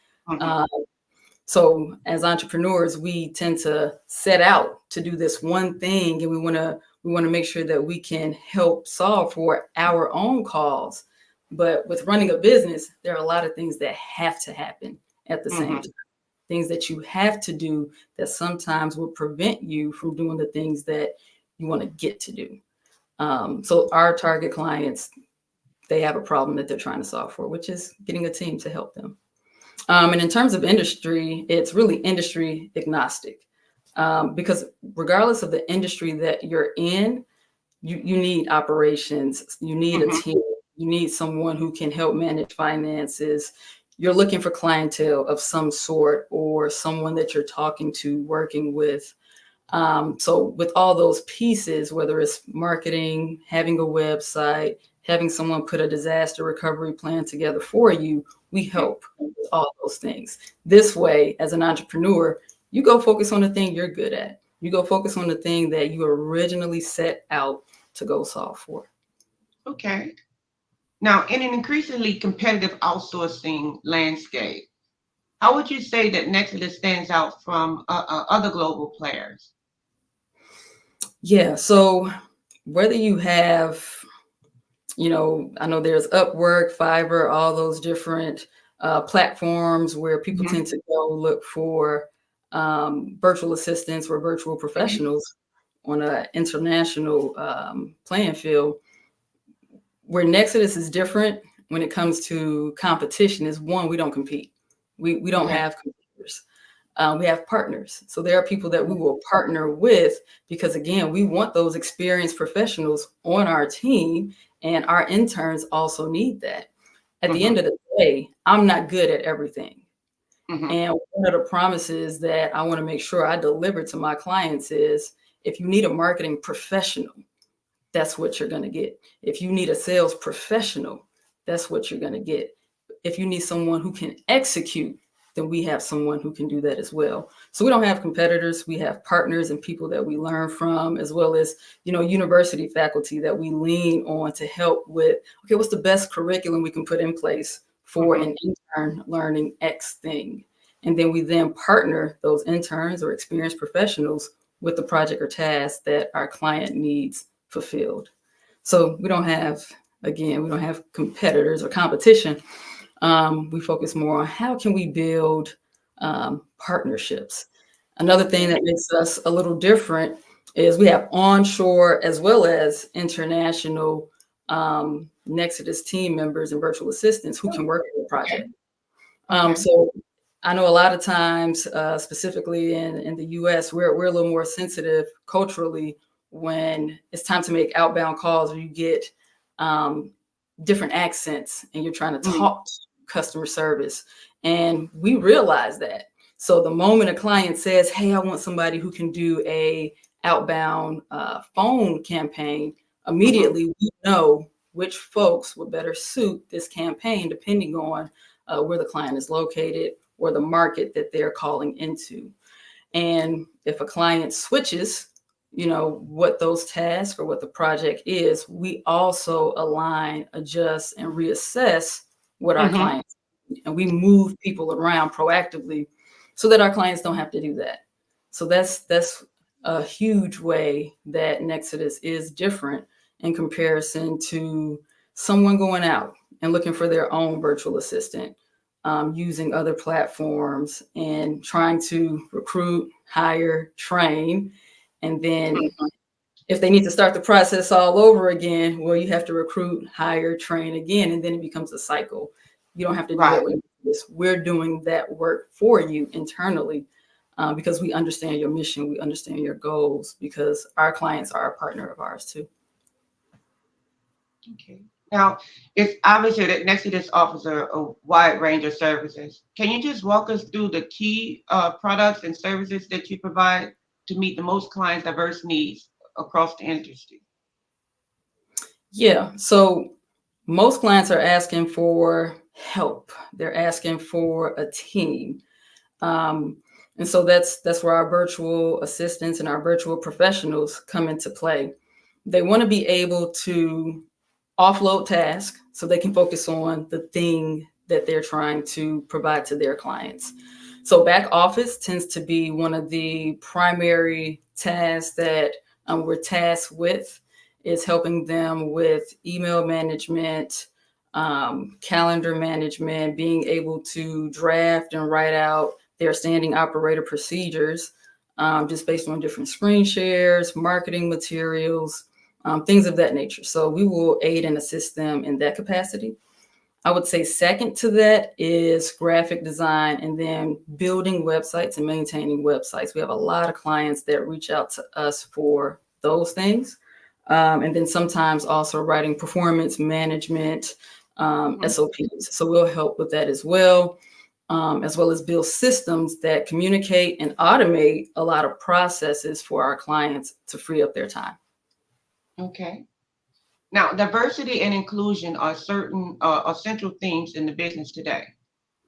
S5: So as entrepreneurs, we tend to set out to do this one thing, and we want to make sure that we can help solve for our own cause. But with running a business, there are a lot of things that have to happen at the same time. Things that you have to do that sometimes will prevent you from doing the things that you want to get to do. So our target clients, they have a problem that they're trying to solve for, which is getting a team to help them. And in terms of industry, it's really industry agnostic because regardless of the industry that you're in, you need operations, you need a team, you need someone who can help manage finances. You're looking for clientele of some sort or someone that you're talking to, working with. So with all those pieces, whether it's marketing, having a website, having someone put a disaster recovery plan together for you, we help with all those things. This way, as an entrepreneur, you go focus on the thing you're good at. You go focus on the thing that you originally set out to go solve for.
S10: Okay. Now, in an increasingly competitive outsourcing landscape, how would you say that Nexodus stands out from other global players?
S5: Yeah, so whether you have, I know there's Upwork, Fiverr, all those different platforms where people tend to go look for virtual assistants or virtual professionals on an international playing field. Where Nexodus is different when it comes to competition is one, we don't compete. We don't have competitors. We have partners. So there are people that we will partner with because, again, we want those experienced professionals on our team, and our interns also need that. At the end of the day, I'm not good at everything. And one of the promises that I want to make sure I deliver to my clients is if you need a marketing professional, that's what you're going to get. If you need a sales professional, that's what you're going to get. If you need someone who can execute, then we have someone who can do that as well. So we don't have competitors. We have partners and people that we learn from, as well as, university faculty that we lean on to help with, okay, what's the best curriculum we can put in place for an intern learning X thing? And then we then partner those interns or experienced professionals with the project or task that our client needs fulfilled. So we don't have competitors or competition. We focus more on how can we build partnerships. Another thing that makes us a little different is we have onshore as well as international Nexodus team members and virtual assistants who can work on the project. So I know a lot of times, specifically in the US, we're a little more sensitive culturally when it's time to make outbound calls, or you get different accents and you're trying to talk to customer service. And we realize that. So the moment a client says, hey, I want somebody who can do a outbound phone campaign, immediately we know which folks would better suit this campaign depending on where the client is located or the market that they're calling into. And if a client switches, what those tasks or what the project is, we also align, adjust, and reassess what our clients need. And we move people around proactively so that our clients don't have to do that. So that's a huge way that Nexodus is different in comparison to someone going out and looking for their own virtual assistant, using other platforms and trying to recruit, hire, train. And then if they need to start the process all over again, well, you have to recruit, hire, train again, and then it becomes a cycle. You don't have to do that with this. We're doing that work for you internally because we understand your mission, we understand your goals, because our clients are a partner of ours too.
S10: Okay. Now, it's obviously that Nexodus offers a wide range of services. Can you just walk us through the key products and services that you provide to meet the most clients' diverse needs across the industry?
S5: Yeah, so most clients are asking for help. They're asking for a team. And so that's where our virtual assistants and our virtual professionals come into play. They want to be able to offload tasks so they can focus on the thing that they're trying to provide to their clients. So back office tends to be one of the primary tasks that we're tasked with, is helping them with email management, calendar management, being able to draft and write out their standing operator procedures, just based on different screen shares, marketing materials, things of that nature. So we will aid and assist them in that capacity. I would say second to that is graphic design, and then building websites and maintaining websites. We have a lot of clients that reach out to us for those things. And then sometimes also writing performance management SOPs. So we'll help with that as well as build systems that communicate and automate a lot of processes for our clients to free up their time.
S10: Okay. Now, diversity and inclusion are central themes in the business today.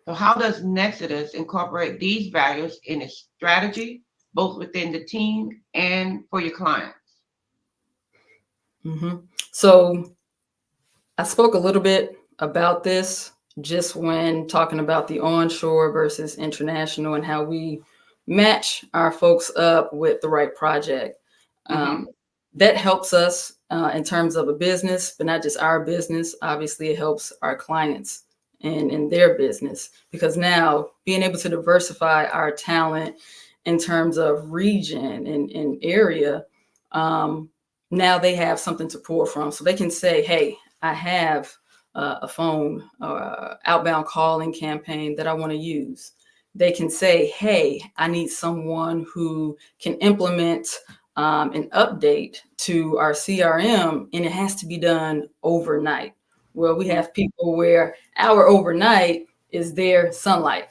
S10: So how does Nexodus incorporate these values in its strategy, both within the team and for your clients?
S5: So I spoke a little bit about this just when talking about the onshore versus international and how we match our folks up with the right project. That helps us in terms of a business, but not just our business. Obviously, it helps our clients in their business, because now being able to diversify our talent in terms of region and area, now they have something to pull from. So they can say, hey, I have a phone outbound calling campaign that I want to use. They can say, hey, I need someone who can implement an update to our CRM, and it has to be done overnight. Well, we have people where our overnight is their sunlight,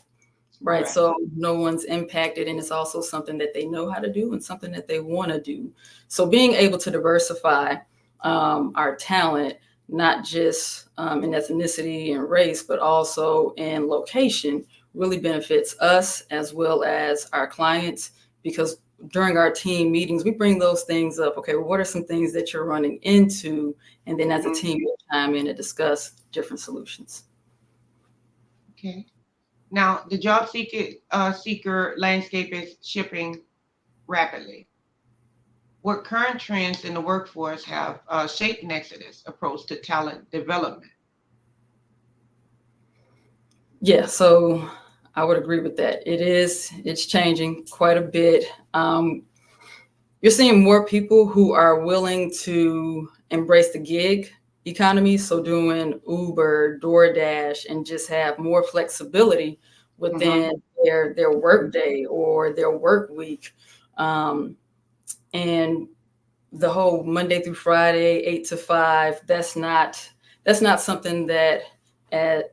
S5: right? So no one's impacted, and it's also something that they know how to do and something that they want to do. So being able to diversify our talent, not just in ethnicity and race, but also in location, really benefits us as well as our clients, because during our team meetings, we bring those things up. Okay, well, what are some things that you're running into? And then as a team, we'll chime in and discuss different solutions.
S10: Okay. Now, the job seeker landscape is shifting rapidly. what current trends in the workforce have shaped Nexodus' approach to talent development?
S5: Yeah, so I would agree with that. It's changing quite a bit. You're seeing more people who are willing to embrace the gig economy. So doing Uber, DoorDash, and just have more flexibility within their work day or their work week. And the whole Monday through Friday, 8 to 5, that's not something that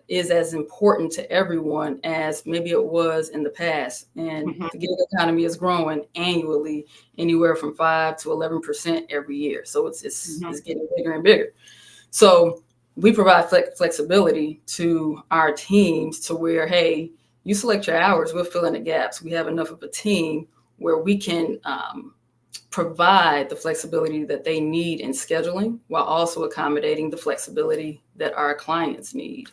S5: is as important to everyone as maybe it was in the past. And the gig economy is growing annually, anywhere from 5 to 11% every year. So it's getting bigger and bigger. So we provide flexibility to our teams to where, hey, you select your hours, we'll fill in the gaps. We have enough of a team where we can provide the flexibility that they need in scheduling while also accommodating the flexibility that our clients need.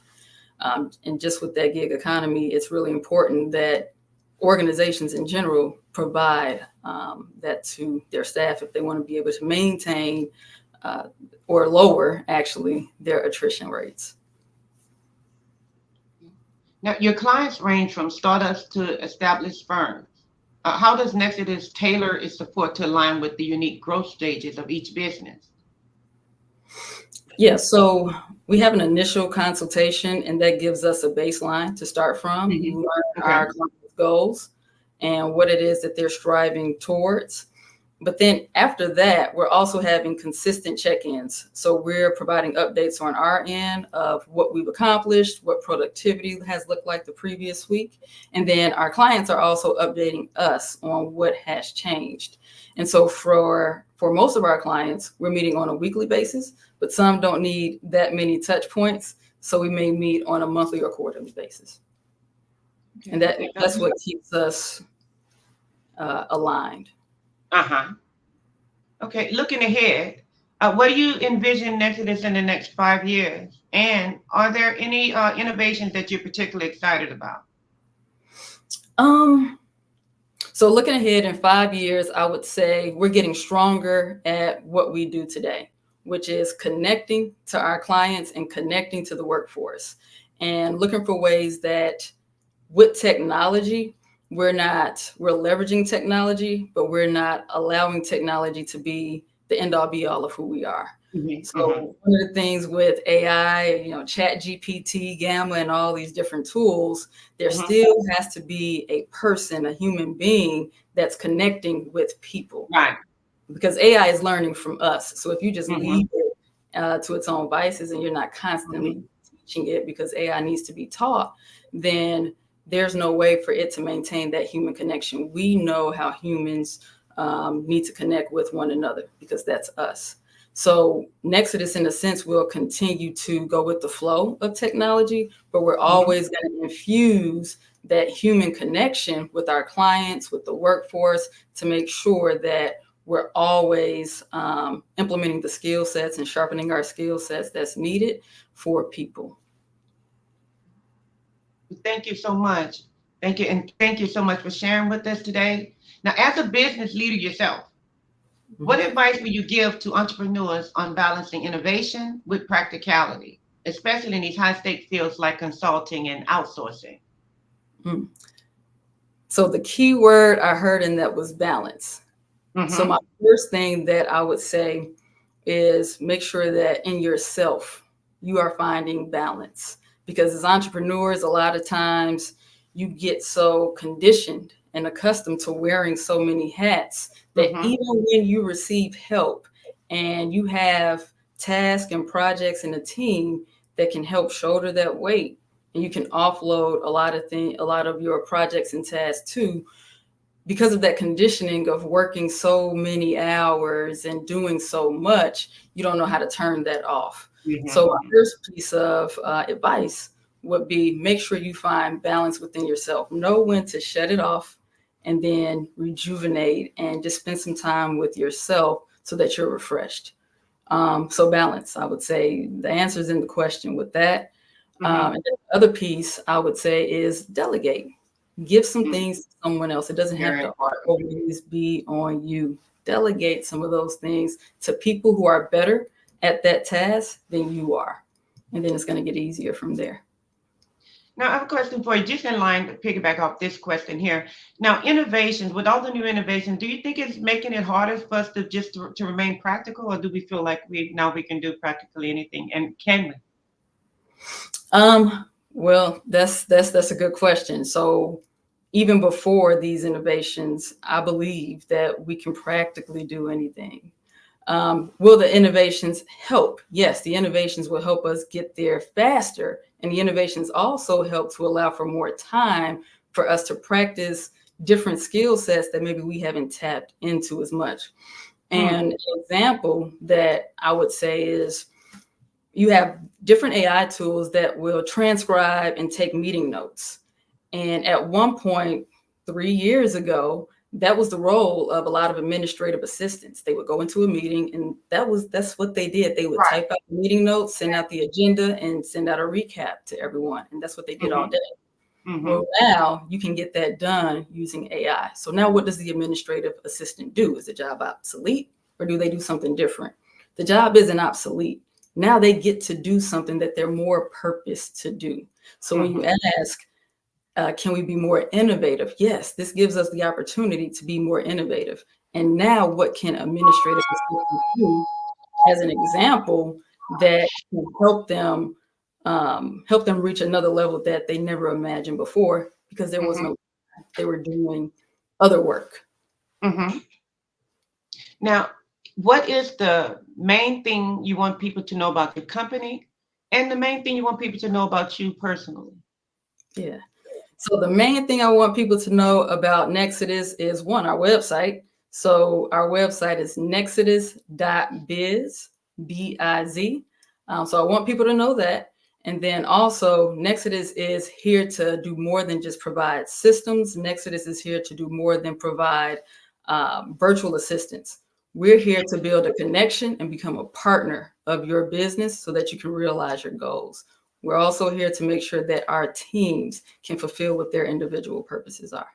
S5: And just with that gig economy, it's really important that organizations in general provide that to their staff if they want to be able to maintain or lower, actually, their attrition rates.
S10: Now, your clients range from startups to established firms. How does Nexodus tailor its support to align with the unique growth stages of each business?
S5: Yeah, so we have an initial consultation, and that gives us a baseline to start from. We learn our clients' goals and what it is that they're striving towards. But then after that, we're also having consistent check-ins. So we're providing updates on our end of what we've accomplished, what productivity has looked like the previous week. And then our clients are also updating us on what has changed. And so for most of our clients, we're meeting on a weekly basis, but some don't need that many touch points. So we may meet on a monthly or quarterly basis. And that's what keeps us aligned.
S10: Okay, looking ahead, what do you envision Nexodus in the next 5 years? And are there any innovations that you're particularly excited about?
S5: So looking ahead in 5 years, I would say we're getting stronger at what we do today, which is connecting to our clients and connecting to the workforce and looking for ways that with technology, we're leveraging technology, but we're not allowing technology to be the end all be all of who we are. So one of the things with AI, Chat GPT, Gamma, and all these different tools, there still has to be a person, a human being that's connecting with people.
S10: Right.
S5: Because AI is learning from us. So if you just leave it to its own vices and you're not constantly teaching it because AI needs to be taught, then there's no way for it to maintain that human connection. We know how humans need to connect with one another because that's us. So Nexodus, in a sense, will continue to go with the flow of technology, but we're always going to infuse that human connection with our clients, with the workforce, to make sure that we're always implementing the skill sets and sharpening our skill sets that's needed for people.
S10: Thank you so much. Thank you. And thank you so much for sharing with us today. Now, as a business leader yourself, what advice would you give to entrepreneurs on balancing innovation with practicality, especially in these high-stakes fields like consulting and outsourcing?
S5: So the key word I heard in that was balance. So my first thing that I would say is make sure that in yourself, you are finding balance. Because as entrepreneurs, a lot of times you get so conditioned and accustomed to wearing so many hats that even when you receive help and you have tasks and projects and a team that can help shoulder that weight, and you can offload a lot of your projects and tasks too, because of that conditioning of working so many hours and doing so much, you don't know how to turn that off. So my first piece of advice would be make sure you find balance within yourself. Know when to shut it off and then rejuvenate and just spend some time with yourself so that you're refreshed. So balance, I would say the answer is in the question with that. And the other piece I would say is delegate. Give some things to someone else. It doesn't have to always be on you. delegate some of those things to people who are better at that task than you are. And then it's going to get easier from there.
S10: Now, I have a question for you, just in line to piggyback off this question here. Now, innovations, with all the new innovations, do you think it's making it harder for us to just to remain practical, or do we feel like we can do practically anything, and can we?
S5: Well, that's a good question. So even before these innovations, I believe that we can practically do anything. Will the innovations help? Yes, the innovations will help us get there faster. And the innovations also help to allow for more time for us to practice different skill sets that maybe we haven't tapped into as much. And an example that I would say is you have different AI tools that will transcribe and take meeting notes. And at one point, 3 years ago, that was the role of a lot of administrative assistants. They would go into a meeting, and that's what they did. They would type out the meeting notes, send out the agenda, and send out a recap to everyone. And that's what they did all day. Well, now you can get that done using AI. So now what does the administrative assistant do? Is the job obsolete, or do they do something different? The job isn't obsolete. Now they get to do something that they're more purposed to do. So when you ask, can we be more innovative? Yes, this gives us the opportunity to be more innovative. And now what can administrative assistants do as an example that can help them reach another level that they never imagined before, because there was no, they were doing other work.
S10: Now, what is the main thing you want people to know about your company, and the main thing you want people to know about you personally?
S5: Yeah. So the main thing I want people to know about Nexodus is, one, our website. So our website is nexodus.biz, B-I-Z. So I want people to know that. And then also, Nexodus is here to do more than just provide systems. Nexodus is here to do more than provide virtual assistants. We're here to build a connection and become a partner of your business so that you can realize your goals. We're also here to make sure that our teams can fulfill what their individual purposes are.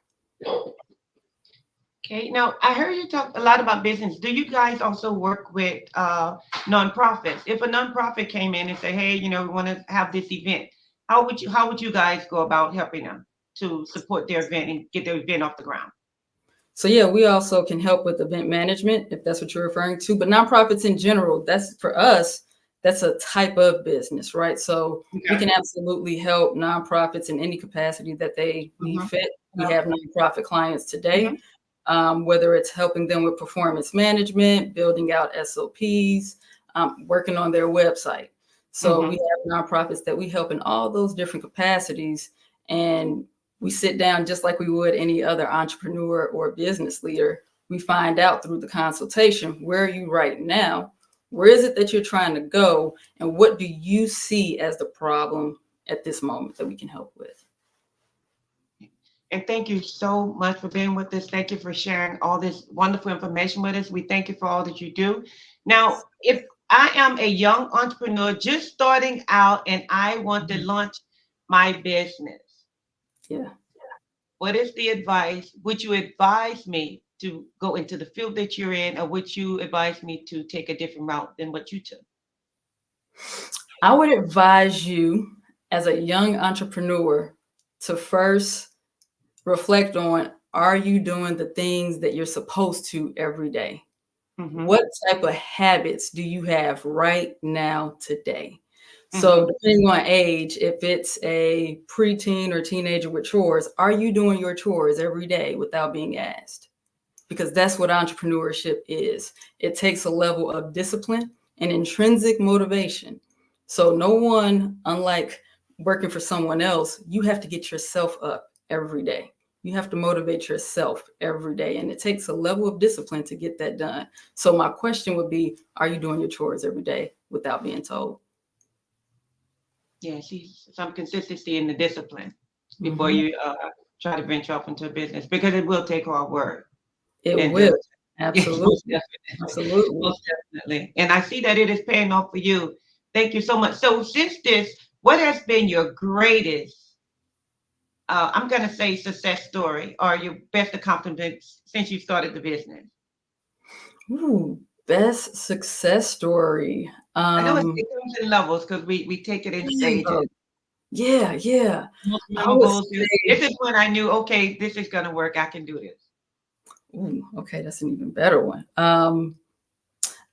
S10: Okay, now I heard you talk a lot about business. Do you guys also work with nonprofits? If a nonprofit came in and say, hey, we want to have this event, how would you guys go about helping them to support their event and get their event off the ground?
S5: So yeah, we also can help with event management, if that's what you're referring to. But nonprofits in general, that's for us, that's a type of business, right? So we can absolutely help nonprofits in any capacity that they need fit. We have nonprofit clients today, whether it's helping them with performance management, building out SOPs, working on their website. So we have nonprofits that we help in all those different capacities. And we sit down just like we would any other entrepreneur or business leader. We find out through the consultation, where are you right now? Where is it that you're trying to go? And what do you see as the problem at this moment that we can help with?
S10: And thank you so much for being with us. Thank you for sharing all this wonderful information with us. We thank you for all that you do. Now, if I am a young entrepreneur just starting out and I want to launch my business, what is the advice? Would you advise me to go into the field that you're in, or would you advise me to take a different route than what you took?
S5: I would advise you as a young entrepreneur to first reflect on, are you doing the things that you're supposed to every day? What type of habits do you have right now today? So depending on age, if it's a preteen or teenager with chores, are you doing your chores every day without being asked? Because that's what entrepreneurship is. It takes a level of discipline and intrinsic motivation. So no one, unlike working for someone else, you have to get yourself up every day. You have to motivate yourself every day. And it takes a level of discipline to get that done. So my question would be, are you doing your chores every day without being told?
S10: Yeah, see some consistency in the discipline before you try to venture off into a business, because it will take hard work.
S5: It will. Absolutely.
S10: Absolutely. Most definitely. And I see that it is paying off for you. Thank you so much. So since this, what has been your greatest, I'm going to say, success story, or your best accomplishment since you started the business?
S5: Ooh, best success story.
S10: I know it comes in levels because we take it in stages.
S5: Yeah.
S10: Most
S5: I would
S10: memorable. This
S5: say,
S10: is when I knew, okay, this is gonna work. I can do this.
S5: ooh, okay, that's an even better one.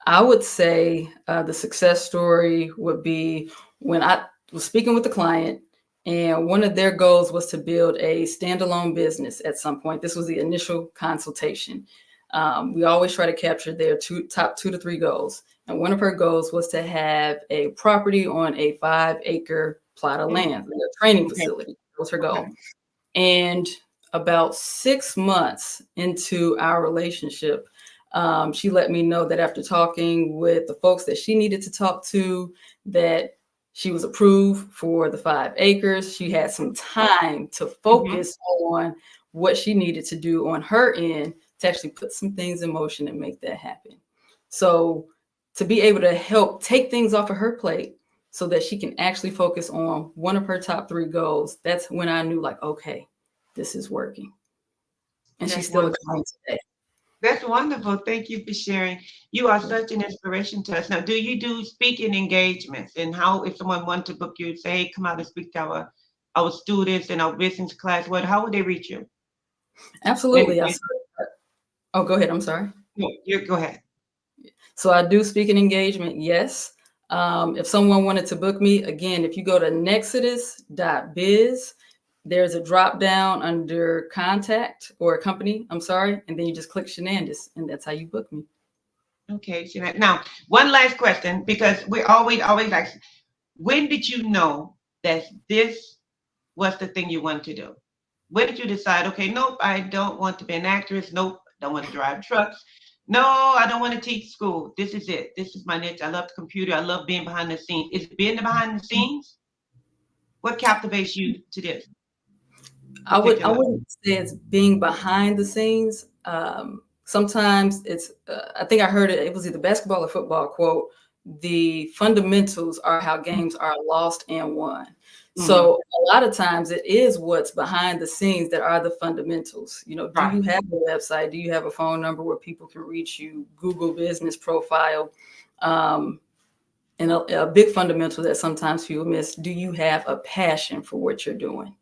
S5: I would say the success story would be when I was speaking with the client, and one of their goals was to build a standalone business at some point. This was the initial consultation. We always try to capture their top 2 to 3 goals. And one of her goals was to have a property on a 5-acre plot of land, a training facility. That was her goal. And about 6 months into our relationship, she let me know that after talking with the folks that she needed to talk to, that she was approved for the 5 acres. She had some time to focus on what she needed to do on her end to actually put some things in motion and make that happen. So to be able to help take things off of her plate so that she can actually focus on one of her top 3 goals, that's when I knew, like, okay, this is working. And she's still a client today.
S10: That's wonderful. Thank you for sharing. You are such an inspiration to us. Now, do you do speaking engagements? And how, if someone wanted to book you, say, hey, come out and speak to our students in our business class, how would they reach you?
S5: Absolutely. Oh, go ahead. I'm sorry.
S10: No, you go ahead.
S5: So I do speaking engagement, yes. If someone wanted to book me, again, if you go to nexodus.biz, there's a drop down under contact or company, and then you just click Shenandoah, and that's how you book me.
S10: Okay, Shenandoah. Now, one last question, because we always like, when did you know that this was the thing you wanted to do? When did you decide, okay, nope, I don't want to be an actress. Nope, I don't want to drive trucks. No, I don't want to teach school. This is it. This is my niche. I love the computer. I love being behind the scenes. Is it being behind the scenes? What captivates you to this?
S5: I wouldn't say it's being behind the scenes. Sometimes it's, I think I heard it was either basketball or football quote, the fundamentals are how games are lost and won. So a lot of times it is what's behind the scenes that are the fundamentals. You know, do you have a website? Do you have a phone number where people can reach you? Google business profile. And a big fundamental that sometimes people miss, do you have a passion for what you're doing?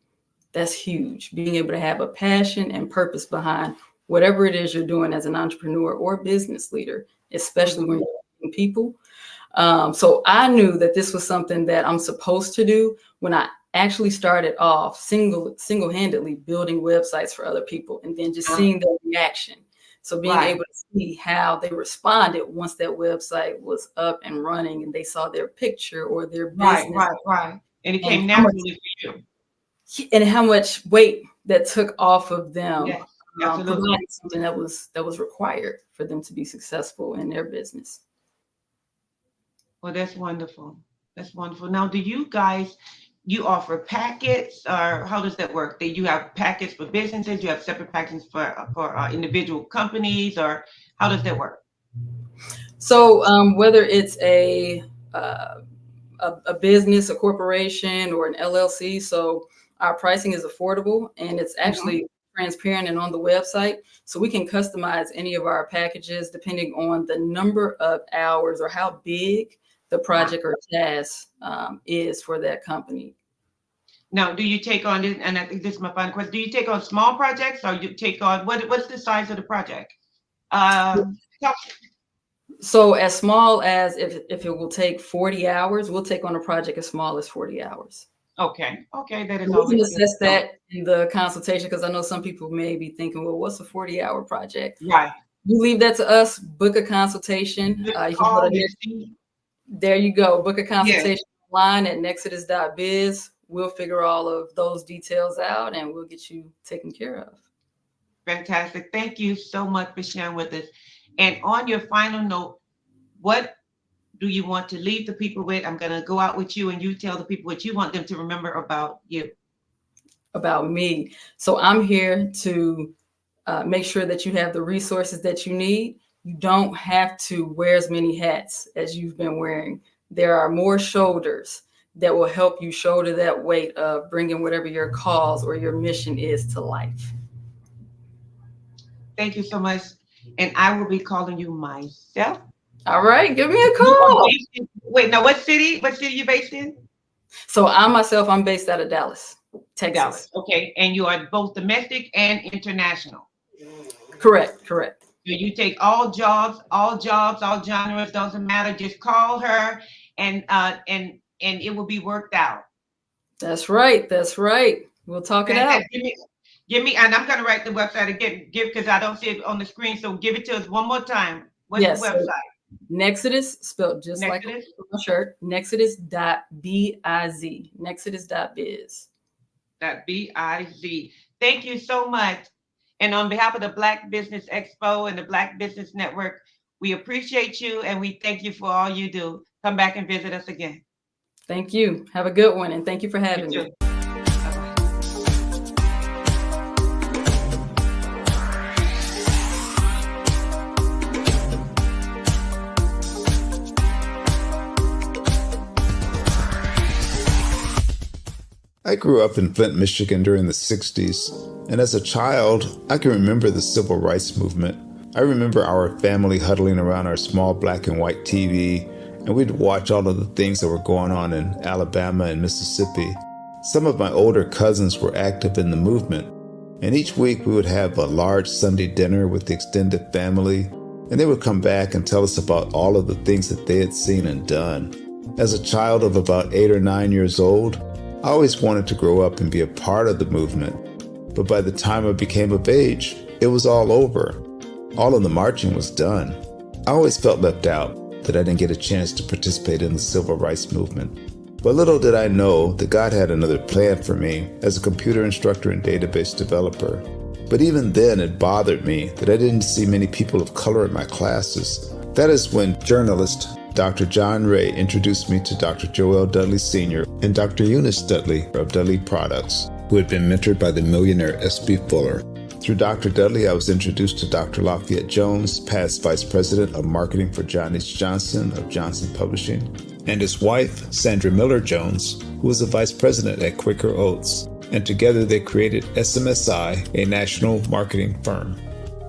S5: That's huge. Being able to have a passion and purpose behind whatever it is you're doing as an entrepreneur or business leader, especially when you're helping people. So I knew that this was something that I'm supposed to do when I actually started off single-handedly building websites for other people and then just seeing their reaction. So being able to see how they responded once that website was up and running and they saw their picture or their business.
S10: Right. And it came naturally for you.
S5: And how much weight that took off of them,
S10: absolutely.
S5: Something that was required for them to be successful in their business.
S10: Well, that's wonderful. That's wonderful. Now, do you guys, you offer packets, or how does that work? Do you have packets for businesses? Do you have separate packets for individual companies, or how does that work?
S5: So whether it's a business, a corporation, or an LLC, so our pricing is affordable and it's actually transparent and on the website. So we can customize any of our packages depending on the number of hours or how big the project or task is for that company.
S10: Now, do you take on this? And I think this is my final question. Do you take on small projects, or you take on what's the size of the project?
S5: So as small as if it will take 40 hours, we'll take on a project as small as 40 hours.
S10: Okay, that is.
S5: We can assess that in the consultation because I know some people may be thinking, well, what's a 40-hour project?
S10: Right.
S5: You leave that to us. Book a consultation. You can go to there you go. Book a consultation online at nexodus.biz. We'll figure all of those details out and we'll get you taken care of.
S10: Fantastic. Thank you so much for sharing with us. And on your final note, what do you want to leave the people with? I'm going to go out with you and you tell the people what you want them to remember about you.
S5: About me. So I'm here to make sure that you have the resources that you need. You don't have to wear as many hats as you've been wearing. There are more shoulders that will help you shoulder that weight of bringing whatever your cause or your mission is to life.
S10: Thank you so much. and I will be calling you myself.
S5: All right, give me a call.
S10: Wait, now what city? What city you based in?
S5: So I'm based out of Dallas, Texas.
S10: Dallas. Okay, and you are both domestic and international.
S5: Correct.
S10: So you take all jobs, all genres, doesn't matter. Just call her, and it will be worked out.
S5: That's right. We'll talk it out.
S10: Give me, and I'm gonna write the website again. Give, because I don't see it on the screen. So give it to us one more time. What's the website?
S5: Nexodus, spelled just like
S10: Nexodus?
S5: on my shirt. Nexodus.biz. Nexodus.biz.
S10: .biz. Thank you so much. And on behalf of the Black Business Expo and the Black Business Network, we appreciate you and we thank you for all you do. Come back and visit us again.
S5: Thank you. Have a good one, and thank you for having me.
S7: I grew up in Flint, Michigan during the 60s, and as a child, I can remember the civil rights movement. I remember our family huddling around our small black and white TV, and we'd watch all of the things that were going on in Alabama and Mississippi. Some of my older cousins were active in the movement, and each week we would have a large Sunday dinner with the extended family, and they would come back and tell us about all of the things that they had seen and done. As a child of about 8 or 9 years old, I always wanted to grow up and be a part of the movement, but by the time I became of age, it was all over. All of the marching was done. I always felt left out, that I didn't get a chance to participate in the civil rights movement. But little did I know that God had another plan for me as a computer instructor and database developer. But even then, it bothered me that I didn't see many people of color in my classes. That is when journalist Dr. John Ray introduced me to Dr. Joel Dudley Sr. and Dr. Eunice Dudley of Dudley Products, who had been mentored by the millionaire S.B. Fuller. Through Dr. Dudley, I was introduced to Dr. Lafayette Jones, past Vice President of Marketing for John H. Johnson of Johnson Publishing, and his wife, Sandra Miller Jones, who was a Vice President at Quaker Oats, and together they created SMSI, a national marketing firm.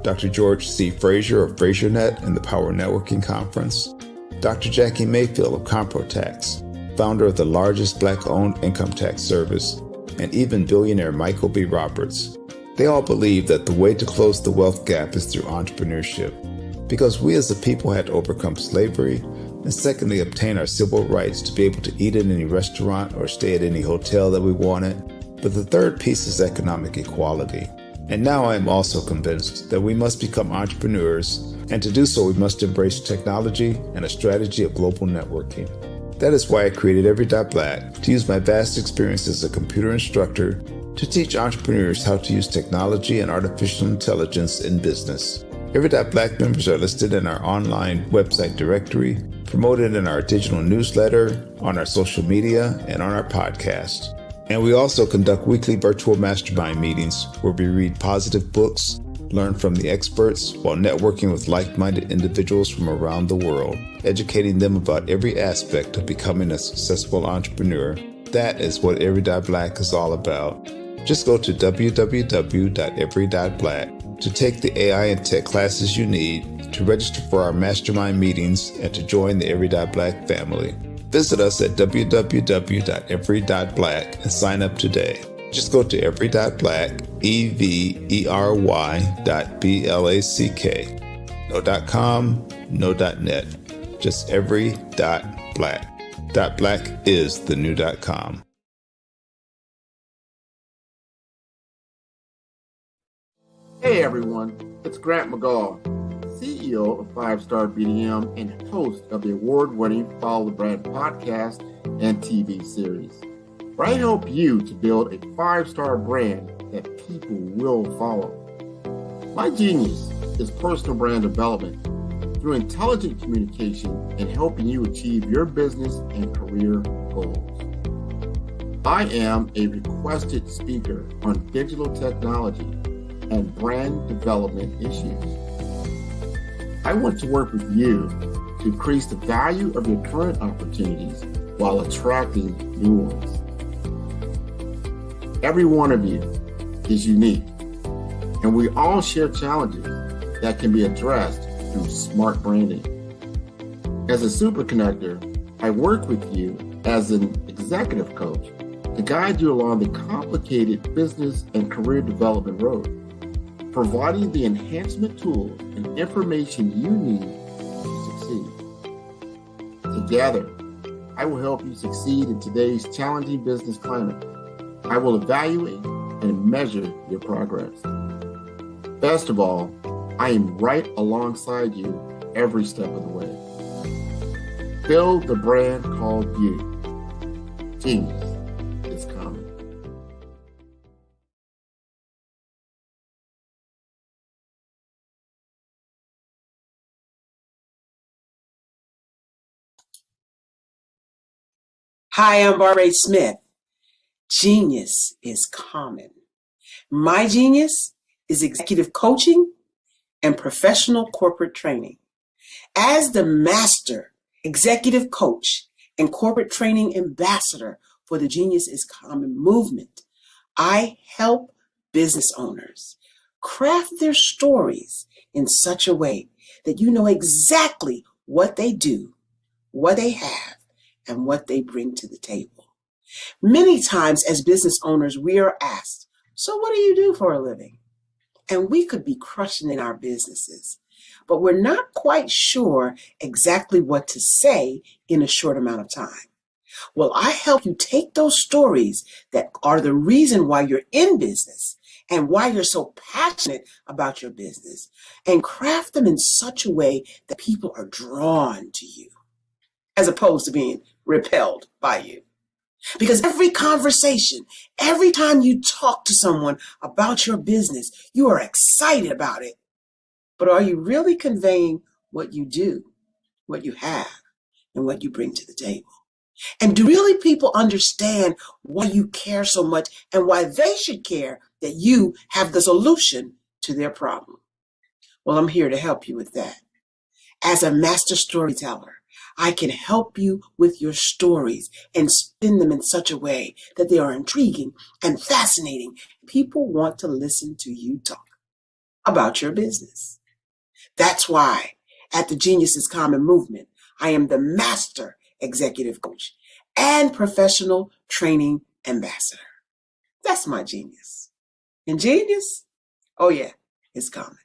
S7: Dr. George C. Frazier of FrazierNet and the Power Networking Conference, Dr. Jackie Mayfield of ComproTax, founder of the largest Black-owned income tax service, and even billionaire Michael B. Roberts. They all believe that the way to close the wealth gap is through entrepreneurship, because we as a people had to overcome slavery, and secondly, obtain our civil rights to be able to eat in any restaurant or stay at any hotel that we wanted. But the third piece is economic equality. And now I am also convinced that we must become entrepreneurs, and to do so we must embrace technology and a strategy of global networking. That is why I created Every.Black, to use my vast experience as a computer instructor to teach entrepreneurs how to use technology and artificial intelligence in business. Every.Black members are listed in our online website directory, promoted in our digital newsletter, on our social media, and on our podcast. And we also conduct weekly virtual mastermind meetings where we read positive books, learn from the experts, while networking with like-minded individuals from around the world, educating them about every aspect of becoming a successful entrepreneur. That is what Every.Black is all about. Just go to www.every.black to take the AI and tech classes you need, to register for our mastermind meetings, and to join the Every.Black family. Visit us at www.every.black and sign up today. Just go to every.black, every.black. No .com, no .net, just every.black. .black is the new .com.
S22: Hey everyone, it's Grant McGaw, CEO of 5-Star BDM and host of the award-winning Follow the Brand podcast and TV series, where I help you to build a 5-star brand that people will follow. My genius is personal brand development through intelligent communication and helping you achieve your business and career goals. I am a requested speaker on digital technology and brand development issues. I want to work with you to increase the value of your current opportunities while attracting new ones. Every one of you is unique, and we all share challenges that can be addressed through smart branding. As a superconnector, I work with you as an executive coach to guide you along the complicated business and career development road, providing the enhancement tools and information you need to succeed. Together, I will help you succeed in today's challenging business climate. I will evaluate and measure your progress. Best of all, I am right alongside you every step of the way. Build the brand called you. Genius is coming.
S17: Hi, I'm Barbara Smith. Genius is common. My genius is executive coaching and professional corporate training. As the master executive coach and corporate training ambassador for the Genius is Common movement, I help business owners craft their stories in such a way that you know exactly what they do, what they have, and what they bring to the table. Many times as business owners, we are asked, so what do you do for a living? And we could be crushing in our businesses, but we're not quite sure exactly what to say in a short amount of time. Well, I help you take those stories that are the reason why you're in business and why you're so passionate about your business and craft them in such a way that people are drawn to you as opposed to being repelled by you. Because every conversation, every time you talk to someone about your business, you are excited about it. But are you really conveying what you do, what you have, and what you bring to the table? And do really people understand why you care so much and why they should care that you have the solution to their problem? Well, I'm here to help you with that. As a master storyteller, I can help you with your stories and spin them in such a way that they are intriguing and fascinating. People want to listen to you talk about your business. That's why at the Genius is Common movement, I am the master executive coach and professional training ambassador. That's my genius. And genius? Oh yeah, it's common.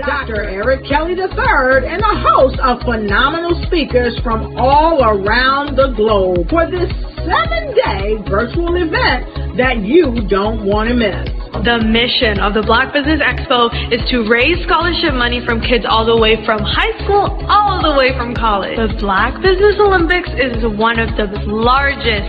S1: Dr. Eric Kelly III and a host of phenomenal speakers from all around the globe for this 7-day virtual event that you don't want to miss.
S2: The mission of the Black Business Expo is to raise scholarship money from kids all the way from high school, all the way from college. The Black Business Olympics is one of the largest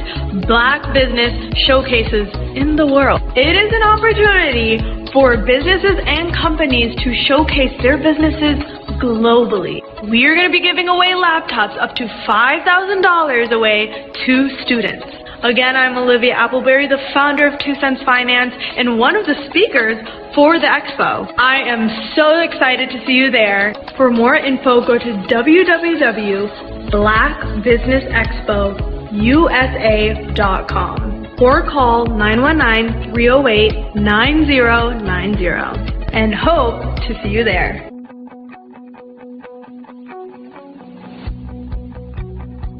S2: Black business showcases in the world. It is an opportunity for businesses and companies to showcase their businesses globally. We are going to be giving away laptops up to $5,000 away to students. Again, I'm Olivia Appleberry, the founder of 2 Cents Finance and one of the speakers for the expo. I am so excited to see you there. For more info, go to www.blackbusinessexpousa.com or call 919-308-9090 and hope to see you there.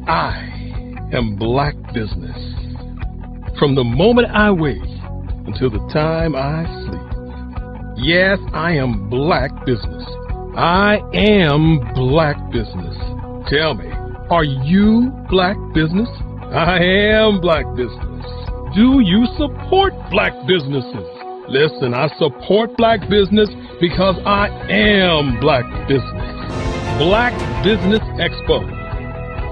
S3: I am Black Business. From the moment I wake until the time I sleep. Yes, I am Black Business. I am Black Business. Tell me, are you Black business? I am Black business. Do you support Black businesses? Listen, I support Black business because I am Black business. Black Business Expo,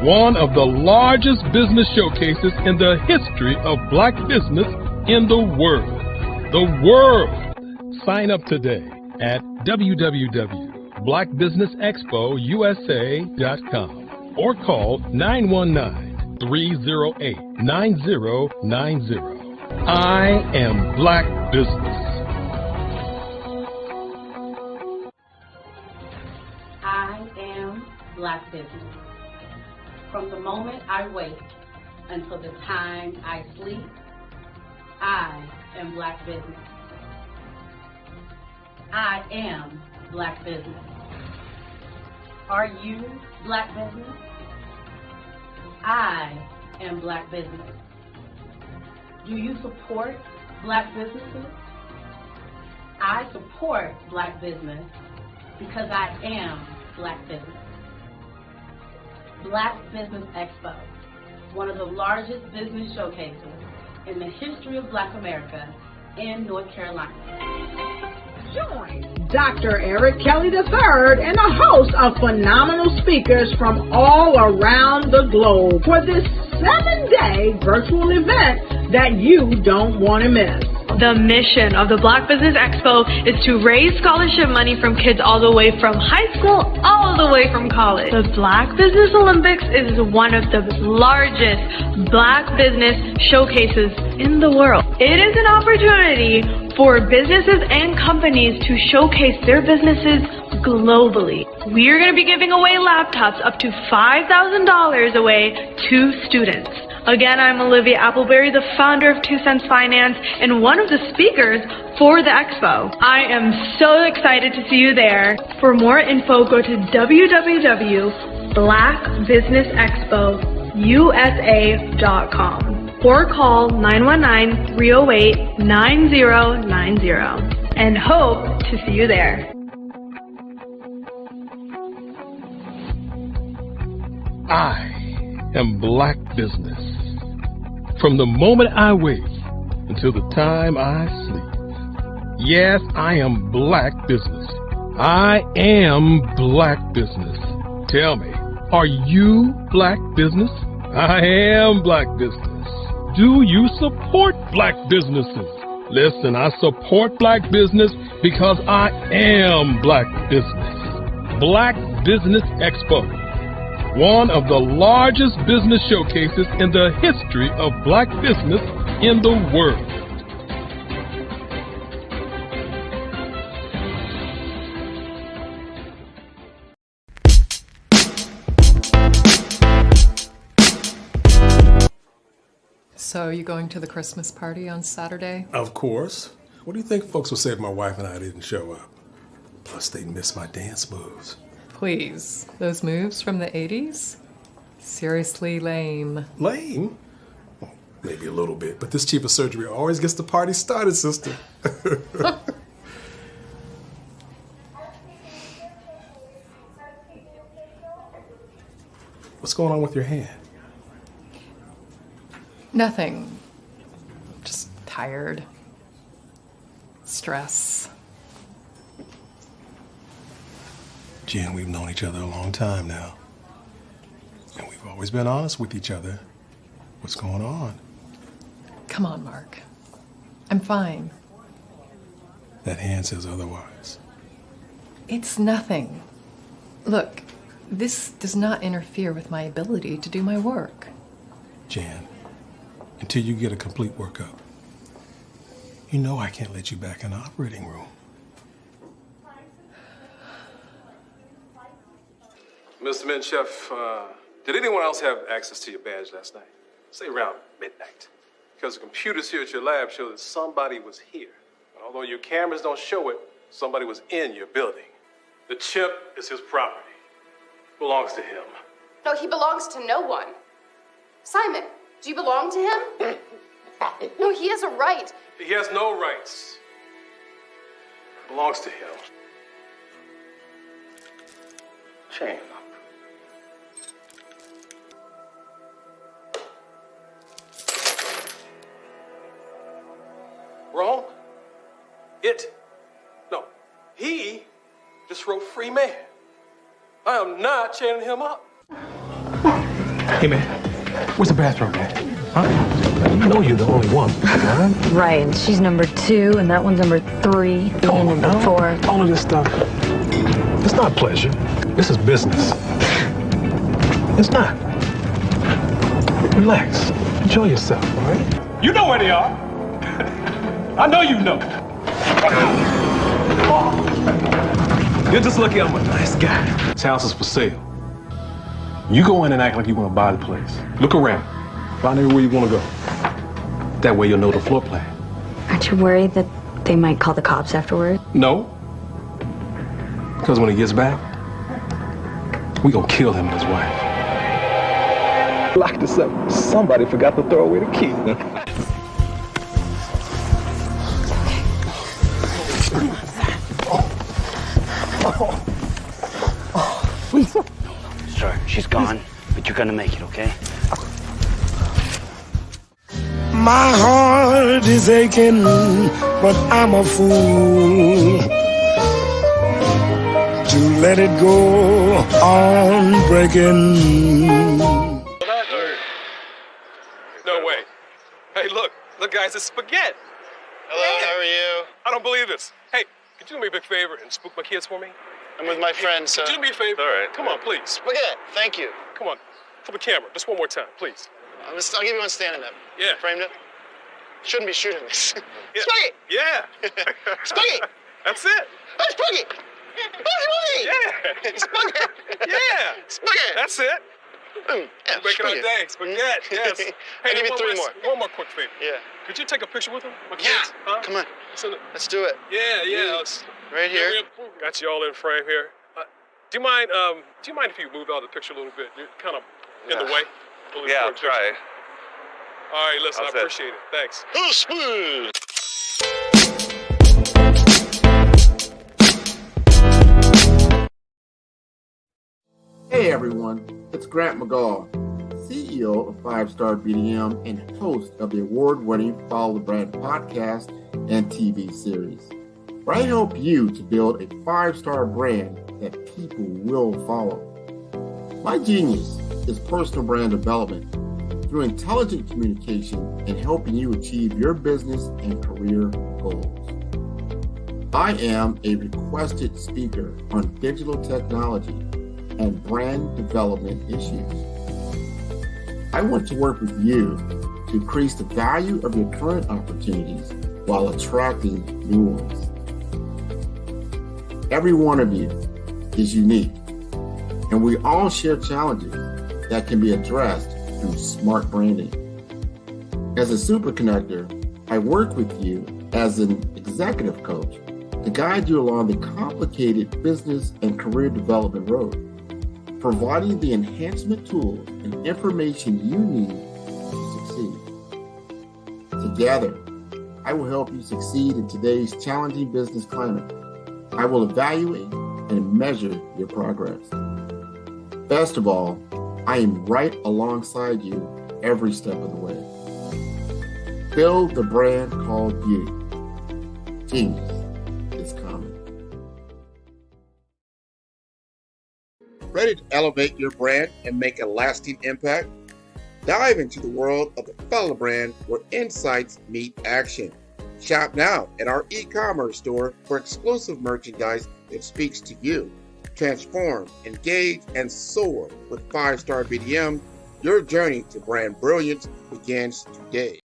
S3: one of the largest business showcases in the history of Black business in the world. The world! Sign up today at www.blackbusinessexpousa.com or call 919-308-9090. I am Black business.
S4: I am Black business. From the moment I wake until the time I sleep, I am Black business. I am Black business. Are you Black business? I am Black business. Do you support Black businesses? I support Black business because I am Black business. Black Business Expo, one of the largest business showcases in the history of Black America in North Carolina.
S1: Join Dr. Eric Kelly III and a host of phenomenal speakers from all around the globe for this 7-day virtual event that you don't want to miss.
S2: The mission of the Black Business Expo is to raise scholarship money from kids all the way from high school all the way from college. The Black Business Olympics is one of the largest Black business showcases in the world. It is an opportunity for businesses and companies to showcase their businesses globally. We are going to be giving away laptops up to $5,000 away to students. Again, I'm Olivia Appleberry, the founder of 2 Cents Finance and one of the speakers for the expo. I am so excited to see you there. For more info, go to www.blackbusinessexpousa.com or call 919-308-9090 and hope to see you there.
S3: I am Black business. From the moment I wake until the time I sleep. Yes, I am Black business. I am Black business. Tell me, are you Black business? I am Black business. Do you support Black businesses? Listen, I support Black business because I am Black business. Black Business Expo, one of the largest business showcases in the history of Black business in the world.
S11: So, are you going to the Christmas party on Saturday?
S3: Of course. What do you think folks will say if my wife and I didn't show up? Plus, they'd miss my dance moves.
S11: Please, those moves from the 80s? Seriously lame.
S3: Lame? Well, maybe a little bit, but this chief of surgery always gets the party started, sister. What's going on with your hand?
S11: Nothing. Just tired. Stress.
S3: Jen, we've known each other a long time now. And we've always been honest with each other. What's going on?
S11: Come on, Mark. I'm fine.
S3: That hand says otherwise.
S11: It's nothing. Look, this does not interfere with my ability to do my work.
S3: Jan, until you get a complete workup, you know I can't let you back in the operating room.
S12: Mr. Menchef, did anyone else have access to your badge last night? Say around midnight. Because the computers here at your lab show that somebody was here. And although your cameras don't show it, somebody was in your building. The chip is his property. Belongs to him.
S23: No, he belongs to no one. Simon, do you belong to him? No, he has a right.
S12: He has no rights. Belongs to him. Chain up. it. No, he just wrote free man. I am not chaining him up.
S3: Hey, man, where's the bathroom, man? Huh? You know you're the only one, huh?
S6: Right, and she's number 2, and that one's number 3, and number 4.
S3: All of this stuff, it's not pleasure. This is business. It's not. Relax. Enjoy yourself, all right?
S12: You know where they are. I know you know.
S3: You're just lucky I'm a nice guy. This house is for sale. You go in and act like you want to buy the place. Look around. Find everywhere you want to go. That way you'll know the floor plan.
S6: Aren't you worried that they might call the cops afterward?
S3: No. Because when he gets back, we gonna kill him and his wife.
S8: Locked us up. Somebody forgot to throw away the key.
S13: Sir, she's gone, but you're gonna make it, okay?
S24: My heart is aching, but I'm a fool to let it go on breaking.
S12: No way. Hey, look, guys, it's spaghetti.
S25: Hello, how are you?
S12: I don't believe this. Hey, could you do me a big favor and spook my kids for me?
S25: I'm with my friends, so...
S12: Could you do me a favor?
S25: All right.
S12: Come on, please.
S25: Spaghetti, thank you.
S12: Come on, for the camera, just one more time, please.
S25: I'll give you one standing up.
S12: Yeah.
S25: Framed it. Shouldn't be shooting this.
S12: Yeah.
S25: Spaghetti!
S12: Yeah.
S25: Spaghetti!
S12: That's it.
S25: That's Spaghetti! Spaghetti!
S12: Yeah.
S25: Spaghetti!
S12: Yeah.
S25: Spaghetti!
S12: That's it.
S25: Yeah,
S12: Making our day. Spaghetti, yes. Hey,
S25: I'll give you 3 more.
S12: One more quick favor.
S25: Yeah.
S12: Could you take a picture with them? My kids?
S25: Yeah.
S12: Huh?
S25: Come on. Let's do it.
S12: Yeah.
S25: Right here.
S12: Got you all in frame here. Do you mind if you move out of the picture a little bit? You're kind of in the way.
S25: Yeah, I'll try.
S12: All right, listen, I appreciate it. Thanks.
S25: Oh, smooth.
S22: Hey everyone, it's Grant McGaw, CEO of 5-Star BDM and host of the award-winning Follow the Brand podcast and TV series, where I help you to build a 5-star brand that people will follow. My genius is personal brand development through intelligent communication and helping you achieve your business and career goals. I am a requested speaker on digital technology and brand development issues. I want to work with you to increase the value of your current opportunities while attracting new ones. Every one of you is unique, and we all share challenges that can be addressed through smart branding. As a super connector, I work with you as an executive coach to guide you along the complicated business and career development road, providing the enhancement tools and information you need to succeed. Together, I will help you succeed in today's challenging business climate. I will evaluate and measure your progress. Best of all, I am right alongside you every step of the way. Build the brand called you. Genius is coming. Ready to elevate your brand and make a lasting impact? Dive into the world of the Follow brand where insights meet action. Shop now at our e-commerce store for exclusive merchandise that speaks to you. Transform, engage, and soar with 5-Star BDM. Your journey to brand brilliance begins today.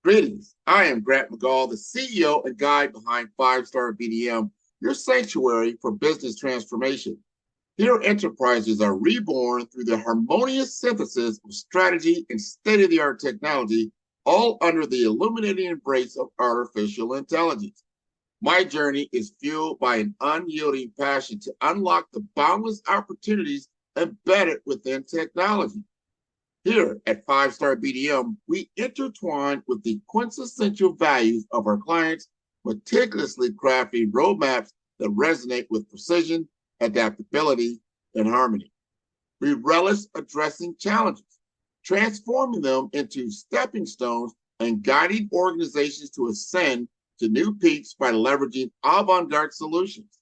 S22: Greetings. I am Grant McGaw, the CEO and guide behind 5-Star BDM, your sanctuary for business transformation. Here, enterprises are reborn through the harmonious synthesis of strategy and state-of-the-art technology, all under the illuminating embrace of artificial intelligence. My journey is fueled by an unyielding passion to unlock the boundless opportunities embedded within technology. Here at 5-Star BDM, we intertwine with the quintessential values of our clients, meticulously crafting roadmaps that resonate with precision, adaptability, and harmony. We relish addressing challenges, transforming them into stepping stones and guiding organizations to ascend to new peaks by leveraging avant-garde solutions.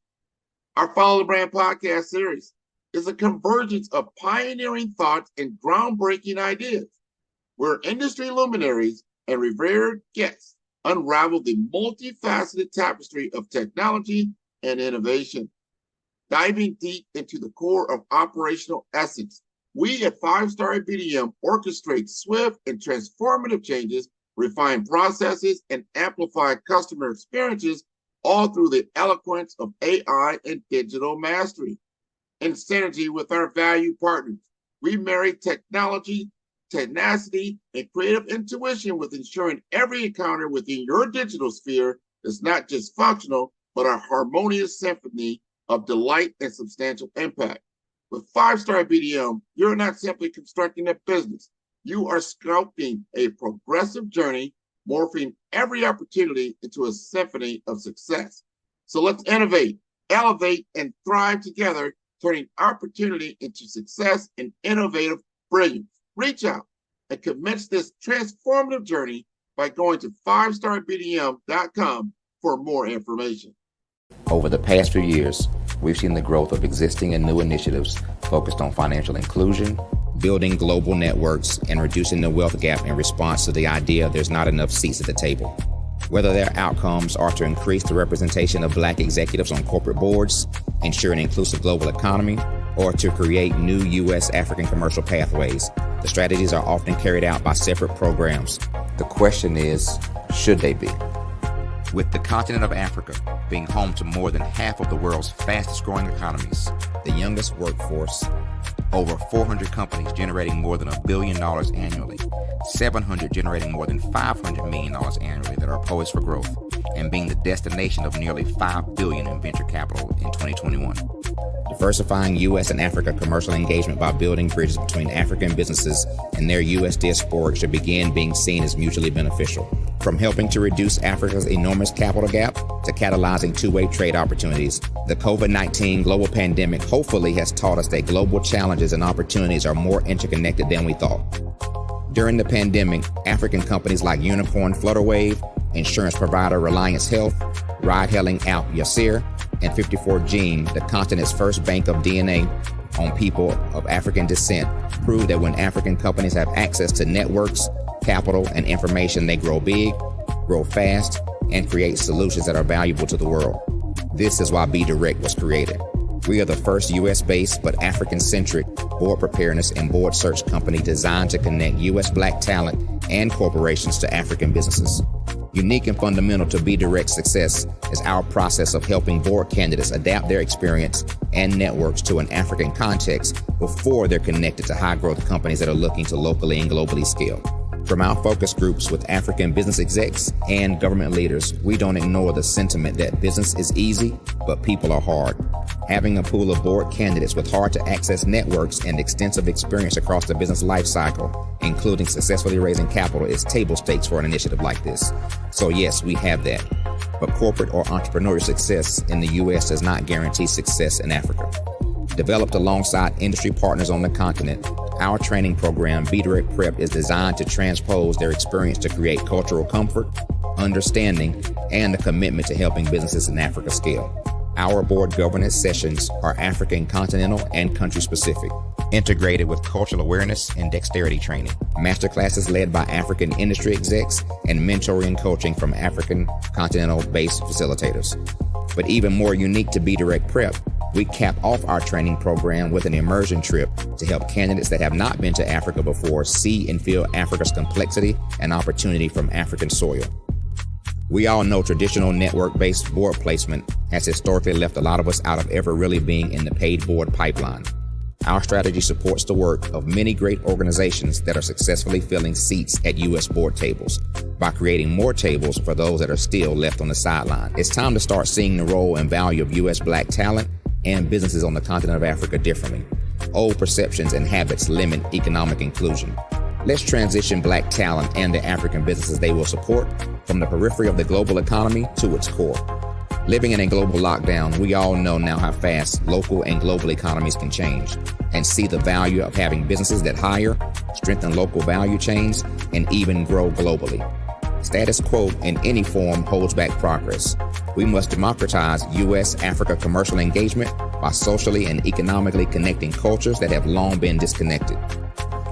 S22: Our Follow the Brand podcast series is a convergence of pioneering thoughts and groundbreaking ideas, where industry luminaries and revered guests unravel the multifaceted tapestry of technology and innovation. Diving deep into the core of operational essence, we at 5-Star BDM orchestrate swift and transformative changes, refine processes, and amplify customer experiences, all through the eloquence of AI and digital mastery. In synergy with our value partners, we marry technology, tenacity, and creative intuition with ensuring every encounter within your digital sphere is not just functional, but a harmonious symphony of delight and substantial impact. With 5-Star BDM, you're not simply constructing a business. You are sculpting a progressive journey, morphing every opportunity into a symphony of success. So let's innovate, elevate, and thrive together, turning opportunity into success and innovative brilliance. Reach out and commence this transformative journey by going to 5starbdm.com for more information.
S9: Over the past few years, we've seen the growth of existing and new initiatives focused on financial inclusion, building global networks, and reducing the wealth gap in response to the idea there's not enough seats at the table. Whether their outcomes are to increase the representation of Black executives on corporate boards, ensure an inclusive global economy, or to create new U.S. African commercial pathways, the strategies are often carried out by separate programs. The question is, should they be? With the continent of Africa being home to more than half of the world's fastest growing economies, the youngest workforce, over 400 companies generating more than $1 billion annually, 700 generating more than $500 million annually that are poised for growth, and being the destination of nearly $5 billion in venture capital in 2021. Diversifying U.S. and Africa commercial engagement by building bridges between African businesses and their U.S. diaspora should begin being seen as mutually beneficial. From helping to reduce Africa's enormous capital gap to catalyzing two-way trade opportunities, the COVID-19 global pandemic hopefully has taught us that global challenges and opportunities are more interconnected than we thought. During the pandemic, African companies like Unicorn Flutterwave, insurance provider Reliance Health, ride-hailing app Yasir, and 54Gene, the continent's first bank of DNA on people of African descent, proved that when African companies have access to networks, capital, and information, they grow big, grow fast, and create solutions that are valuable to the world. This is why Be Direct was created. We are the first U.S.-based but African-centric board preparedness and board search company designed to connect U.S. Black talent and corporations to African businesses. Unique and fundamental to Be Direct's success is our process of helping board candidates adapt their experience and networks to an African context before they're connected to high-growth companies that are looking to locally and globally scale. From our focus groups with African business execs and government leaders, we don't ignore the sentiment that business is easy, but people are hard. Having a pool of board candidates with hard-to-access networks and extensive experience across the business life cycle, including successfully raising capital, is table stakes for an initiative like this. So yes, we have that. But corporate or entrepreneurial success in the U.S. does not guarantee success in Africa. Developed alongside industry partners on the continent, our training program, Be Direct Prep, is designed to transpose their experience to create cultural comfort, understanding, and a commitment to helping businesses in Africa scale. Our board governance sessions are African, continental, and country-specific, integrated with cultural awareness and dexterity training, masterclasses led by African industry execs, and mentoring coaching from African continental-based facilitators. But even more unique to Be Direct Prep, we cap off our training program with an immersion trip to help candidates that have not been to Africa before see and feel Africa's complexity and opportunity from African soil. We all know traditional network-based board placement has historically left a lot of us out of ever really being in the paid board pipeline. Our strategy supports the work of many great organizations that are successfully filling seats at U.S. board tables by creating more tables for those that are still left on the sideline. It's time to start seeing the role and value of U.S. Black talent and businesses on the continent of Africa differently. Old perceptions and habits limit economic inclusion. Let's transition Black talent and the African businesses they will support from the periphery of the global economy to its core. Living in a global lockdown, we all know now how fast local and global economies can change, and see the value of having businesses that hire, strengthen local value chains, and even grow globally. Status quo in any form holds back progress. We must democratize U.S.-Africa commercial engagement by socially and economically connecting cultures that have long been disconnected.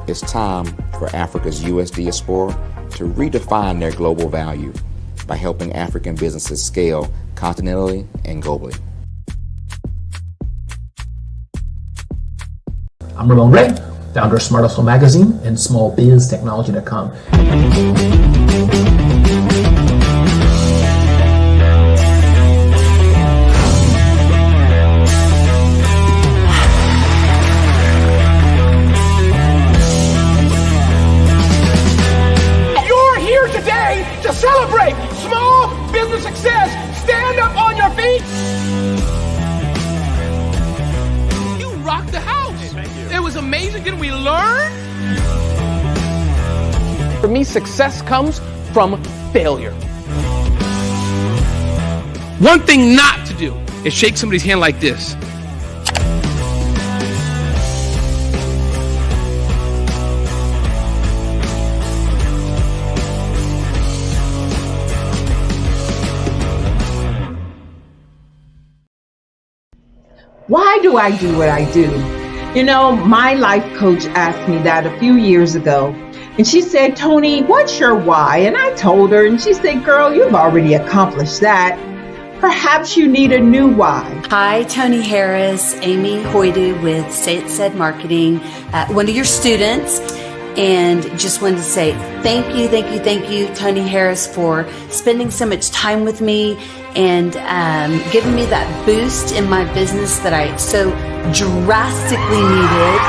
S9: It's time for Africa's U.S. diaspora to redefine their global value by helping African businesses scale continentally and globally.
S14: I'm Ramon Ray, founder of Smart Hustle Magazine and smallbiztechnology.com.
S15: You're here today to celebrate small business success. Stand up on your feet. You rocked the house. Hey, thank you. It was amazing. Didn't we learn? For me, success comes from failure. One thing not to do is shake somebody's hand like this.
S16: Why do I do what I do? You know, my life coach asked me that a few years ago. And she said, Tony, what's your why? And I told her, and she said, girl, you've already accomplished that. Perhaps you need a new why.
S18: Hi, Tony Harris, Amy Hoydu with Say It Said Marketing, one of your students. And just wanted to say thank you, Tony Harris, for spending so much time with me and giving me that boost in my business that I so drastically needed.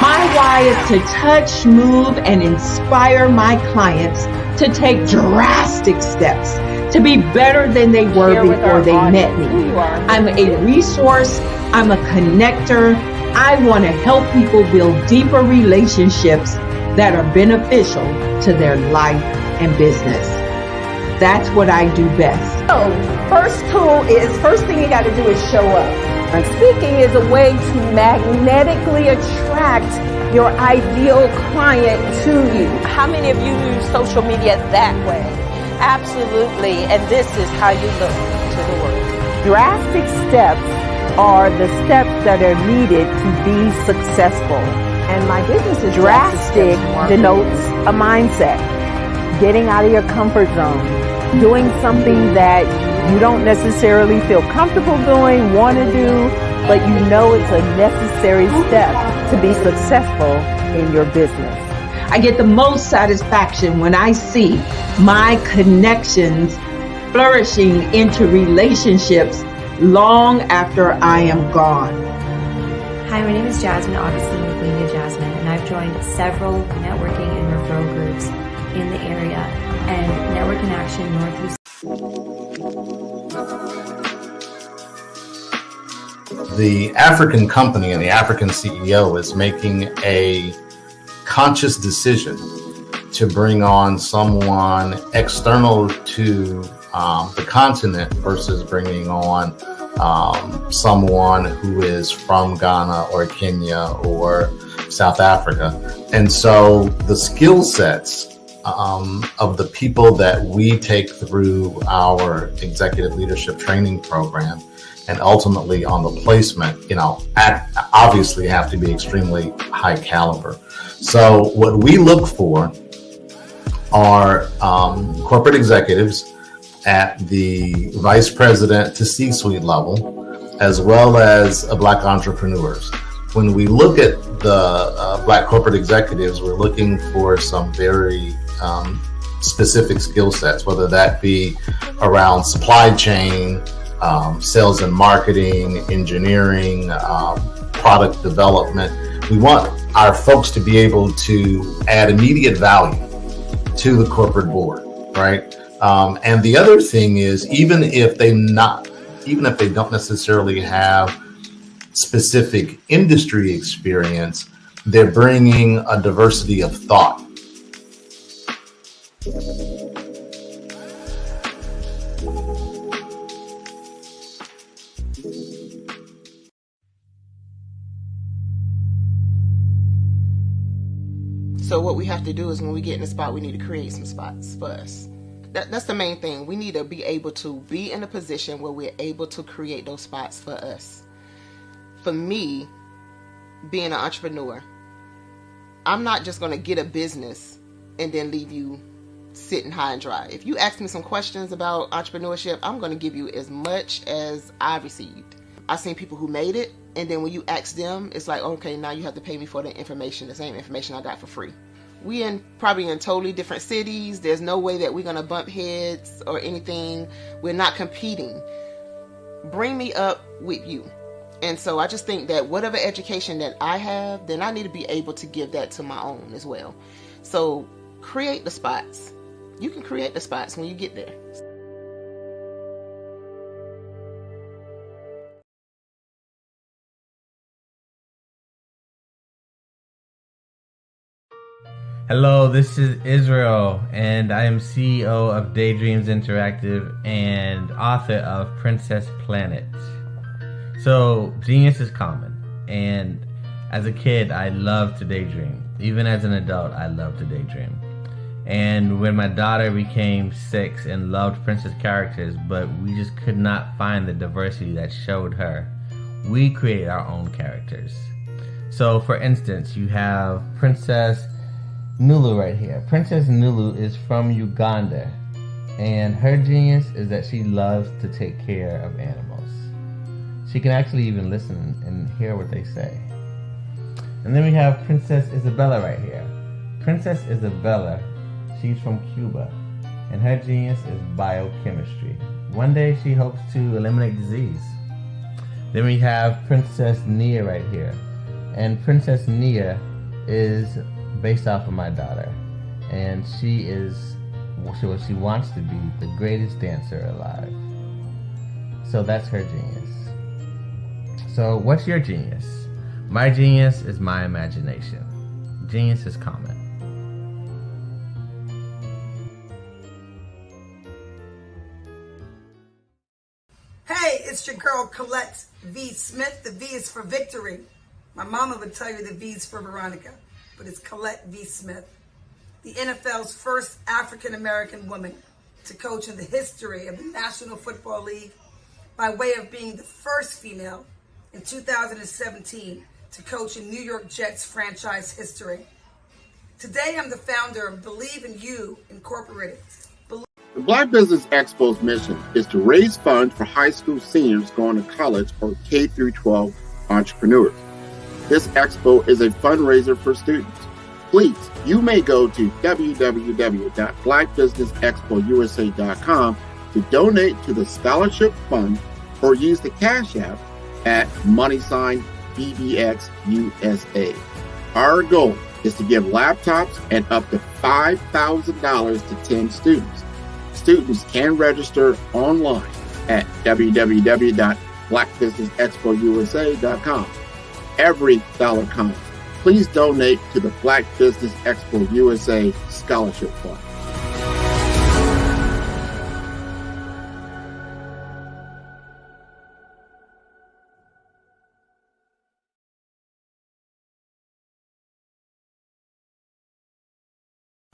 S16: My why is to touch, move, and inspire my clients to take drastic steps to be better than they were before they met me. I'm a resource. I'm a connector. I want to help people build deeper relationships that are beneficial to their life and business. That's what I do best.
S20: So, first thing you got to do is show up. And speaking is a way to magnetically attract your ideal client to you. How many of you use social media that way? Absolutely, and this is how you look to the world. Drastic steps are the steps that are needed to be successful. And my business is drastic denotes a mindset. Getting out of your comfort zone. Doing something that you don't necessarily feel comfortable doing, want to do, but you know it's a necessary step to be successful in your business.
S16: I get the most satisfaction when I see my connections flourishing into relationships long after I am gone.
S26: Hi, my name is Jasmine Augustine with Linda Jasmine, and I've joined several networking and referral groups in the area, and Network in Action Northeast.
S27: The African company and the African CEO is making a conscious decision to bring on someone external to the continent versus bringing on someone who is from Ghana or Kenya or South Africa. And so the skill sets of the people that we take through our executive leadership training program and ultimately on the placement, obviously have to be extremely high caliber. So what we look for are corporate executives at the vice president to C-suite level, as well as Black entrepreneurs. When we look at the Black corporate executives, we're looking for some very specific skill sets, whether that be around supply chain, sales and marketing, engineering, product development. We want our folks to be able to add immediate value to the corporate board, right? And the other thing is, even if they don't necessarily have specific industry experience, They're bringing a diversity of thought.
S4: So what we have to do is when we get in a spot, we need to create some spots for us. That's the main thing. We need to be able to be in a position where we're able to create those spots for us. For me, being an entrepreneur, I'm not just going to get a business and then leave you sitting high and dry. If you ask me some questions about entrepreneurship, I'm going to give you as much as I received. I've seen people who made it, and then when you ask them, it's like, okay, now you have to pay me for the information, the same information I got for free. We probably in totally different cities. There's no way that we're going to bump heads or anything. We're not competing. Bring me up with you. And so I just think that whatever education that I have, then I need to be able to give that to my own as well. So create the spots. You can create the spots when you get there.
S5: Hello, this is Israel, and I am CEO of Daydreams Interactive and author of Princess Planet. So, genius is common, and as a kid, I loved to daydream. Even as an adult, I loved to daydream. And when my daughter became 6 and loved princess characters, but we just could not find the diversity that showed her, we created our own characters. So, for instance, you have Princess Nulu right here. Princess Nulu is from Uganda, and her genius is that she loves to take care of animals. She can actually even listen and hear what they say. And then we have Princess Isabella right here. Princess Isabella, she's from Cuba, and her genius is biochemistry. One day she hopes to eliminate disease. Then we have Princess Nia right here, and Princess Nia is based off of my daughter, and she is what she wants to be, the greatest dancer alive. So that's her genius. So what's your genius? My genius is my imagination. Genius is common.
S7: Hey, it's your girl Colette V. Smith. The V is for victory. My mama would tell you the V is for Veronica, but it's Colette V. Smith, the NFL's first African-American woman to coach in the history of the National Football League by way of being the first female in 2017 to coach in New York Jets franchise history. Today, I'm the founder of Believe in You Incorporated.
S22: The Black Business Expo's mission is to raise funds for high school seniors going to college or K through 12 entrepreneurs. This expo is a fundraiser for students. Please, you may go to www.blackbusinessexpousa.com to donate to the scholarship fund or use the Cash App at $BBXUSA. Our goal is to give laptops and up to $5,000 to 10 students. Students can register online at www.blackbusinessexpousa.com. Every dollar counts. Please donate to the Black Business Expo USA Scholarship Fund.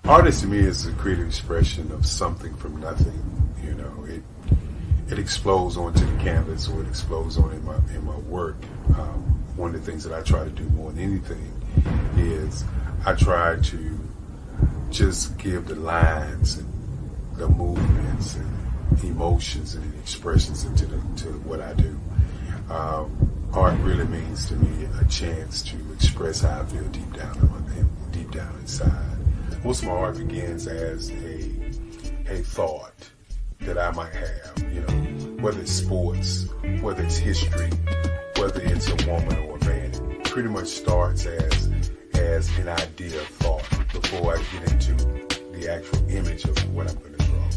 S10: Artist to me is a creative expression of something from nothing. You know, it explodes onto the canvas, or it explodes on in my work. One of the things that I try to do more than anything is I try to just give the lines and the movements and emotions and expressions into what I do. Art really means to me a chance to express how I feel deep down inside. Most of my art begins as a thought that I might have, you know, whether it's sports, whether it's history, whether it's a woman or a man. It pretty much starts as an idea of thought before I get into the actual image of what I'm going to draw.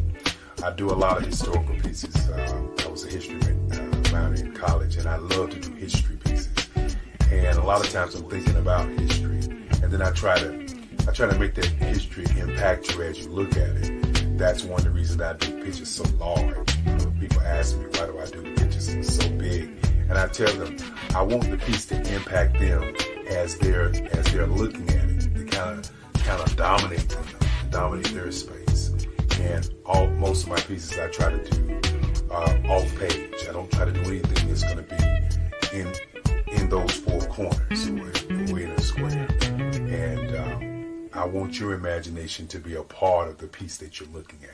S10: I do a lot of historical pieces. I was a history minor in college, and I love to do history pieces. And a lot of times I'm thinking about history, and then I try to make that history impact you as you look at it. That's one of the reasons I do pictures so large. People ask me, why do I do the pictures so big? And I tell them, I want the piece to impact them as they're looking at it, to kind of dominate them, dominate their space. And most of my pieces I try to do off page. I don't try to do anything that's going to be in those four corners or in a square. And I want your imagination to be a part of the piece that you're looking at.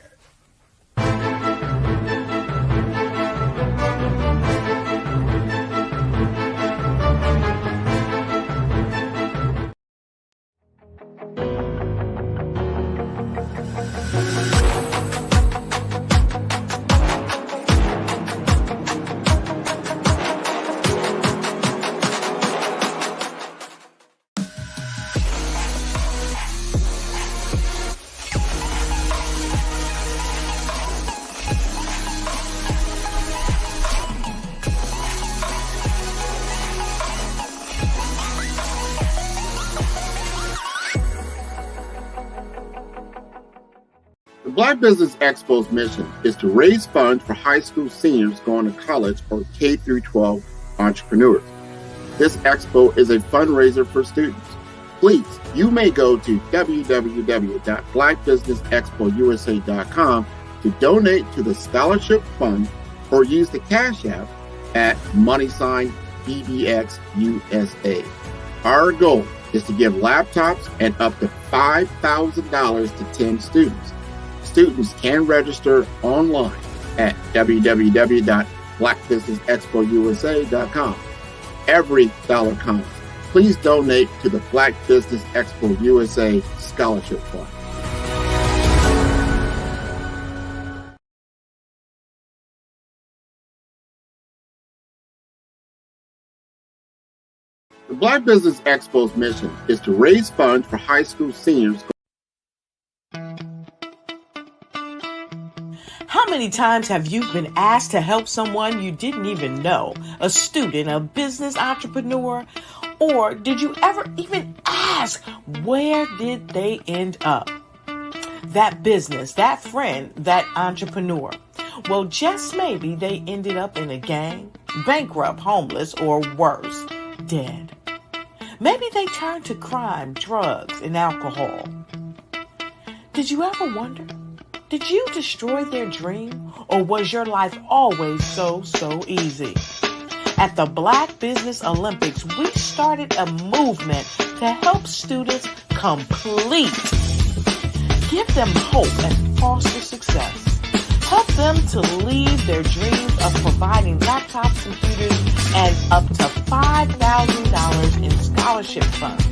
S22: The Black Business Expo's mission is to raise funds for high school seniors going to college or K through 12 entrepreneurs. This expo is a fundraiser for students. Please, you may go to www.blackbusinessexpousa.com to donate to the scholarship fund or use the Cash App at $BBXUSA. Our goal is to give laptops and up to $5,000 to 10 students. Students can register online at www.blackbusinessexpousa.com. Every dollar counts. Please donate to the Black Business Expo USA Scholarship Fund. The Black Business Expo's mission is to raise funds for high school seniors.
S1: How many times have you been asked to help someone you didn't even know, a student, a business entrepreneur, or did you ever even ask, where did they end up? That business, that friend, that entrepreneur. Well, just maybe they ended up in a gang, bankrupt, homeless, or worse, dead. Maybe they turned to crime, drugs, and alcohol. Did you ever wonder? Did you destroy their dream, or was your life always so easy? At the Black Business Olympics, we started a movement to help students complete. Give them hope and foster success. Help them to leave their dreams of providing laptops, computers, and up to $5,000 in scholarship funds.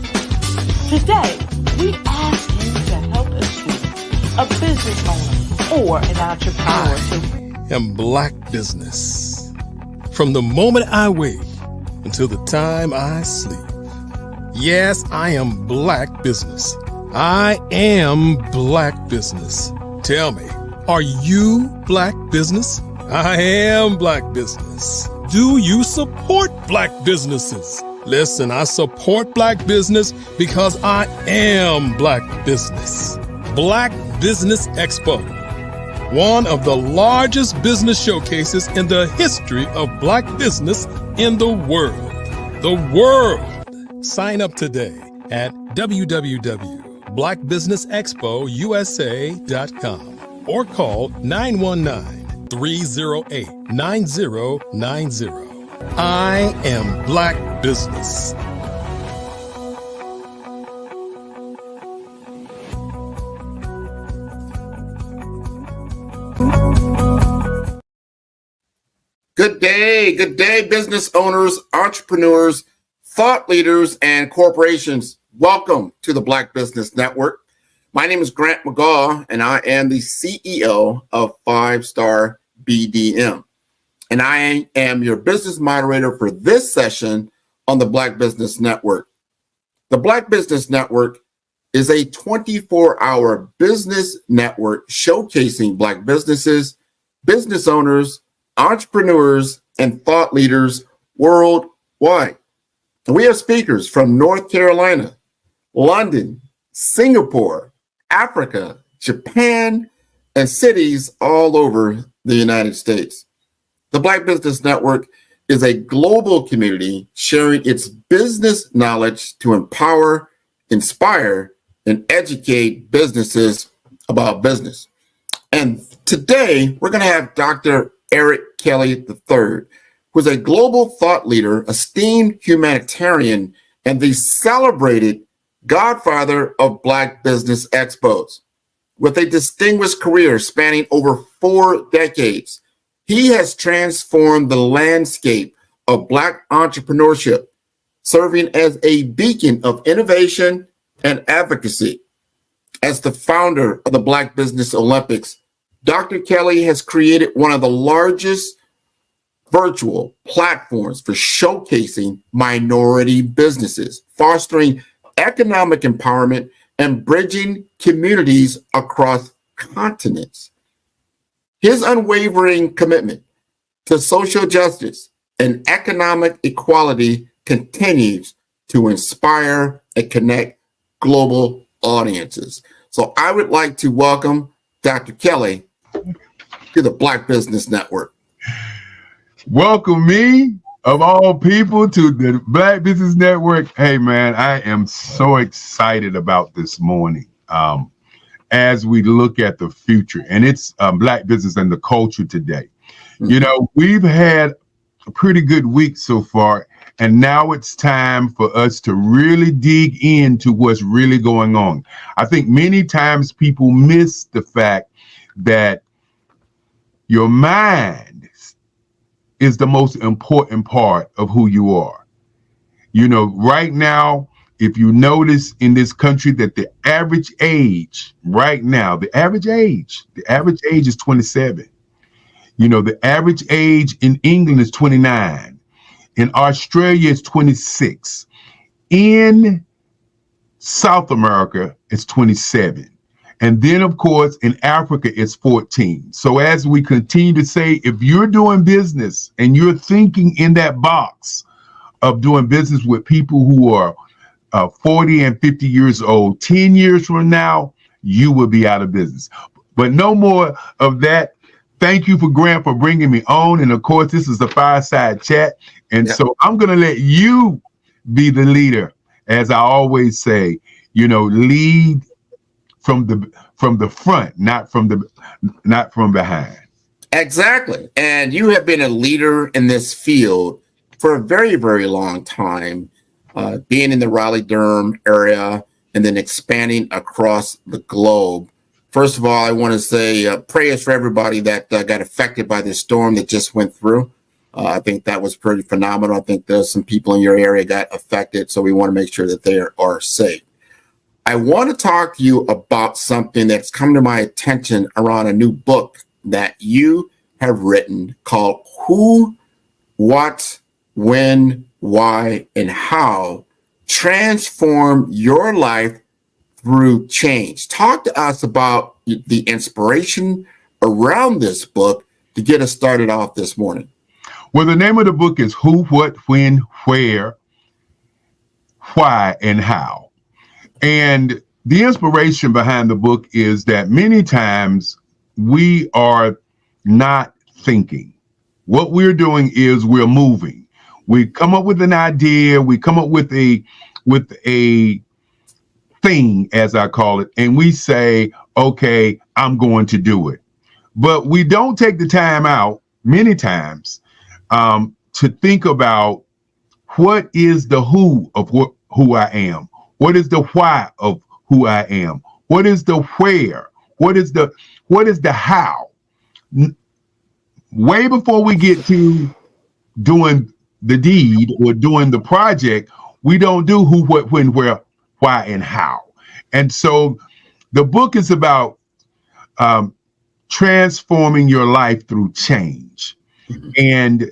S1: Today, we ask you to help a student, a business owner, or an entrepreneur.
S3: I am Black Business. From the moment I wake until the time I sleep. Yes, I am Black Business. I am Black Business. Tell me, are you Black Business? I am Black Business. Do you support Black businesses? Listen, I support Black business because I am Black Business. Black Business Expo, one of the largest business showcases in the history of Black business in the world. The world! Sign up today at www.blackbusinessexpousa.com or call 919-308-9090. I am Black Business.
S22: Good day, business owners, entrepreneurs, thought leaders, and corporations. Welcome to the Black Business Network. My name is Grant McGaw, and I am the CEO of 5-Star BDM. And I am your business moderator for this session on the Black Business Network. The Black Business Network is a 24-hour business network showcasing Black businesses, business owners, entrepreneurs, and thought leaders worldwide. We have speakers from North Carolina, London, Singapore, Africa, Japan, and cities all over the United States. The Black Business Network is a global community sharing its business knowledge to empower, inspire, and educate businesses about business. And today, we're going to have Dr. Eric Kelly III, who is a global thought leader, esteemed humanitarian, and the celebrated godfather of Black Business Expos. With a distinguished career spanning over 4 decades, he has transformed the landscape of Black entrepreneurship, serving as a beacon of innovation and advocacy. As the founder of the Black Business Olympics, Dr. Kelly has created one of the largest virtual platforms for showcasing minority businesses, fostering economic empowerment, and bridging communities across continents. His unwavering commitment to social justice and economic equality continues to inspire and connect global audiences. So I would like to welcome Dr. Kelly to the Black Business Network.
S2: Welcome me, of all people, to the Black Business Network. Hey, man, I am so excited about this morning as we look at the future. And it's Black business and the culture today. Mm-hmm. You know, we've had a pretty good week so far, and now it's time for us to really dig into what's really going on. I think many times people miss the fact that your mind is the most important part of who you are. You know, right now, if you notice in this country that the average age right now, the average age is 27. You know, the average age in England is 29. In Australia, it's 26. In South America, it's 27. And then, of course, in Africa, it's 14. So as we continue to say, if you're doing business and you're thinking in that box of doing business with people who are 40 and 50 years old, 10 years from now, you will be out of business. But no more of that. Thank you for Grant for bringing me on. And of course, this is a fireside chat. And so I'm going to let you be the leader. As I always say, you know, lead from the front, not from behind.
S22: Exactly. And you have been a leader in this field for a very, very long time, being in the Raleigh-Durham area and then expanding across the globe. First of all, I want to say prayers for everybody that got affected by this storm that just went through. I think that was pretty phenomenal. I think there's some people in your area got affected, so we want to make sure that they are safe. I want to talk to you about something that's come to my attention around a new book that you have written called Who, What, When, Why, and How Transform Your Life Through Change. Talk to us about the inspiration around this book to get us started off this morning.
S2: Well, the name of the book is Who, What, When, Where, Why, and How. And the inspiration behind the book is that many times we are not thinking. What we're doing is we're moving. We come up with an idea, we come up with a thing, as I call it, and we say, okay, I'm going to do it. But we don't take the time out many times to think about what is the who of who I am. What is the why of who I am? What is the where? What is the how? Way before we get to doing the deed or doing the project, we don't do who, what, when, where, why, and how. And so the book is about transforming your life through change. Mm-hmm. And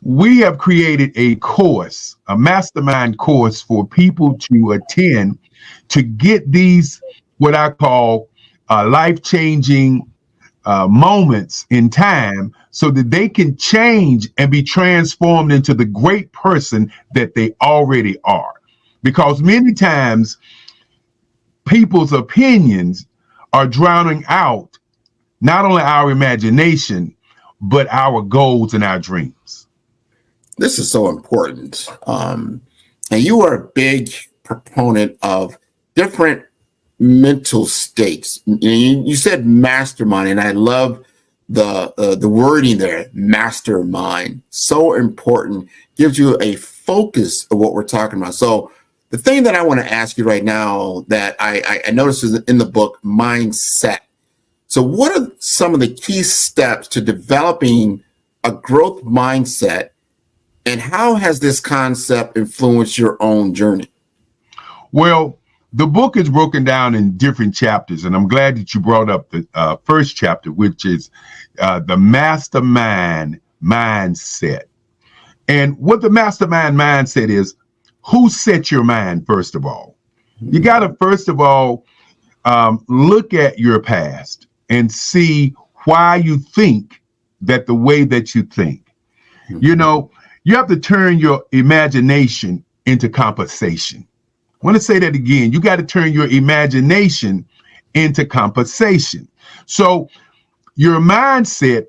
S2: we have created a course, a mastermind course for people to attend to get these, what I call life-changing moments in time so that they can change and be transformed into the great person that they already are. Because many times people's opinions are drowning out not only our imagination, but our goals and our dreams.
S22: This is so important. And you are a big proponent of different mental states. You said mastermind, and I love the wording there, mastermind. So important, gives you a focus of what we're talking about. So the thing that I want to ask you right now that I noticed is in the book, mindset. So what are some of the key steps to developing a growth mindset, and how has this concept influenced your own journey?
S2: Well, the book is broken down in different chapters, and I'm glad that you brought up the first chapter, which is the mastermind mindset. And what the mastermind mindset is, who set your mind, first of all? You got to, first of all, look at your past and see why you think that the way that you think. You know, you have to turn your imagination into compensation. I want to say that again. You got to turn your imagination into compensation. So your mindset,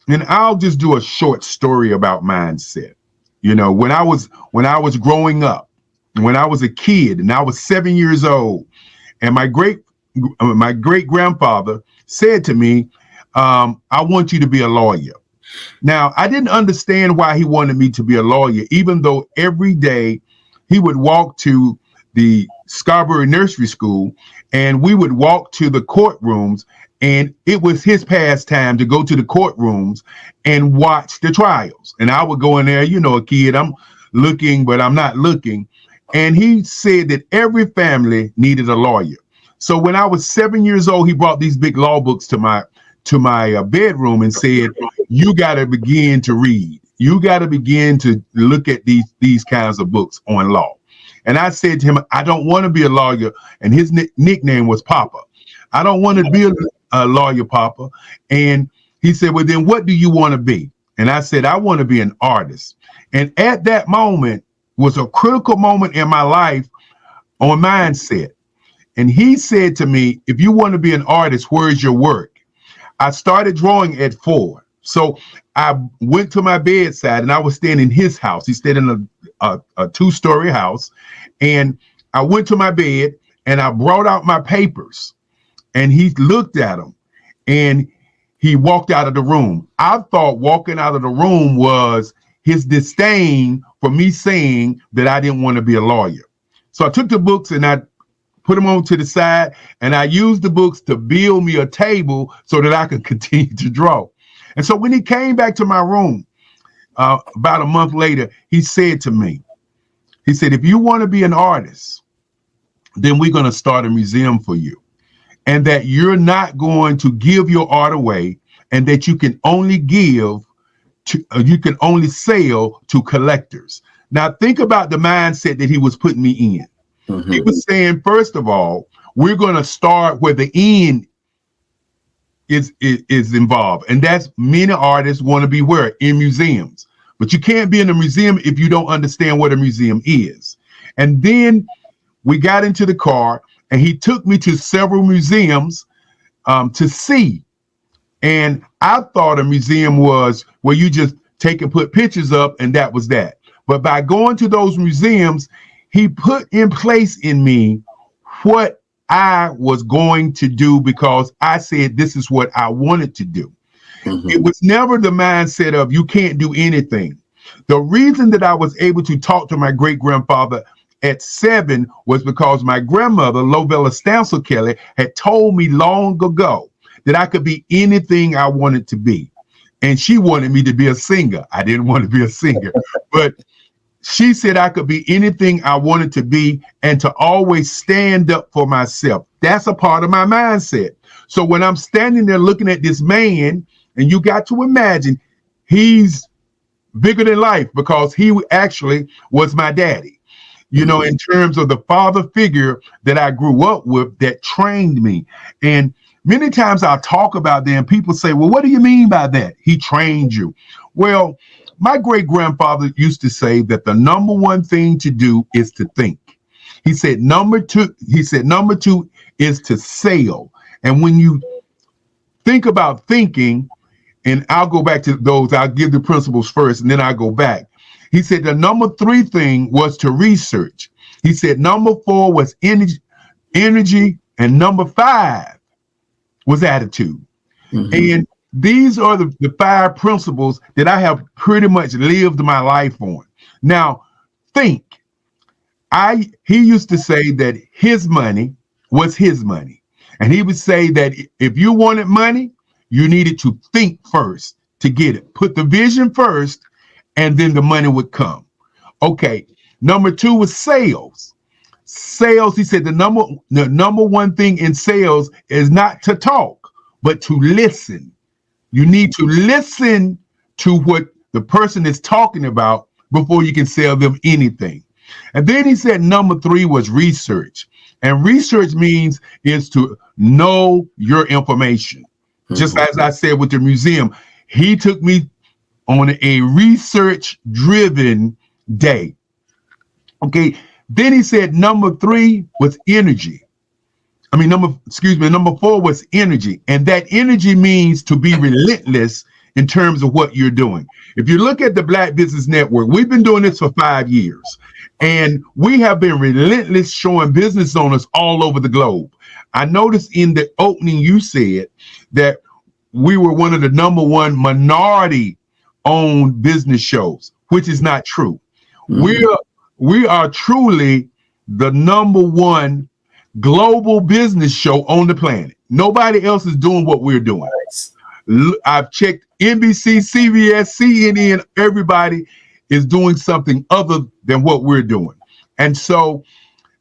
S2: and I'll just do a short story about mindset. You know, when I was growing up, when I was a kid and I was 7 years old, and my great grandfather said to me, I want you to be a lawyer. Now, I didn't understand why he wanted me to be a lawyer, even though every day he would walk to the Scarborough Nursery School and we would walk to the courtrooms, and it was his pastime to go to the courtrooms and watch the trials. And I would go in there, you know, a kid, I'm looking, but I'm not looking. And he said that every family needed a lawyer. So when I was 7 years old, he brought these big law books to my bedroom and said, you got to begin to read. You got to begin to look at these kinds of books on law. And I said to him, I don't want to be a lawyer. And his nickname was Papa. I don't want to be a lawyer, Papa. And he said, well, then what do you want to be? And I said, I want to be an artist. And at that moment was a critical moment in my life on mindset. And he said to me, if you want to be an artist, where's your work? I started drawing at 4. So I went to my bedside and I was staying in his house. He stayed in a 2-story house. And I went to my bed and I brought out my papers and he looked at them and he walked out of the room. I thought walking out of the room was his disdain for me saying that I didn't want to be a lawyer. So I took the books and I put them on to the side, and I used the books to build me a table so that I could continue to draw. And so when he came back to my room about a month later, he said to me, he said, if you want to be an artist, then we're going to start a museum for you, and that you're not going to give your art away, and that you can only sell to collectors. Now think about the mindset that he was putting me in. Mm-hmm. He was saying, first of all, we're going to start where the end is involved. And that's many artists want to be where? In museums. But you can't be in a museum if you don't understand what a museum is. And then we got into the car and he took me to several museums to see. And I thought a museum was where you just take and put pictures up and that was that. But by going to those museums, he put in place in me what I was going to do because I said this is what I wanted to do. Mm-hmm. It was never the mindset of you can't do anything. The reason that I was able to talk to my great-grandfather at 7 was because my grandmother, Lovella Stansel Kelly, had told me long ago that I could be anything I wanted to be. And she wanted me to be a singer. I didn't want to be a singer, but she said I could be anything I wanted to be and to always stand up for myself. That's a part of my mindset. So when I'm standing there looking at this man, and you got to imagine he's bigger than life because he actually was my daddy, you know, in terms of the father figure that I grew up with that trained me. And many times I talk about them, people say, well, what do you mean by that? He trained you. Well, my great grandfather used to say that the number one thing to do is to think. He said number two is to sell. And when you think about thinking, and I'll go back to those, I'll give the principles first and then I'll go back. He said the number 3 thing was to research. He said number 4 was energy, and number 5 was attitude. And these are the 5 principles that I have pretty much lived my life on. Now, think. He used to say that his money was his money. And he would say that if you wanted money, you needed to think first to get it. Put the vision first, and then the money would come. Okay. Number 2 was sales. Sales, he said the number one thing in sales is not to talk, but to listen. You need to listen to what the person is talking about before you can sell them anything. And then he said number 3 was research. And research means is to know your information. Just as I said with the museum, he took me on a research-driven day. Okay. Then he said number 3 was energy. Number 4 was energy. And that energy means to be relentless in terms of what you're doing. If you look at the Black Business Network, we've been doing this for 5 years. And we have been relentless showing business owners all over the globe. I noticed in the opening you said that we were one of the number 1 minority-owned business shows, which is not true. We are truly the number 1 global business show on the planet. Nobody else is doing what we're doing. I've checked NBC, CBS, CNN, everybody is doing something other than what we're doing. And so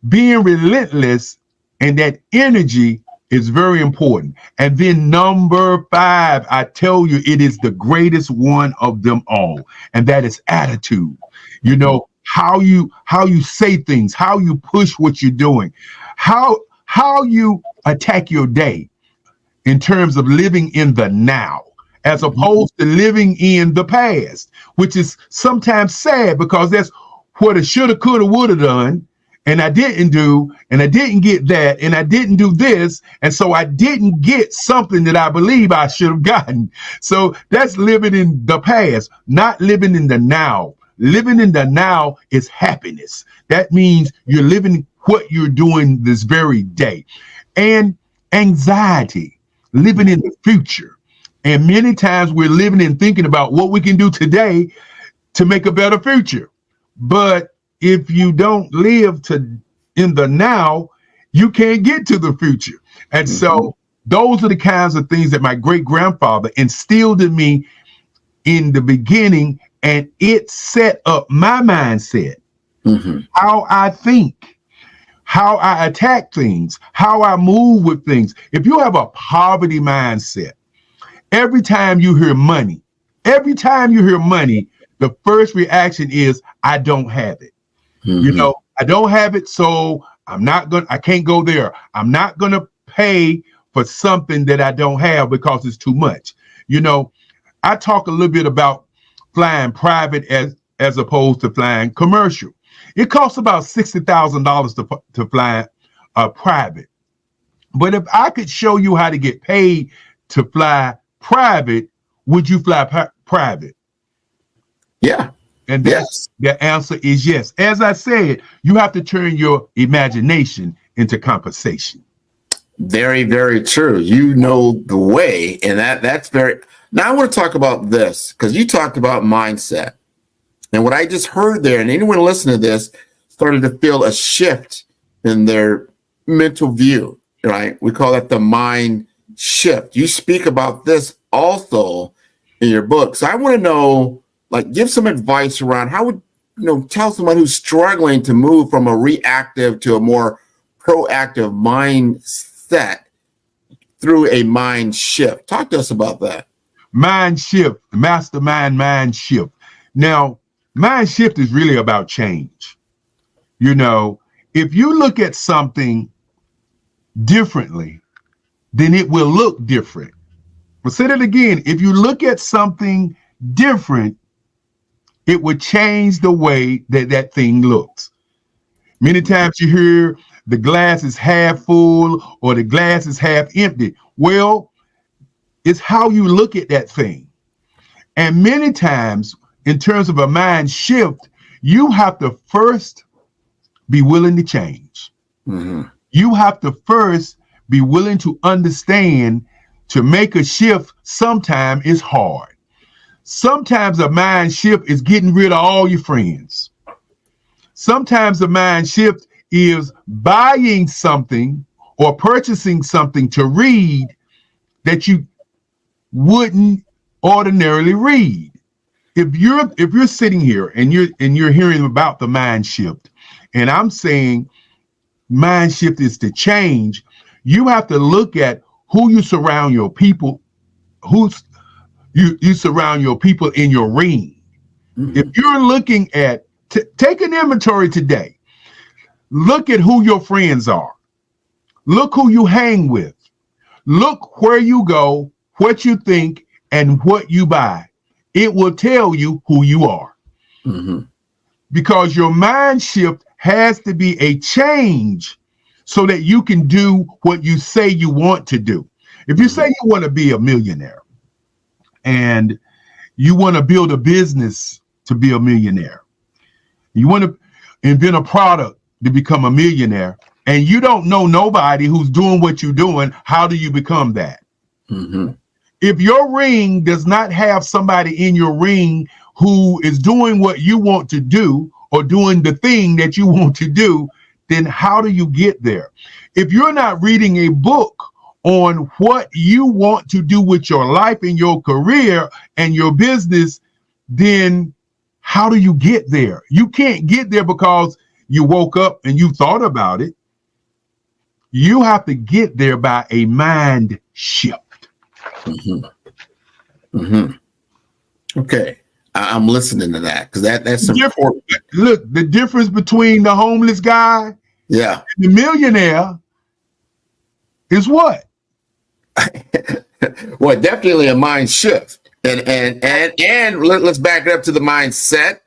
S2: being relentless and that energy is very important. And then number 5, I tell you, it is the greatest one of them all. And that is attitude. You know, how you say things, how you push what you're doing, how you attack your day in terms of living in the now, as opposed to living in the past, which is sometimes sad because that's what I shoulda, coulda, woulda done, and I didn't do, and I didn't get that, and I didn't do this, and so I didn't get something that I believe I should have gotten. So that's living in the past, not living in the now. Living in the now is happiness. That means you're living what you're doing this very day. And anxiety, living in the future. And many times we're living and thinking about what we can do today to make a better future. But if you don't live in the now, you can't get to the future. And so those are the kinds of things that my great grandfather instilled in me in the beginning, and it set up my mindset, how I think, how I attack things, how I move with things. If you have a poverty mindset, every time you hear money, the first reaction is, I don't have it. You know, I don't have it, so I can't go there. I'm not going to pay for something that I don't have because it's too much. You know, I talk a little bit about flying private as opposed to flying commercial. It costs about $60,000 to fly private. But if I could show you how to get paid to fly private, would you fly private?
S22: Yeah.
S2: And the answer is yes. As I said, you have to turn your imagination into compensation.
S22: Very, very true. You know the way, and that's very. Now I want to talk about this because you talked about mindset, and what I just heard there, and anyone listening to this started to feel a shift in their mental view. Right? We call that the mind shift. You speak about this also in your book. So I want to know, like, give some advice around how would tell someone who's struggling to move from a reactive to a more proactive mindset through a mind shift. Talk to us about that.
S2: Mind shift, mastermind mind shift. Now, mind shift is really about change. You know, if you look at something differently, then it will look different. I'll say that again. If you look at something different, it would change the way that that thing looks. Many times you hear the glass is half full or the glass is half empty. Well, it's how you look at that thing. And many times, in terms of a mind shift, you have to first be willing to change.
S22: Mm-hmm.
S2: You have to first be willing to understand to make a shift sometimes is hard. Sometimes a mind shift is getting rid of all your friends. Sometimes a mind shift is buying something or purchasing something to read that you wouldn't ordinarily read. If you're sitting here and you're hearing about the mind shift, and I'm saying mind shift is to change, you have to look at who you surround your people, you surround your people in your ring. Mm-hmm. If you're looking at, take an inventory today. Look at who your friends are. Look who you hang with. Look where you go, what you think, and what you buy. It will tell you who you are. Mm-hmm. Because your mind shift has to be a change so that you can do what you say you want to do. If you say you want to be a millionaire and you want to build a business to be a millionaire, you want to invent a product to become a millionaire, and you don't know nobody who's doing what you're doing, how do you become that? Mm-hmm. If your ring does not have somebody in your ring who is doing what you want to do or doing the thing that you want to do, then how do you get there? If you're not reading a book on what you want to do with your life and your career and your business, then how do you get there? You can't get there because you woke up and you thought about it. You have to get there by a mind shift.
S22: Mm-hmm. Mm-hmm. Okay, I'm listening to that because that's important.
S2: Look, the difference between the homeless guy, and the millionaire, is what?
S22: Well, definitely a mind shift, and let's back it up to the mindset,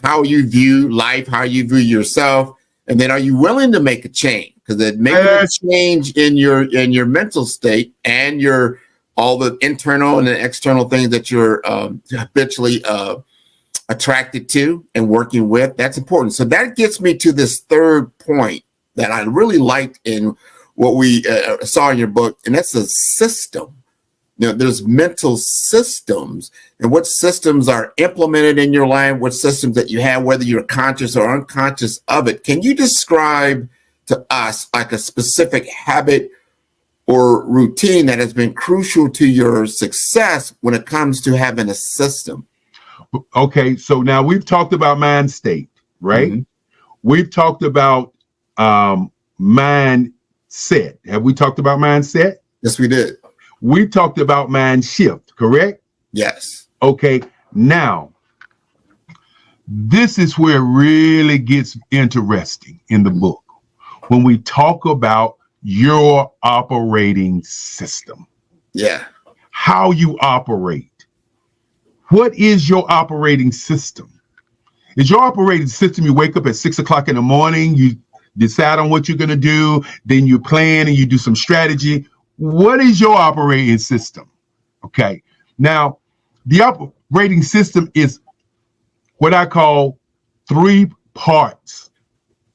S22: how you view life, how you view yourself, and then are you willing to make a change? Because making a change in your mental state and your all the internal and the external things that you're habitually attracted to and working with, that's important. So that gets me to this third point that I really liked in what we saw in your book, and that's a system. You know, there's mental systems, and what systems are implemented in your life, what systems that you have, whether you're conscious or unconscious of it. Can you describe to us like a specific habit or routine that has been crucial to your success when it comes to having a system?
S2: Okay, so now we've talked about mind state, right? Mm-hmm. We've talked about mindset. Have we talked about mindset?
S22: Yes, we did.
S2: We talked about mind shift, correct?
S22: Yes.
S2: Okay, now this is where it really gets interesting in the book when we talk about your operating system.
S22: Yeah.
S2: How you operate. What is your operating system? Is your operating system you wake up at 6 o'clock in the morning, you decide on what you're going to do, then you plan and you do some strategy? What is your operating system? Okay. Now, the operating system is what I call 3 parts.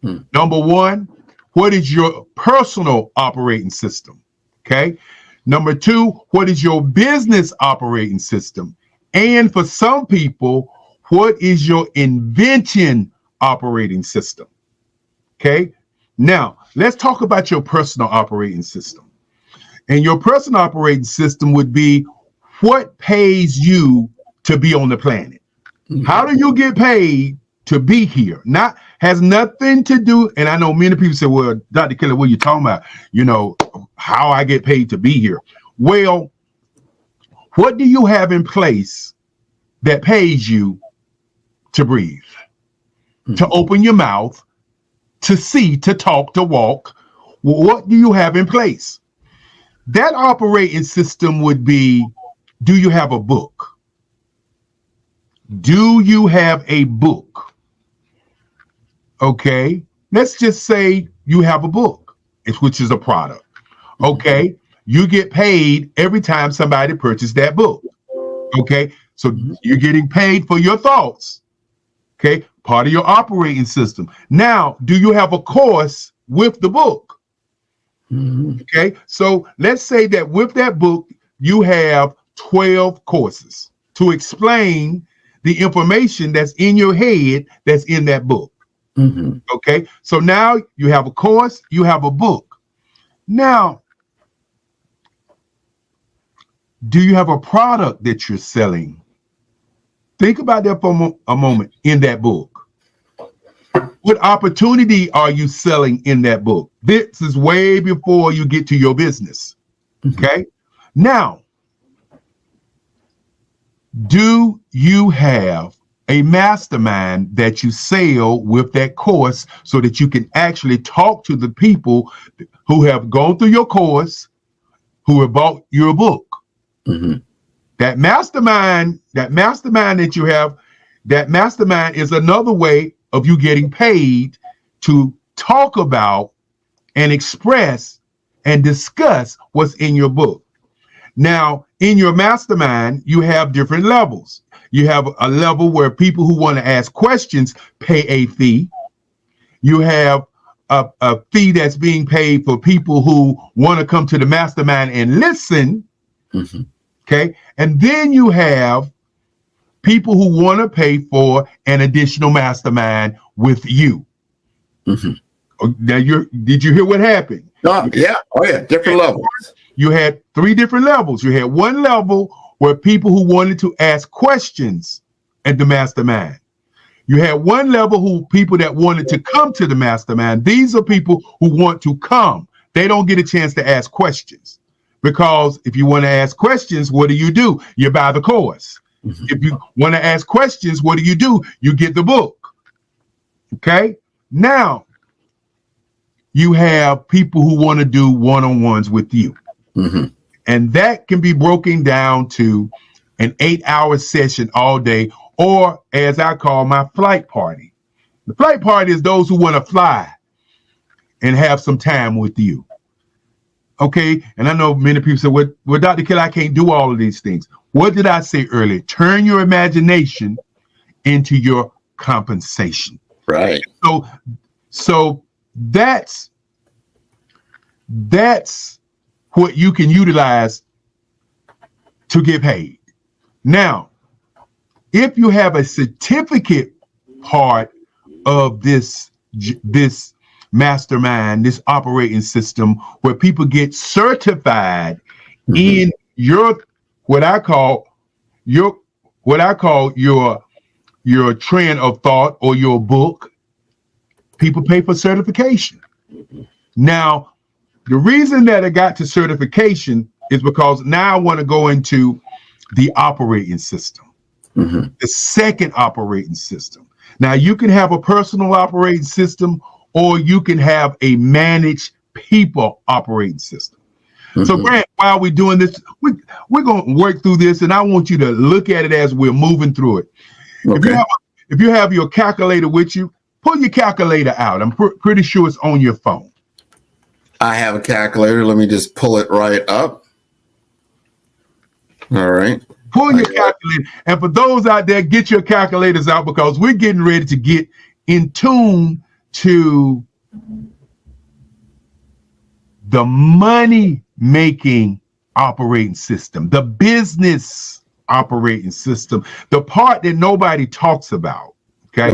S2: Number 1, what is your personal operating system? Okay. Number 2, what is your business operating system? And for some people, what is your invention operating system? Okay. Now, let's talk about your personal operating system. And your personal operating system would be what pays you to be on the planet. Mm-hmm. How do you get paid to be here? Has nothing to do, and I know many people say, well, Dr. Kelly, what are you talking about? You know, how I get paid to be here. Well, what do you have in place that pays you to breathe, to open your mouth, to see, to talk, to walk? What do you have in place? that operating system would be, do you have a book? Do you have a book? Okay, let's just say you have a book, which is a product. Okay, you get paid every time somebody purchases that book. Okay, so you're getting paid for your thoughts. Okay, part of your operating system. Now, do you have a course with the book? Okay, so let's say that with that book, you have 12 courses to explain the information that's in your head that's in that book. Okay, so now you have a course, you have a book. Now, do you have a product that you're selling? Think about that for a moment in that book. What opportunity are you selling in that book? This is way before you get to your business. Okay. Now, do you have a mastermind that you sell with that course so that you can actually talk to the people who have gone through your course, who have bought your book? That mastermind that you have, that mastermind is another way of you getting paid to talk about and express and discuss what's in your book. Now, in your mastermind, you have different levels. You have a level where people who want to ask questions pay a fee. You have a fee that's being paid for people who want to come to the mastermind and listen. Okay. And then you have people who want to pay for an additional mastermind with you. Now, did you hear what happened?
S6: Yeah. Oh, yeah. Different levels.
S2: You had 3 different levels. You had one level where people who wanted to ask questions at the mastermind. You had one level who people that wanted to come to the mastermind. These are people who want to come. They don't get a chance to ask questions, because if you want to ask questions, what do? You buy the course. If you want to ask questions, what do? You get the book. Okay. Now you have people who want to do one-on-ones with you. And that can be broken down to an 8-hour session all day, or as I call my flight party. The flight party is those who want to fly and have some time with you. Okay. And I know many people say, well, Dr. Kelly, I can't do all of these things. What did I say earlier? Turn your imagination into your compensation.
S6: Right.
S2: So that's what you can utilize to get paid. Now, if you have a certificate part of this mastermind, this operating system, where people get certified in what I call your trend of thought or your book, people pay for certification. Now, the reason that I got to certification is because now I want to go into the operating system, the second operating system. Now, you can have a personal operating system, or you can have a managed people operating system. So, Grant, while we're doing this, we're going to work through this, and I want you to look at it as we're moving through it. Okay. If you have your calculator with you, pull your calculator out. I'm pretty sure it's on your phone.
S6: I have a calculator. Let me just pull it right up. All right.
S2: Pull your calculator. And for those out there, get your calculators out, because we're getting ready to get in tune to the money-making operating system, the business operating system, the part that nobody talks about. Okay.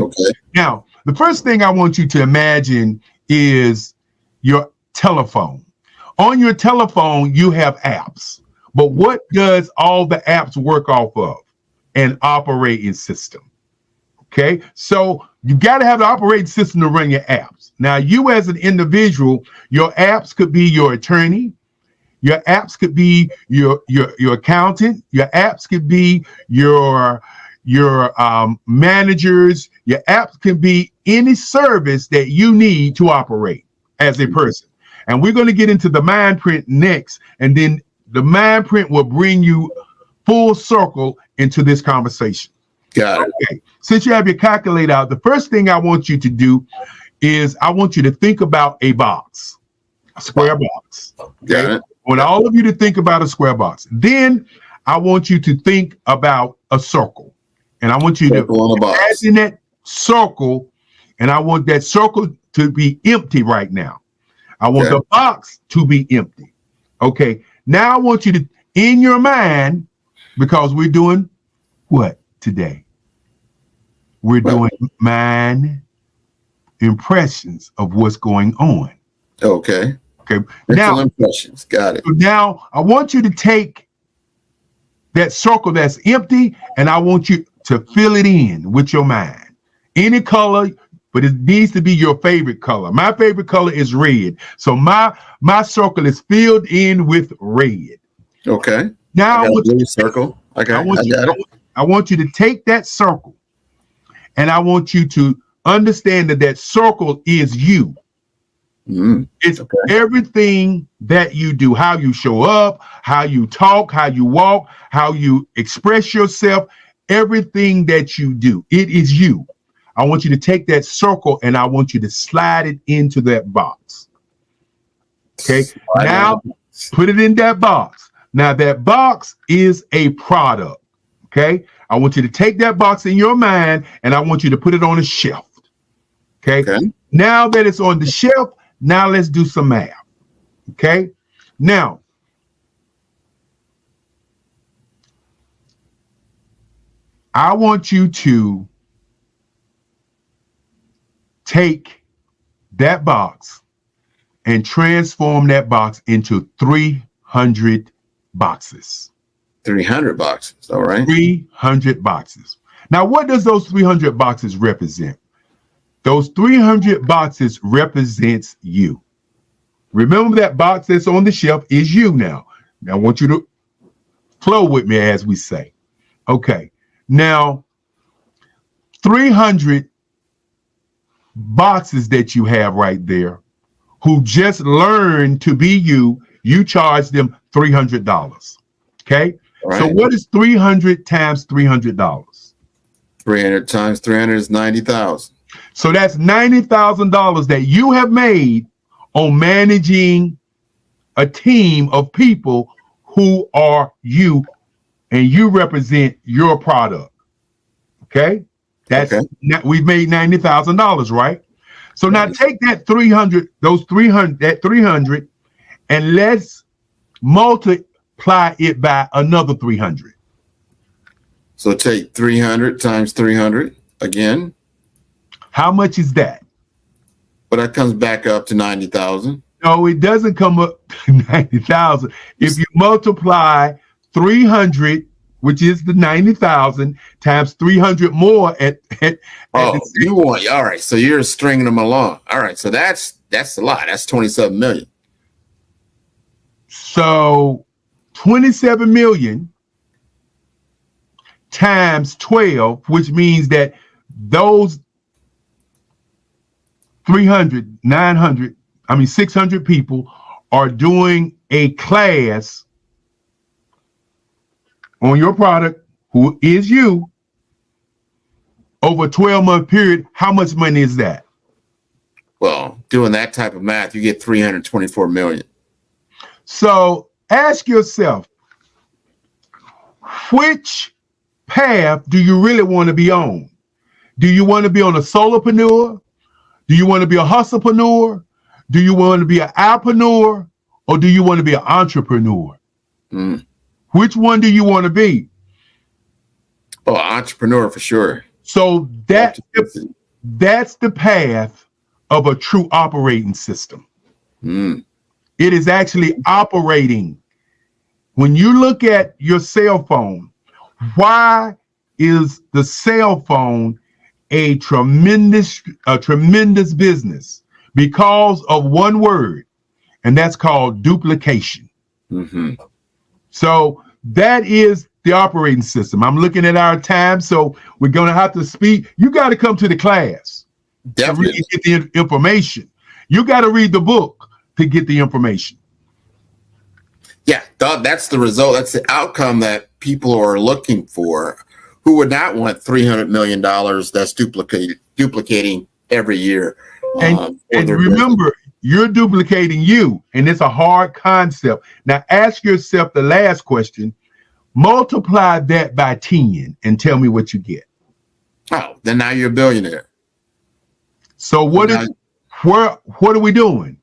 S2: Now, the first thing I want you to imagine is your telephone. On your telephone, you have apps. But what does all the apps work off of? An operating system. Okay, so you got to have the operating system to run your apps. Now, you as an individual, your apps could be your attorney, your apps could be your accountant, your apps could be your managers, your apps can be any service that you need to operate as a person. And we're going to get into the mind print next. And then the mind print will bring you full circle into this conversation.
S6: Got it.
S2: Okay. Since you have your calculator out, the first thing I want you to do is I want you to think about a box, a square box. Okay? I want all of you to think about a square box. Then I want you to think about a circle. And I want you to imagine that circle, and I want that circle to be empty right now. I want the box to be empty. Okay. Now I want you to, in your mind, because we're doing what today? We're doing mind impressions of what's going on.
S6: Okay.
S2: Okay.
S6: Now,
S2: Now,
S6: impressions. Got it.
S2: now I want you to take that circle that's empty, and I want you to fill it in with your mind. Any color, but it needs to be your favorite color. My favorite color is red. So my circle is filled in with red.
S6: Okay.
S2: Now I want you to
S6: circle. Okay.
S2: I want you to take that circle, and I want you to understand that that circle is you. It's everything that you do, how you show up, how you talk, how you walk, how you express yourself, everything that you do. It is you. I want you to take that circle and I want you to slide it into that box. Okay. Now put it in that box. Now that box is a product. Okay. I want you to take that box in your mind and I want you to put it on a shelf. Okay. Now that it's on the shelf, now let's do some math. Okay. Now, I want you to take that box and transform that box into 300 boxes.
S6: 300 boxes. All right.
S2: 300 boxes. Now, what does those 300 boxes represent? Those 300 boxes represents you. Remember that box that's on the shelf is you now. Now, I want you to flow with me as we say. Okay. Now, 300 boxes that you have right there who just learned to be you, you charge them $300. Okay.
S6: Right.
S2: So what is 300 times $300?
S6: 300 times 300 is 90,000.
S2: So that's $90,000 that you have made on managing a team of people who are you, and you represent your product. Okay. That's we've made $90,000, right? So now take that 300, that 300, and let's multiply it by another 300.
S6: So take 300 times 300 again.
S2: How much is that?
S6: But that comes back up to 90,000.
S2: No, it doesn't come up to 90,000. If you multiply 300, which is the 90,000, times 300 more
S6: you want, all right. So you're stringing them along. All right. So that's a lot. That's 27 million.
S2: So 27 million times 12, which means that those 600 people are doing a class on your product, who is you, over a 12-month period. How much money is that?
S6: Well, doing that type of math, you get 324 million.
S2: So ask yourself, which path do you really want to be on? Do you want to be on a solopreneur? Do you want to be a hustlepreneur? Do you want to be an appreneur? Or do you want to be an entrepreneur? Which one do you want to be?
S6: Oh, entrepreneur for sure.
S2: So that's the path of a true operating system. It is actually operating. When you look at your cell phone, why is the cell phone a tremendous business? Because of one word, and that's called duplication. So that is the operating system. I'm looking at our time, so we're going to have to speak. You got to come to the class to really get the information. You got to read the book to get the information.
S6: Yeah, that's the result. That's the outcome that people are looking for. Who would not want $300 million that's duplicating every year?
S2: And remember, you're duplicating you, and it's a hard concept. Now, ask yourself the last question. Multiply that by 10 and tell me what you get.
S6: Oh, then now you're a billionaire.
S2: So what are we doing?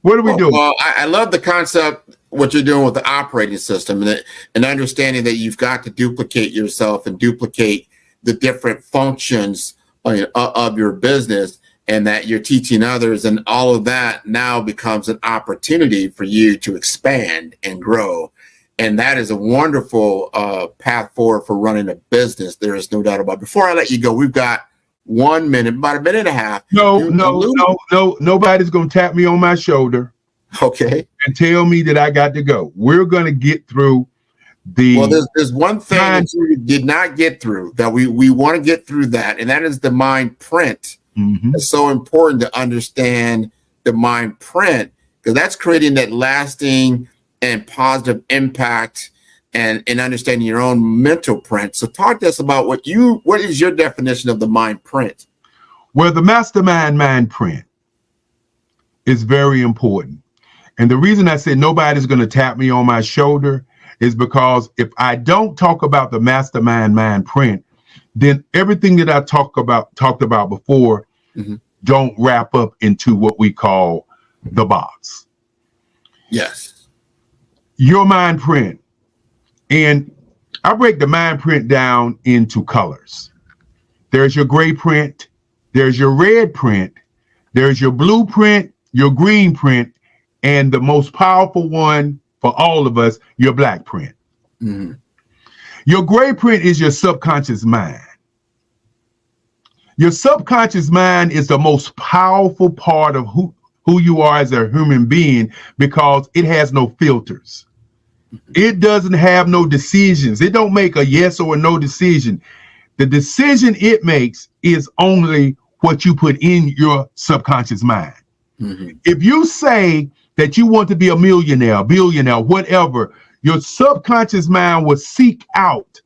S2: What are we doing?
S6: Well, I love the concept, what you're doing with the operating system, and understanding that you've got to duplicate yourself and duplicate the different functions of your business, and that you're teaching others, and all of that now becomes an opportunity for you to expand and grow. And that is a wonderful path forward for running a business. There is no doubt about it. Before I let you go, we've got 1 minute, about a minute and a half.
S2: No, nobody's going to tap me on my shoulder.
S6: Okay.
S2: And tell me that I got to go. We're going to get through the...
S6: Well, there's one thing that you did not get through that we want to get through that, and that is the mind print.
S2: Mm-hmm.
S6: It's so important to understand the mind print, because that's creating that lasting and positive impact, and understanding your own mental print. So talk to us about what is your definition of the mind print?
S2: Well, the mastermind mind print is very important. And the reason I said nobody's going to tap me on my shoulder is because if I don't talk about the mastermind mind print, then everything that I talked about before don't wrap up into what we call the box.
S6: Yes.
S2: Your mind print. And I break the mind print down into colors. There's your gray print, there's your red print, there's your blue print, your green print, and the most powerful one for all of us, your black print.
S6: Mm-hmm.
S2: Your gray print is your subconscious mind. Your subconscious mind is the most powerful part of who you are as a human being, because it has no filters. It doesn't have no decisions. It don't make a yes or a no decision. The decision it makes is only what you put in your subconscious mind.
S6: Mm-hmm.
S2: If you say that you want to be a millionaire, billionaire, whatever, your subconscious mind will seek out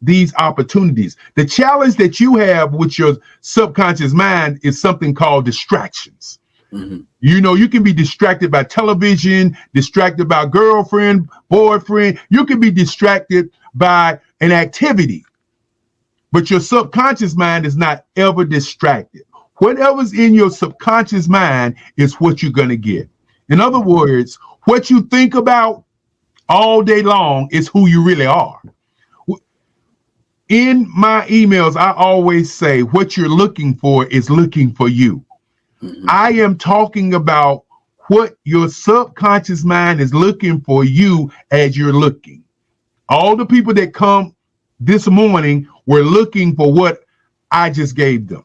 S2: these opportunities. The challenge that you have with your subconscious mind is something called distractions.
S6: Mm-hmm.
S2: You know, you can be distracted by television, distracted by girlfriend, boyfriend. You can be distracted by an activity, but your subconscious mind is not ever distracted. Whatever's in your subconscious mind is what you're going to get. In other words, what you think about all day long is who you really are. In my emails, I always say what you're looking for is looking for you.
S6: Mm-hmm.
S2: I am talking about what your subconscious mind is looking for you as you're looking. All the people that come this morning were looking for what I just gave them.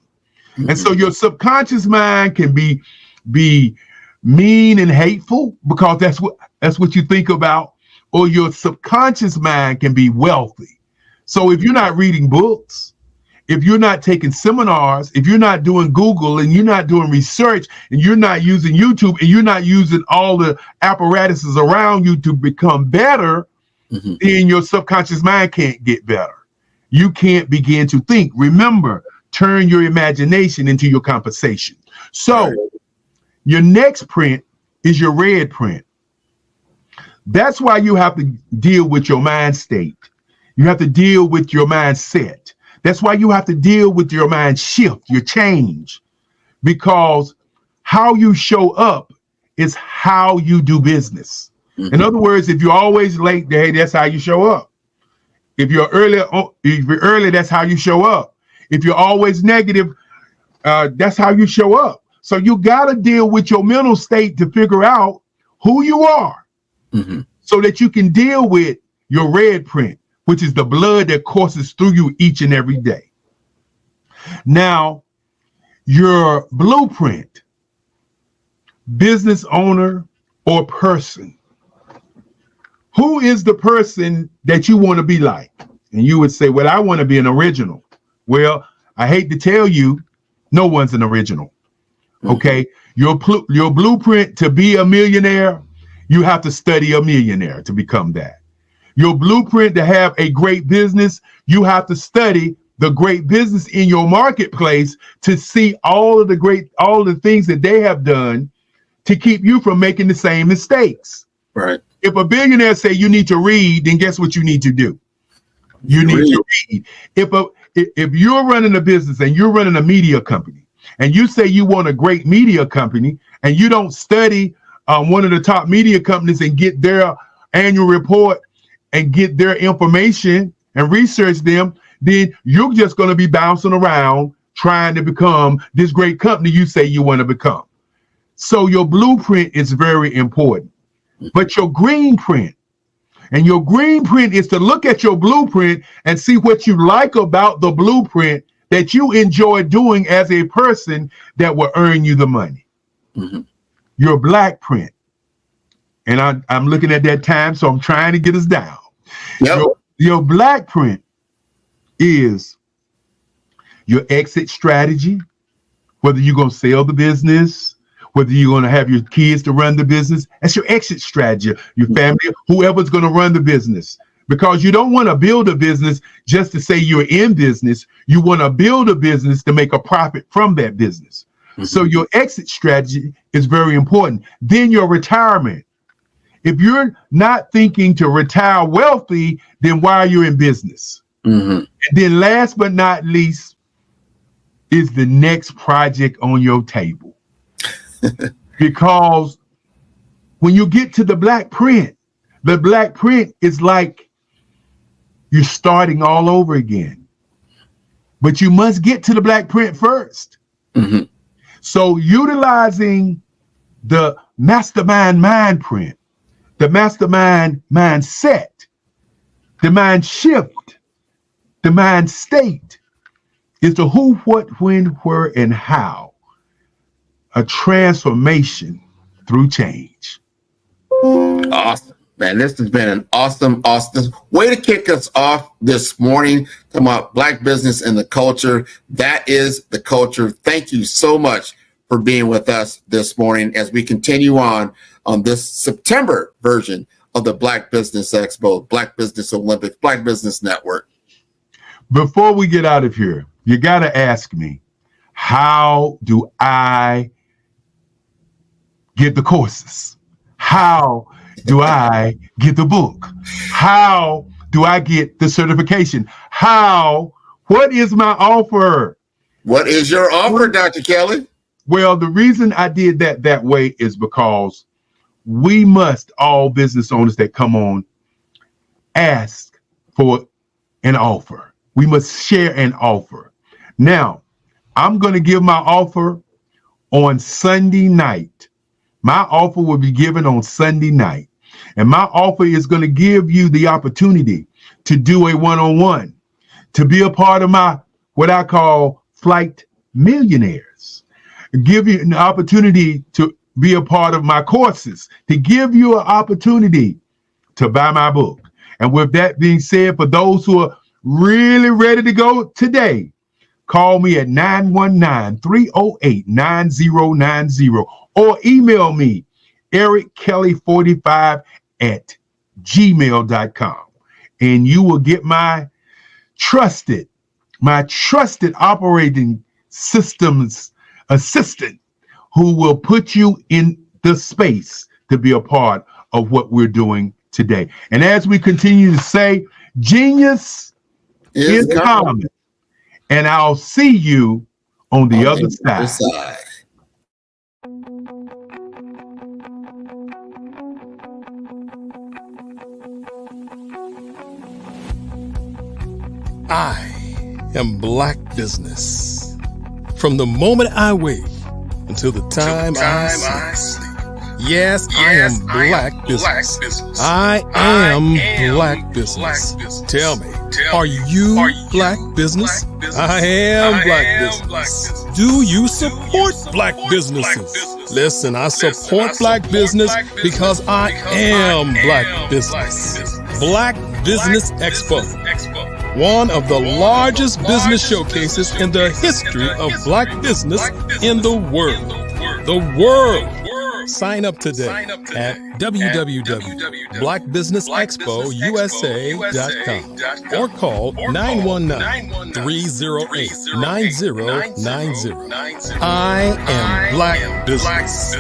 S2: Mm-hmm. And so your subconscious mind can be mean and hateful because that's what you think about, or your subconscious mind can be wealthy. So if you're not reading books, if you're not taking seminars, if you're not doing Google and you're not doing research and you're not using YouTube and you're not using all the apparatuses around you to become better, then your subconscious mind can't get better. You can't begin to think. Remember, turn your imagination into your compensation. So your next print is your red print. That's why you have to deal with your mind state. You have to deal with your mindset. That's why you have to deal with your mind shift, your change, because how you show up is how you do business. Mm-hmm. In other words, if you're always late, hey, that's how you show up. If you're early, that's how you show up. If you're always negative, that's how you show up. So you got to deal with your mental state to figure out who you are, so that you can deal with your red print, which is the blood that courses through you each and every day. Now, your blueprint, business owner or person, who is the person that you want to be like? And you would say, well, I want to be an original. Well, I hate to tell you, no one's an original. Okay. Your blueprint to be a millionaire, you have to study a millionaire to become that. Your blueprint to have a great business, you have to study the great business in your marketplace to see all the things that they have done to keep you from making the same mistakes.
S6: Right.
S2: If a billionaire say you need to read, then guess what you need to do? You need to read. If you're running a business and you're running a media company and you say you want a great media company and you don't study one of the top media companies and get their annual report and get their information and research them, then you're just going to be bouncing around trying to become this great company you say you want to become. So your blueprint is very important, but your green print, and your green print is to look at your blueprint and see what you like about the blueprint that you enjoy doing as a person that will earn you the money.
S6: Mm-hmm.
S2: Your black print. And I'm looking at that time, so I'm trying to get us down.
S6: Yep.
S2: Your black print is your exit strategy, whether you're going to sell the business, whether you're going to have your kids to run the business. That's your exit strategy, your family, whoever's going to run the business. Because you don't want to build a business just to say you're in business. You want to build a business to make a profit from that business. Mm-hmm. So your exit strategy is very important. Then your retirement. If you're not thinking to retire wealthy, then why are you in business?
S6: Mm-hmm.
S2: And then last but not least is the next project on your table. Because when you get to the black print is like you're starting all over again. But you must get to the black print first.
S6: Mm-hmm.
S2: So utilizing the mastermind mind print, the mastermind mindset, the mind shift, the mind state is the who, what, when, where, and how. A transformation through change.
S6: Awesome, man. This has been an awesome way to kick us off this morning. Talking about black business and the culture. That is the culture. Thank you so much for being with us this morning as we continue on this September version of the Black Business Expo, Black Business Olympics, Black Business Network.
S2: Before we get out of here, you got to ask me, how do I get the courses? How do I get the book? How do I get the certification? What is my offer?
S6: What is your offer, Dr. Kelly?
S2: Well, the reason I did that way is because we must, all business owners that come on, ask for an offer. We must share an offer. Now, I'm going to give my offer on Sunday night. My offer will be given on Sunday night. And my offer is going to give you the opportunity to do a one-on-one, to be a part of my, what I call Flight Millionaires, give you an opportunity to be a part of my courses, to give you an opportunity to buy my book. And with that being said, for those who are really ready to go today, call me at 919-308-9090 or email me, erickelly45@gmail.com. And you will get my trusted operating systems assistant who will put you in the space to be a part of what we're doing today. And as we continue to say, genius is common. And I'll see you on the other side.
S3: I am Black Business. From the moment I wake until the time I sleep. Yes, I am Black Business. I am Black Business. Tell me, are you Black Business? I am Black Business. Do you support Black businesses? Listen, I support Black business because I am Black Business. Black Business Expo, one of the largest business showcases in the history of Black business in the world. the world. Sign up today at www.blackbusinessexpousa.com or call 919-308-9090. I am Black Business.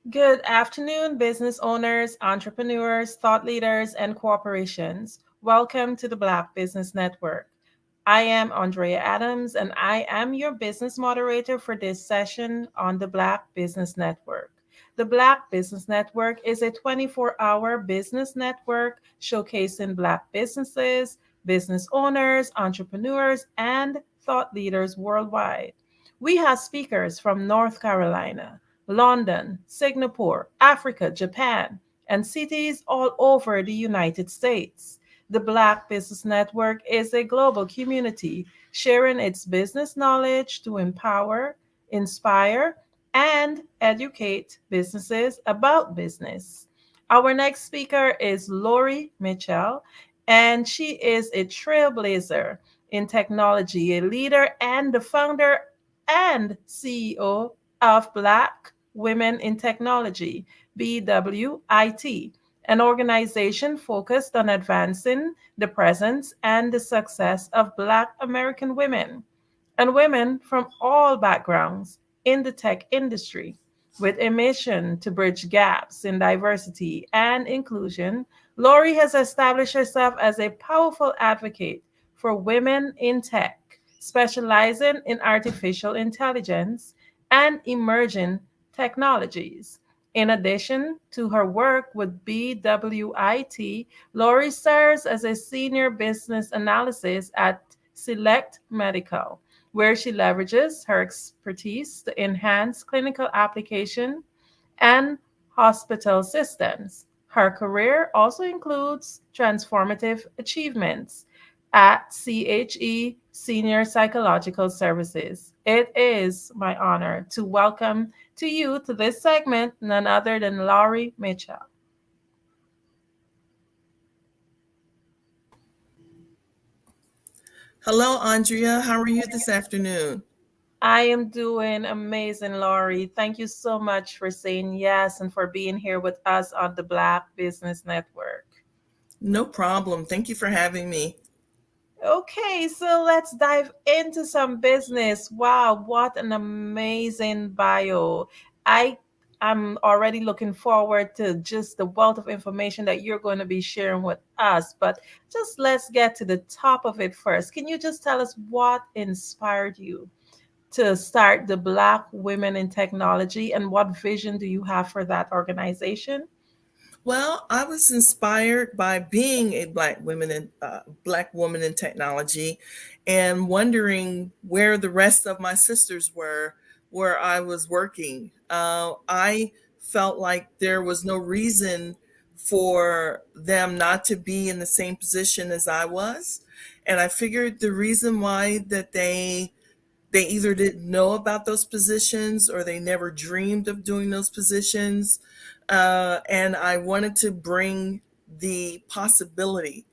S8: Good afternoon, business owners, entrepreneurs, thought leaders, and corporations. Welcome to the Black Business Network. I am Andrea Adams, and I am your business moderator for this session on the Black Business Network. The Black Business Network is a 24-hour business network showcasing Black businesses, business owners, entrepreneurs, and thought leaders worldwide. We have speakers from North Carolina, London, Singapore, Africa, Japan, and cities all over the United States. The Black Business Network is a global community sharing its business knowledge to empower, inspire, and educate businesses about business. Our next speaker is Lori Mitchell, and she is a trailblazer in technology, a leader and the founder and CEO of Black Women in Technology, BWIT, an organization focused on advancing the presence and the success of Black American women and women from all backgrounds in the tech industry. With a mission to bridge gaps in diversity and inclusion, Lori has established herself as a powerful advocate for women in tech, specializing in artificial intelligence and emerging technologies. In addition to her work with BWIT, Lori serves as a senior business analyst at Select Medical, where she leverages her expertise to enhance clinical application and hospital systems. Her career also includes transformative achievements at CHE Senior Psychological Services. It is my honor to welcome to you to this segment none other than Lori Mitchell.
S11: Hello, Andrea. How are you this afternoon?
S8: I am doing amazing, Lori. Thank you so much for saying yes and for being here with us on the Black Business Network.
S11: No problem. Thank you for having me.
S8: Okay, so let's dive into some business. Wow, what an amazing bio. I'm already looking forward to just the wealth of information that you're going to be sharing with us. But just let's get to the top of it first. Can you just tell us what inspired you to start the Black Women in Technology and what vision do you have for that organization?
S11: Well, I was inspired by being a Black woman in technology, and wondering where the rest of my sisters were where I was working. I felt like there was no reason for them not to be in the same position as I was, and I figured the reason why that they either didn't know about those positions or they never dreamed of doing those positions. And I wanted to bring the possibility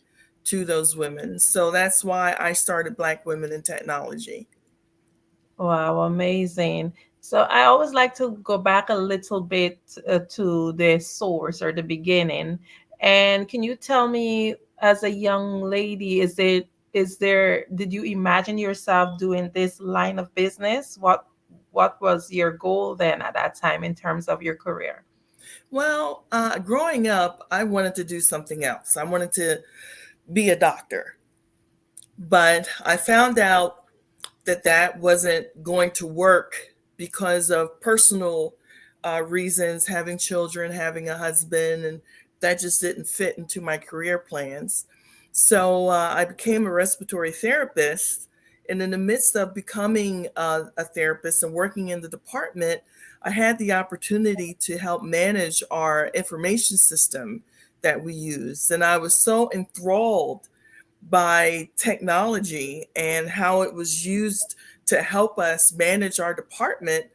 S11: to those women. So that's why I started Black Women in Technology.
S8: Wow, amazing. So I always like to go back a little bit to the source or the beginning. And can you tell me, as a young lady, did you imagine yourself doing this line of business? What was your goal then at that time in terms of your career?
S11: Well, growing up, I wanted to do something else. I wanted to be a doctor. But I found out that that wasn't going to work because of personal reasons, having children, having a husband, and that just didn't fit into my career plans. So I became a respiratory therapist. And in the midst of becoming a therapist and working in the department, I had the opportunity to help manage our information system that we use. And I was so enthralled by technology and how it was used to help us manage our department.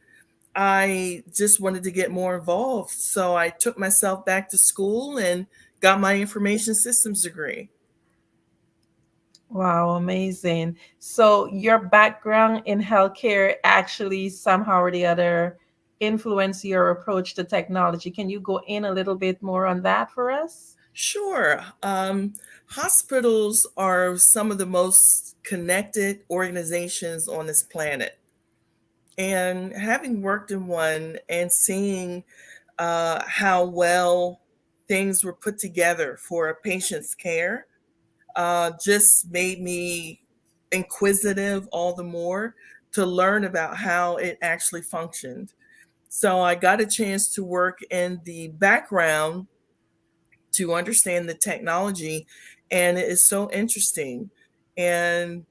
S11: I just wanted to get more involved. So I took myself back to school and got my information systems degree.
S8: Wow, amazing. So your background in healthcare actually somehow or the other influenced your approach to technology. Can you go in a little bit more on that for us?
S11: Sure. Hospitals are some of the most connected organizations on this planet. And having worked in one and seeing how well things were put together for a patient's care just made me inquisitive all the more to learn about how it actually functioned. So I got a chance to work in the background to understand the technology, and it is so interesting and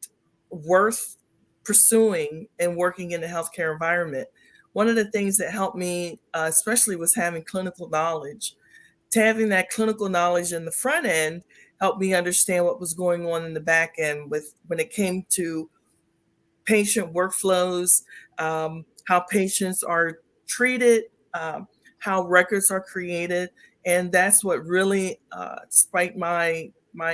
S11: worth pursuing and working in the healthcare environment. One of the things that helped me, especially, was having clinical knowledge. To having that clinical knowledge in the front end helped me understand what was going on in the back end with when it came to patient workflows, how patients are treated, how records are created, and that's what really spiked my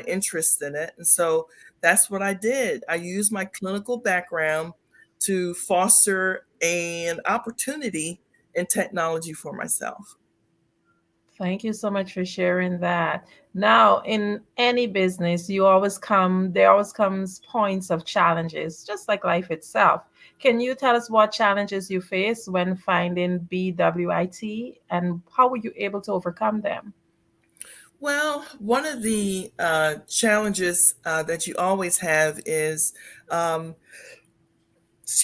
S11: interest in it. And so that's what I did. I used my clinical background to foster an opportunity in technology for myself.
S8: Thank you so much for sharing that. Now, in any business, there always comes points of challenges, just like life itself. Can you tell us what challenges you faced when finding BWIT and how were you able to overcome them?
S11: Well, one of the challenges that you always have is um,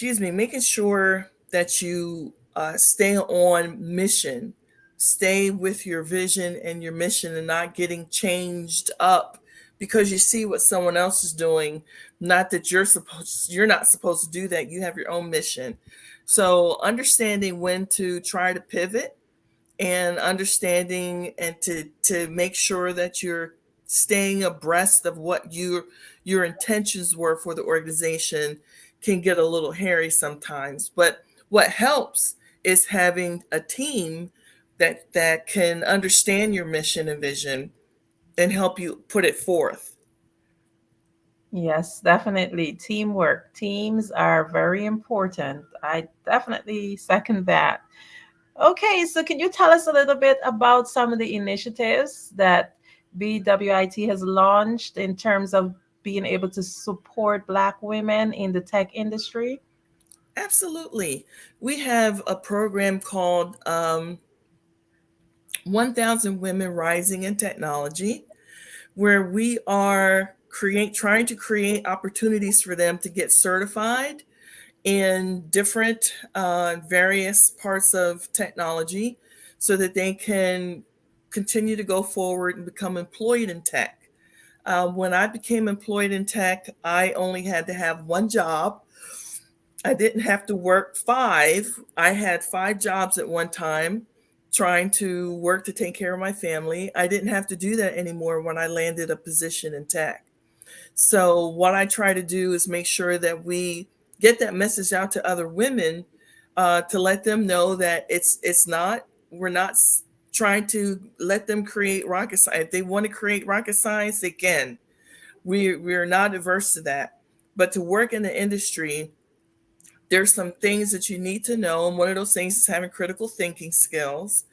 S11: making sure that you stay on mission, stay with your vision and your mission, and not getting changed up because you see what someone else is doing. Not that you're not supposed to do that. You have your own mission. So understanding when to try to pivot and understanding and to make sure that you're staying abreast of what your intentions were for the organization can get a little hairy sometimes. But what helps is having a team that can understand your mission and vision and help you put it forth.
S8: Yes, definitely. Teamwork. Teams are very important. I definitely second that. Okay, so can you tell us a little bit about some of the initiatives that BWIT has launched in terms of being able to support Black women in the tech industry?
S11: Absolutely. We have a program called 1000 Women Rising in Technology, where we are trying to create opportunities for them to get certified in different various parts of technology so that they can continue to go forward and become employed in tech. When I became employed in tech, I only had to have one job. I didn't have to work five. I had five jobs at one time trying to work to take care of my family. I didn't have to do that anymore when I landed a position in tech. So what I try to do is make sure that we get that message out to other women to let them know that it's not we're not trying to let them create rocket science. If they want to create rocket science, they can. We're not averse to that, but to work in the industry, there's some things that you need to know, and one of those things is having critical thinking skills,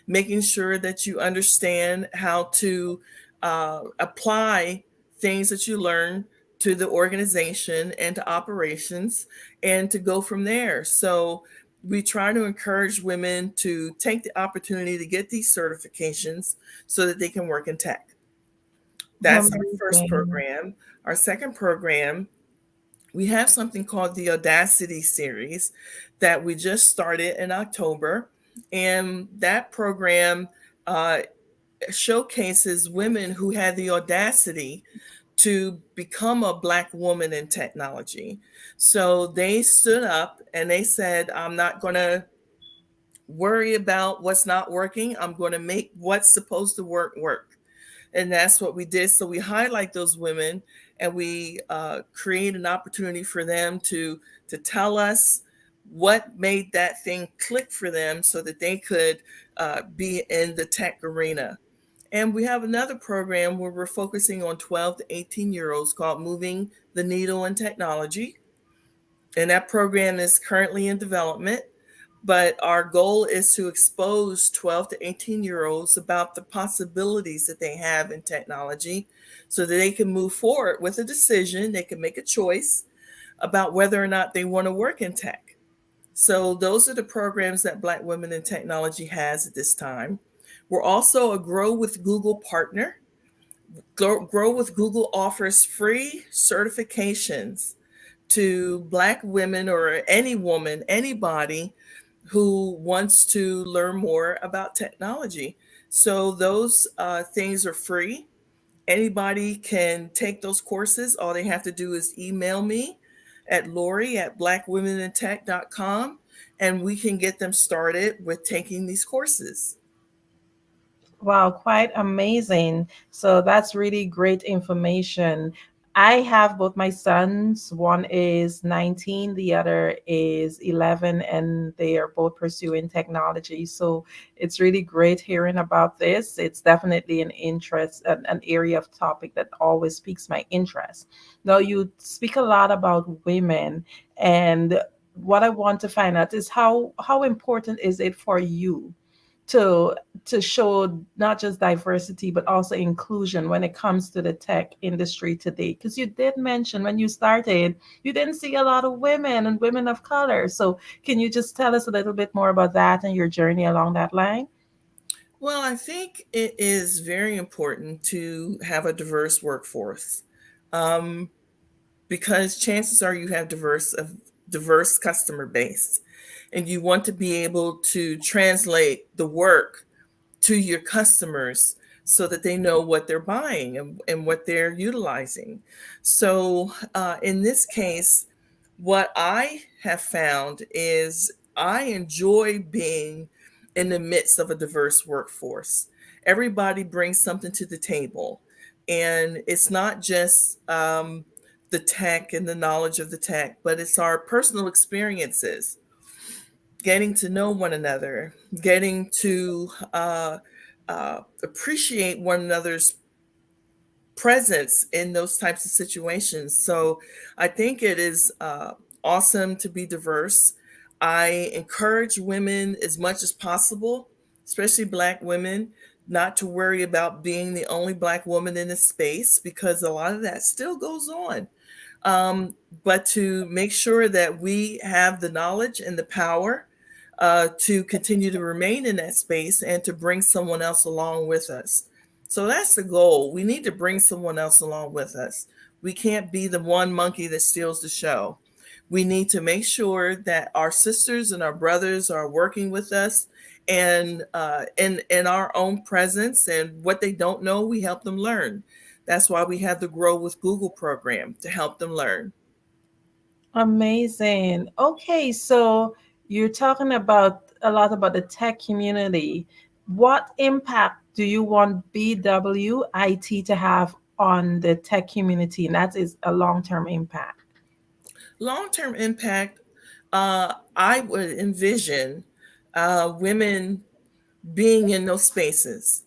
S11: making sure that you understand how to apply things that you learn to the organization and to operations and to go from there. So we try to encourage women to take the opportunity to get these certifications so that they can work in tech. That's our first
S8: Amazing.
S11: program. Our second program, we have something called the Audacity series that we just started in October. And that program showcases women who had the audacity to become a Black woman in technology. So they stood up and they said, I'm not going to worry about what's not working. I'm going to make what's supposed to work. And that's what we did. So we highlight those women and we create an opportunity for them to tell us what made that thing click for them so that they could be in the tech arena. And we have another program where we're focusing on 12 to 18-year-olds called Moving the Needle in Technology. And that program is currently in development. But our goal is to expose 12 to 18-year-olds about the possibilities that they have in technology so that they can move forward with a decision. They can make a choice about whether or not they want to work in tech. So those are the programs that Black Women in Technology has at this time. We're also a Grow with Google partner. Grow with Google offers free certifications to Black women or any woman, anybody who wants to learn more about technology. So those things are free. Anybody can take those courses. All they have to do is email me at Lori@blackwomenintech.com, and we can get them started with taking these courses.
S8: Wow, quite amazing. So that's really great information. I have both my sons. One is 19, the other is 11, and they are both pursuing technology. So it's really great hearing about this. It's definitely an interest, an area of topic that always piques my interest. Now, you speak a lot about women, and what I want to find out is how important is it for you to show not just diversity but also inclusion when it comes to the tech industry today? Because you did mention when you started you didn't see a lot of women and women of color. So can you just tell us a little bit more about that and your journey along that line?
S11: Well, I think it is very important to have a diverse workforce, because chances are you have diverse customer base, and you want to be able to translate the work to your customers so that they know what they're buying and what they're utilizing. So in this case, what I have found is I enjoy being in the midst of a diverse workforce. Everybody brings something to the table. And it's not just the tech and the knowledge of the tech, but it's our personal experiences, getting to know one another, getting to appreciate one another's presence in those types of situations. So I think it is awesome to be diverse. I encourage women as much as possible, especially Black women, not to worry about being the only Black woman in the space, because a lot of that still goes on. But to make sure that we have the knowledge and the power to continue to remain in that space and to bring someone else along with us. So that's the goal. We need to bring someone else along with us. We can't be the one monkey that steals the show. We need to make sure that our sisters and our brothers are working with us, and in our own presence, and what they don't know, we help them learn. That's why we have the Grow with Google program, to help them learn.
S8: Amazing. Okay, so you're talking about a lot about the tech community. What impact do you want BWIT to have on the tech community? And that is a long-term impact.
S11: Long-term impact, I would envision women being in those spaces,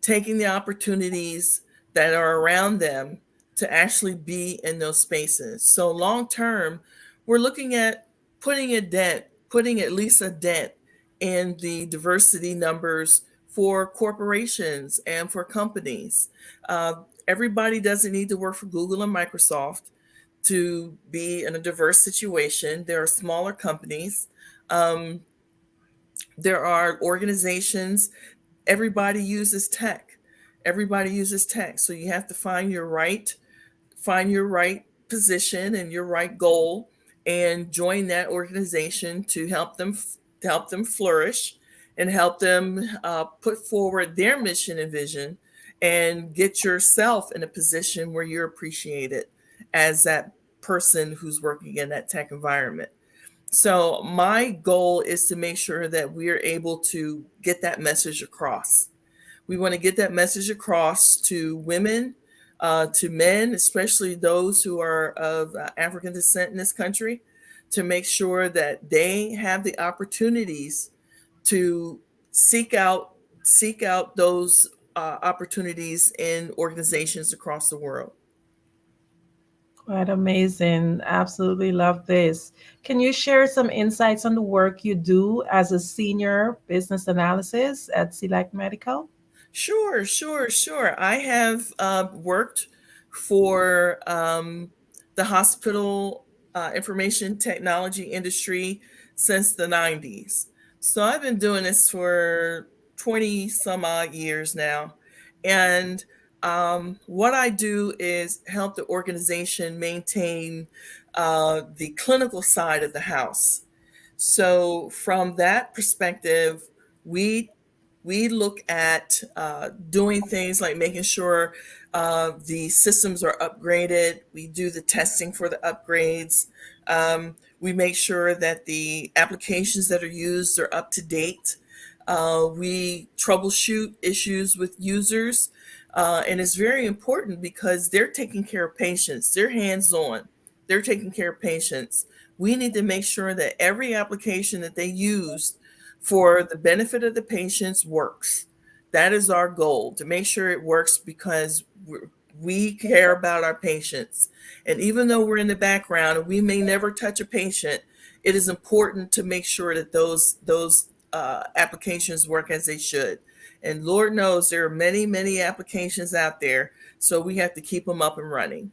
S11: taking the opportunities that are around them to actually be in those spaces. So long term, we're looking at putting at least a dent in the diversity numbers for corporations and for companies. Everybody doesn't need to work for Google and Microsoft to be in a diverse situation. There are smaller companies. There are organizations. Everybody uses tech. Everybody uses tech. So you have to find your right position and your right goal, and join that organization to help them flourish, and help them put forward their mission and vision, and get yourself in a position where you're appreciated as that person who's working in that tech environment. So my goal is to make sure that we are able to get that message across. We want to get that message across to women, to men, especially those who are of African descent in this country, to make sure that they have the opportunities to seek out those opportunities in organizations across the world.
S8: Quite amazing. Absolutely love this. Can you share some insights on the work you do as a senior business analysis at Select Medical?
S11: Sure. I have worked for the hospital information technology industry since the 90s. So I've been doing this for 20 some odd years now. And what I do is help the organization maintain the clinical side of the house. So from that perspective, we we look at doing things like making sure the systems are upgraded. We do the testing for the upgrades. We make sure that the applications that are used are up to date. We troubleshoot issues with users. And it's very important because they're taking care of patients. They're hands-on. They're taking care of patients. We need to make sure that every application that they use for the benefit of the patients works. That is our goal, to make sure it works because we care about our patients. And even though we're in the background and we may never touch a patient, it is important to make sure that those applications work as they should. And Lord knows there are many applications out there, so we have to keep them up and running.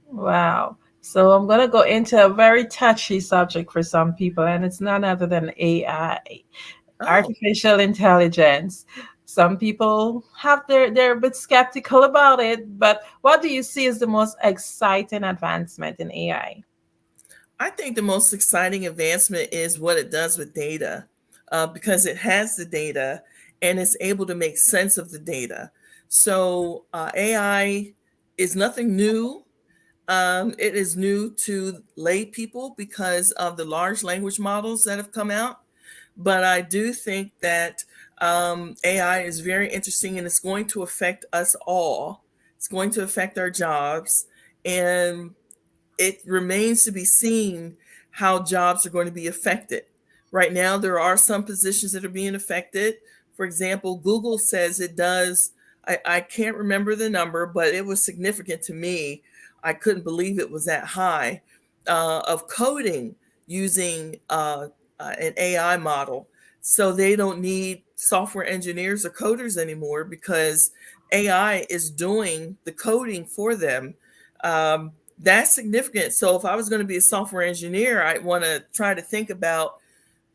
S8: Wow. So I'm going to go into a very touchy subject for some people, and it's none other than AI, artificial intelligence. Some people they're a bit skeptical about it, but what do you see as the most exciting advancement in AI?
S11: I think the most exciting advancement is what it does with data, because it has the data and it's able to make sense of the data. So AI is nothing new. It is new to lay people because of the large language models that have come out. But I do think that AI is very interesting and it's going to affect us all. It's going to affect our jobs. And it remains to be seen how jobs are going to be affected. Right now, there are some positions that are being affected. For example, Google says it does, I can't remember the number, but it was significant to me. I couldn't believe it was that high of coding using an AI model. So they don't need software engineers or coders anymore because AI is doing the coding for them. That's significant. So if I was going to be a software engineer, I'd want to try to think about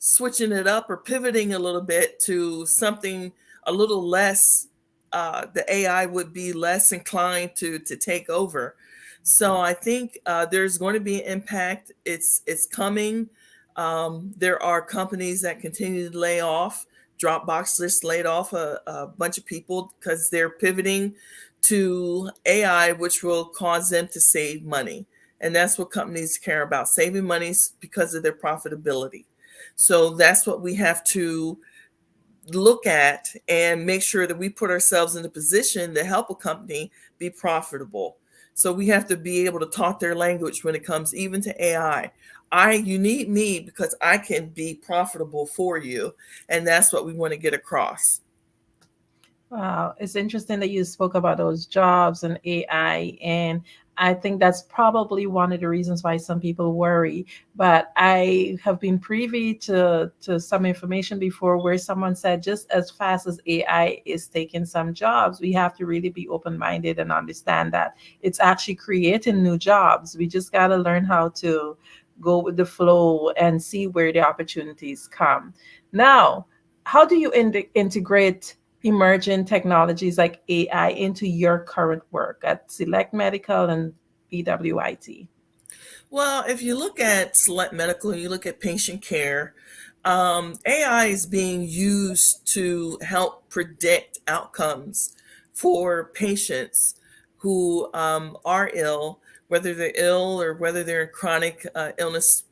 S11: switching it up or pivoting a little bit to something a little less, the AI would be less inclined to take over. So I think there's going to be an impact. It's coming. There are companies that continue to lay off. Dropbox just laid off a bunch of people because they're pivoting to AI, which will cause them to save money. And that's what companies care about, saving money because of their profitability. So that's what we have to look at and make sure that we put ourselves in a position to help a company be profitable. So we have to be able to talk their language when it comes even to AI. You need me because I can be profitable for you. And that's what we want to get across.
S8: Wow, it's interesting that you spoke about those jobs and AI, and I think that's probably one of the reasons why some people worry. But I have been privy to some information before where someone said just as fast as AI is taking some jobs, we have to really be open-minded and understand that it's actually creating new jobs. We just got to learn how to go with the flow and see where the opportunities come. Now, how do you integrate emerging technologies like AI into your current work at Select Medical and BWIT?
S11: Well, if you look at Select Medical, you look at patient care, AI is being used to help predict outcomes for patients who are ill, whether they're ill or whether they're in chronic illness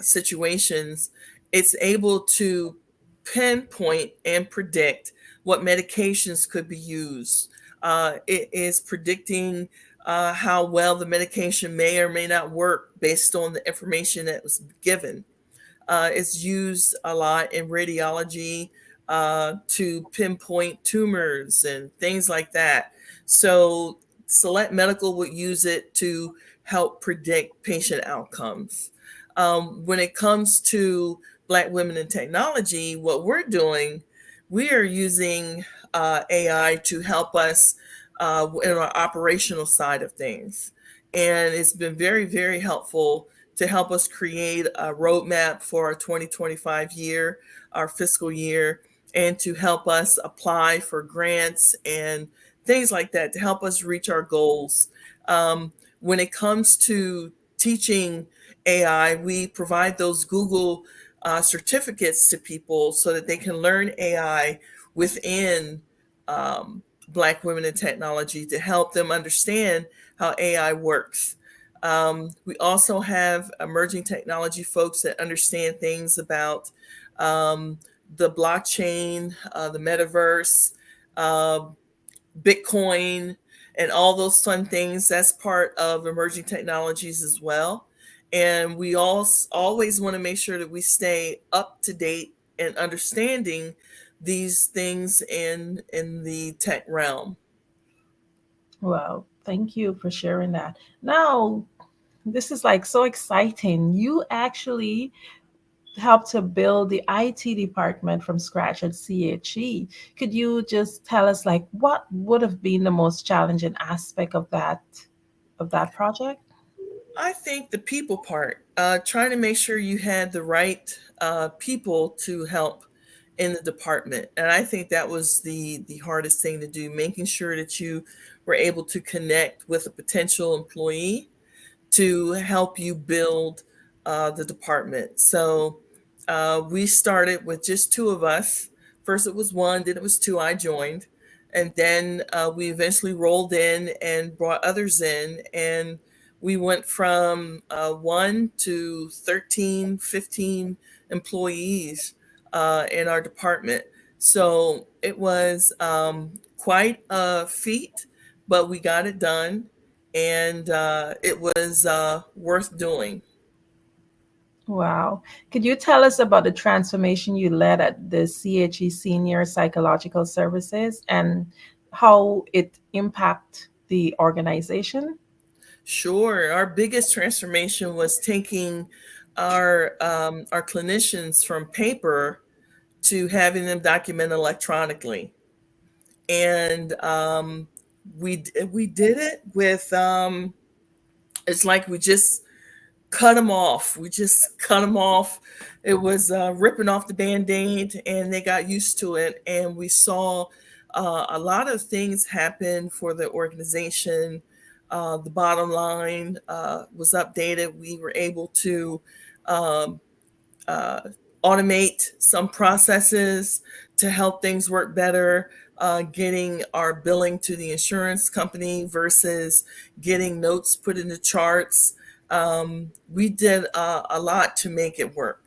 S11: situations. It's able to pinpoint and predict what medications could be used. It is predicting how well the medication may or may not work based on the information that was given. It's used a lot in radiology to pinpoint tumors and things like that. So Select Medical would use it to help predict patient outcomes. When it comes to Black women in technology, what we're doing, we are using AI to help us in our operational side of things. And it's been very, very helpful to help us create a roadmap for our 2025 year, our fiscal year, and to help us apply for grants and things like that to help us reach our goals. When it comes to teaching AI, we provide those Google certificates to people so that they can learn AI within Black women in technology to help them understand how AI works. We also have emerging technology folks that understand things about the blockchain, the metaverse, Bitcoin, and all those fun things. That's part of emerging technologies as well. And we always want to make sure that we stay up to date and understanding these things in the tech realm.
S8: Well, thank you for sharing that. Now, this is like so exciting. You actually helped to build the IT department from scratch at CHE. Could you just tell us like what would have been the most challenging aspect of that project?
S11: I think the people part, trying to make sure you had the right people to help in the department. And I think that was the hardest thing to do, making sure that you were able to connect with a potential employee to help you build the department. So we started with just two of us. First it was one, then it was two, I joined. And then we eventually rolled in and brought others in. And we went from 1 to 13, 15 employees in our department. So it was quite a feat, but we got it done. And it was worth doing.
S8: Wow. Could you tell us about the transformation you led at the CHE Senior Psychological Services and how it impact the organization?
S11: Sure. Our biggest transformation was taking our clinicians from paper to having them document electronically, and we did it with it's like we just cut them off. We just cut them off. It was ripping off the Band-Aid, and they got used to it. And we saw a lot of things happen for the organization. The bottom line was updated. We were able to um, uh, automate some processes to help things work better, getting our billing to the insurance company versus getting notes put in the charts. We did a lot to make it work.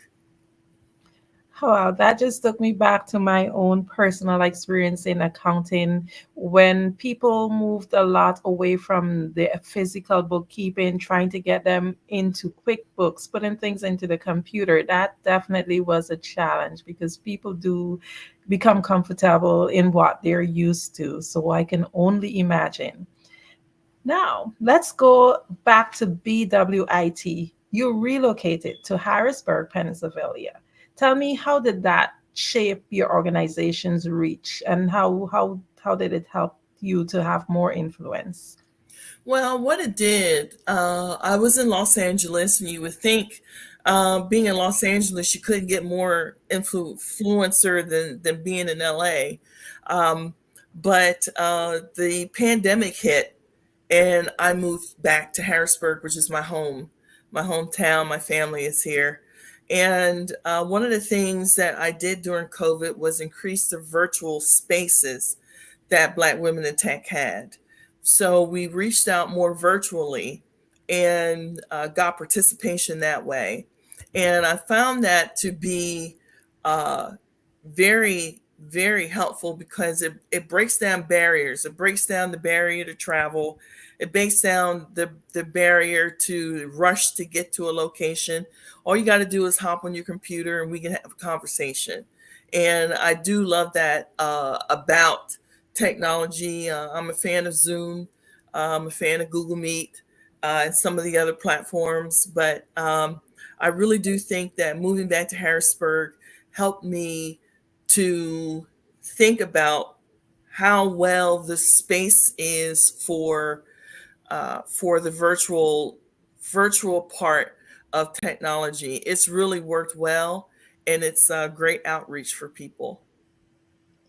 S8: Wow, that just took me back to my own personal experience in accounting when people moved a lot away from the physical bookkeeping, trying to get them into QuickBooks, putting things into the computer. That definitely was a challenge because people do become comfortable in what they're used to. So I can only imagine. Now, let's go back to BWIT. You relocated to Harrisburg, Pennsylvania. Tell me, how did that shape your organization's reach and how did it help you to have more influence?
S11: Well, what it did, I was in Los Angeles, and you would think being in Los Angeles, you couldn't get more influencer than being in LA. But the pandemic hit, and I moved back to Harrisburg, which is my hometown. My family is here. And one of the things that I did during COVID was increase the virtual spaces that Black women in tech had. So we reached out more virtually and got participation that way. And I found that to be uh, very, very helpful because it breaks down barriers. It breaks down the barrier to travel. It breaks down the barrier to rush to get to a location. All you got to do is hop on your computer and we can have a conversation. And I do love that about technology. I'm a fan of Zoom. I'm a fan of Google Meet and some of the other platforms. But I really do think that moving back to Harrisburg helped me to think about how well the space is for the virtual part of technology. It's really worked well, and it's a great outreach for people.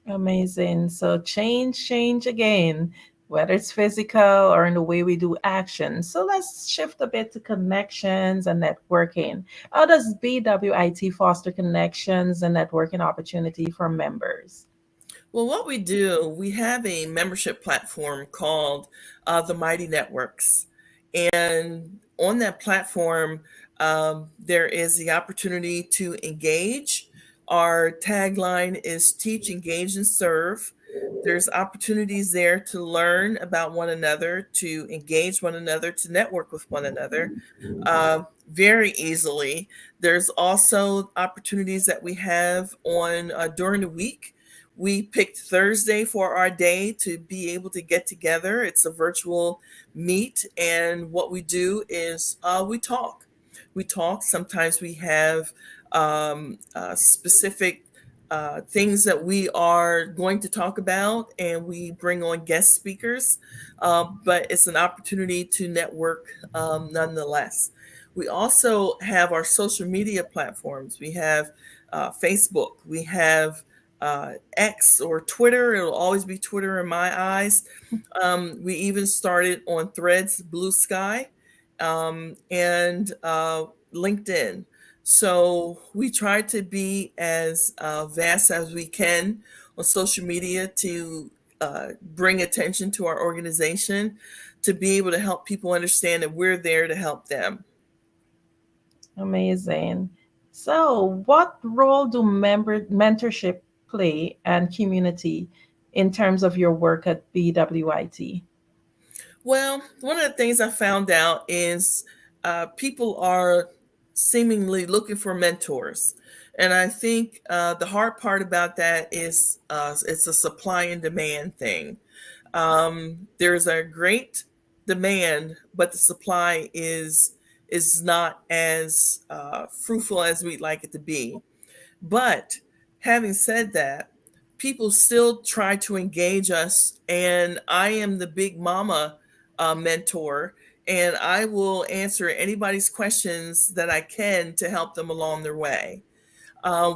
S8: Amazing. So change again, whether it's physical or in the way we do action. So let's shift a bit to connections and networking. How does BWIT foster connections and networking opportunity for members?
S11: Well, what we do, we have a membership platform called the Mighty Networks. And on that platform, there is the opportunity to engage. Our tagline is teach, engage, and serve. There's opportunities there to learn about one another, to engage one another, to network with one another very easily. There's also opportunities that we have on during the week. We picked Thursday for our day to be able to get together. It's a virtual meet, and what we do is we talk. We talk. Sometimes we have specific things that we are going to talk about, and we bring on guest speakers. But it's an opportunity to network nonetheless. We also have our social media platforms. We have Facebook. We have X or Twitter. It'll always be Twitter in my eyes. We even started on Threads, Blue Sky, and LinkedIn. So we try to be as vast as we can on social media to bring attention to our organization, to be able to help people understand that we're there to help them.
S8: Amazing. So, what role do mentorship play and community in terms of your work at BWIT?
S11: Well, one of the things I found out is people are seemingly looking for mentors. And I think the hard part about that is it's a supply and demand thing. There's a great demand, but the supply is not as fruitful as we'd like it to be. But having said that, people still try to engage us, and I am the big mama mentor, and I will answer anybody's questions that I can to help them along their way.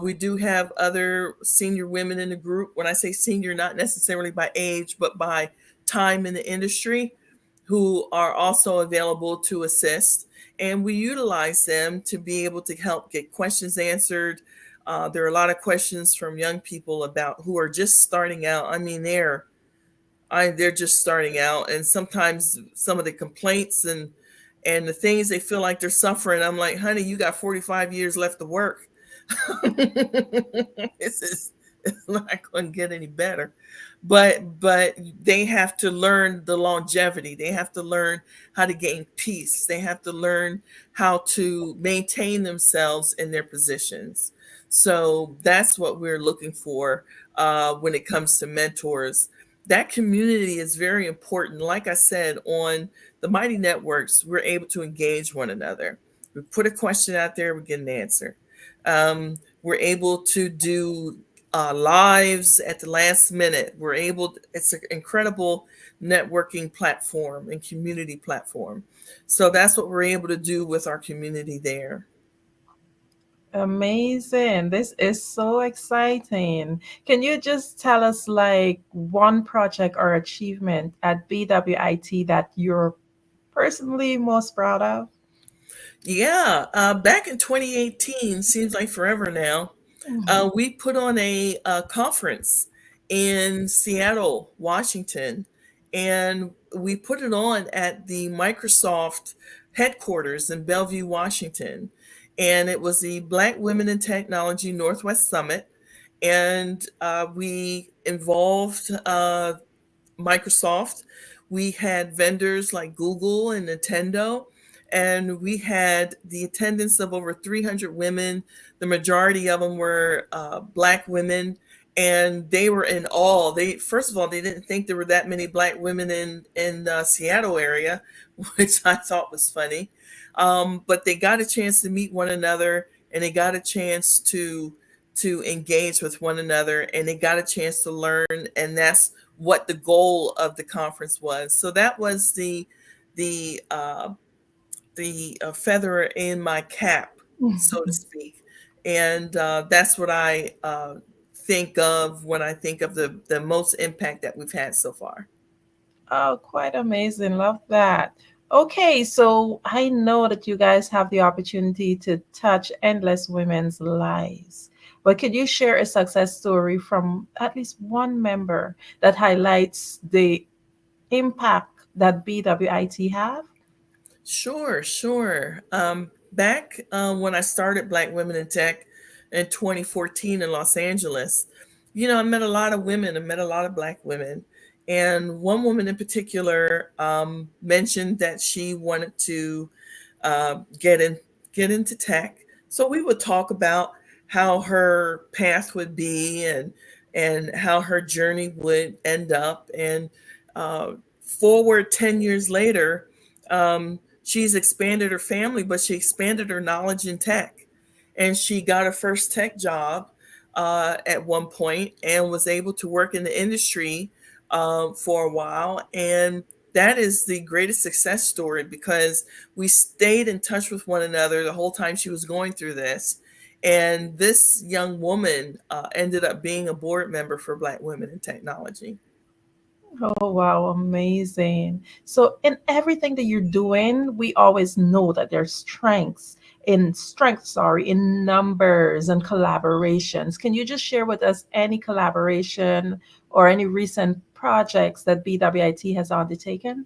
S11: We do have other senior women in the group. When I say senior, not necessarily by age, but by time in the industry, who are also available to assist. And we utilize them to be able to help get questions answered. There are a lot of questions from young people about who are just starting out. I mean, they're just starting out, and sometimes some of the complaints and the things they feel like they're suffering. I'm like, honey, you got 45 years left to work. It's not going to get any better. But they have to learn the longevity. They have to learn how to gain peace. They have to learn how to maintain themselves in their positions. So that's what we're looking for when it comes to mentors. That community is very important. Like I said, on the Mighty Networks, we're able to engage one another. We put a question out there, we get an answer. We're able to do lives at the last minute. It's an incredible networking platform and community platform. So that's what we're able to do with our community there.
S8: Amazing. This is so exciting. Can you just tell us like one project or achievement at BWIT that you're personally most proud of?
S11: Yeah, back in 2018, seems like forever now, we put on a conference in Seattle, Washington, and we put it on at the Microsoft headquarters in Bellevue, Washington. And it was the Black Women in Technology Northwest Summit. And we involved Microsoft. We had vendors like Google and Nintendo, and we had the attendance of over 300 women. The majority of them were Black women, and they were in awe. They, first of all, they didn't think there were that many Black women in the Seattle area, which I thought was funny. But they got a chance to meet one another, and they got a chance to engage with one another, and they got a chance to learn, and that's what the goal of the conference was. So that was the feather in my cap, so to speak. And that's what I think of when I think of the most impact that we've had so far.
S8: Oh, quite amazing. Love that. Okay, so I know that you guys have the opportunity to touch endless women's lives. But could you share a success story from at least one member that highlights the impact that BWIT have?
S11: Sure. Back when I started Black Women in Tech in 2014 in Los Angeles, I met a lot of women. I met a lot of Black women. And one woman in particular mentioned that she wanted to get into tech. So we would talk about how her path would be and how her journey would end up. And forward 10 years later, she's expanded her family, but she expanded her knowledge in tech. And she got her first tech job at one point and was able to work in the industry for a while. And that is the greatest success story because we stayed in touch with one another the whole time she was going through this. And this young woman ended up being a board member for Black Women in Technology.
S8: Oh, wow, amazing. So in everything that you're doing, we always know that there's in numbers and collaborations. Can you just share with us any collaboration or any recent projects that BWIT has undertaken?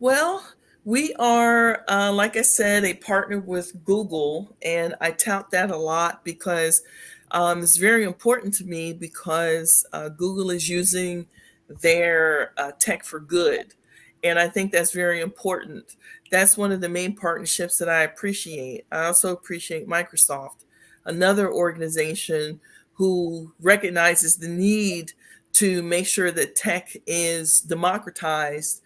S11: Well, we are, like I said, a partner with Google, and I tout that a lot because it's very important to me because Google is using their tech for good. And I think that's very important. That's one of the main partnerships that I appreciate. I also appreciate Microsoft, another organization who recognizes the need to make sure that tech is democratized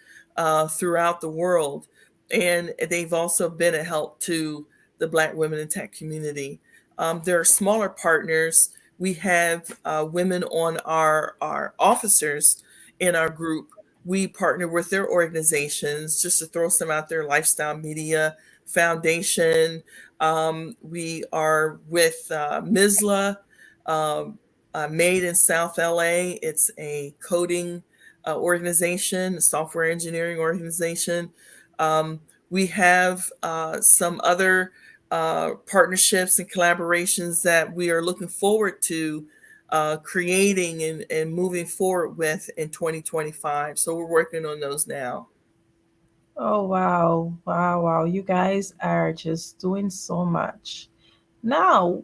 S11: throughout the world. And they've also been a help to the Black women in tech community. There are smaller partners. We have women on our officers in our group. We partner with their organizations, just to throw some out there: Lifestyle Media Foundation. We are with MISLA, Made in South LA. It's a coding organization, a software engineering organization. We have some other partnerships and collaborations that we are looking forward to creating and moving forward with in 2025. So we're working on those now.
S8: Oh, wow. Wow, wow. You guys are just doing so much. Now,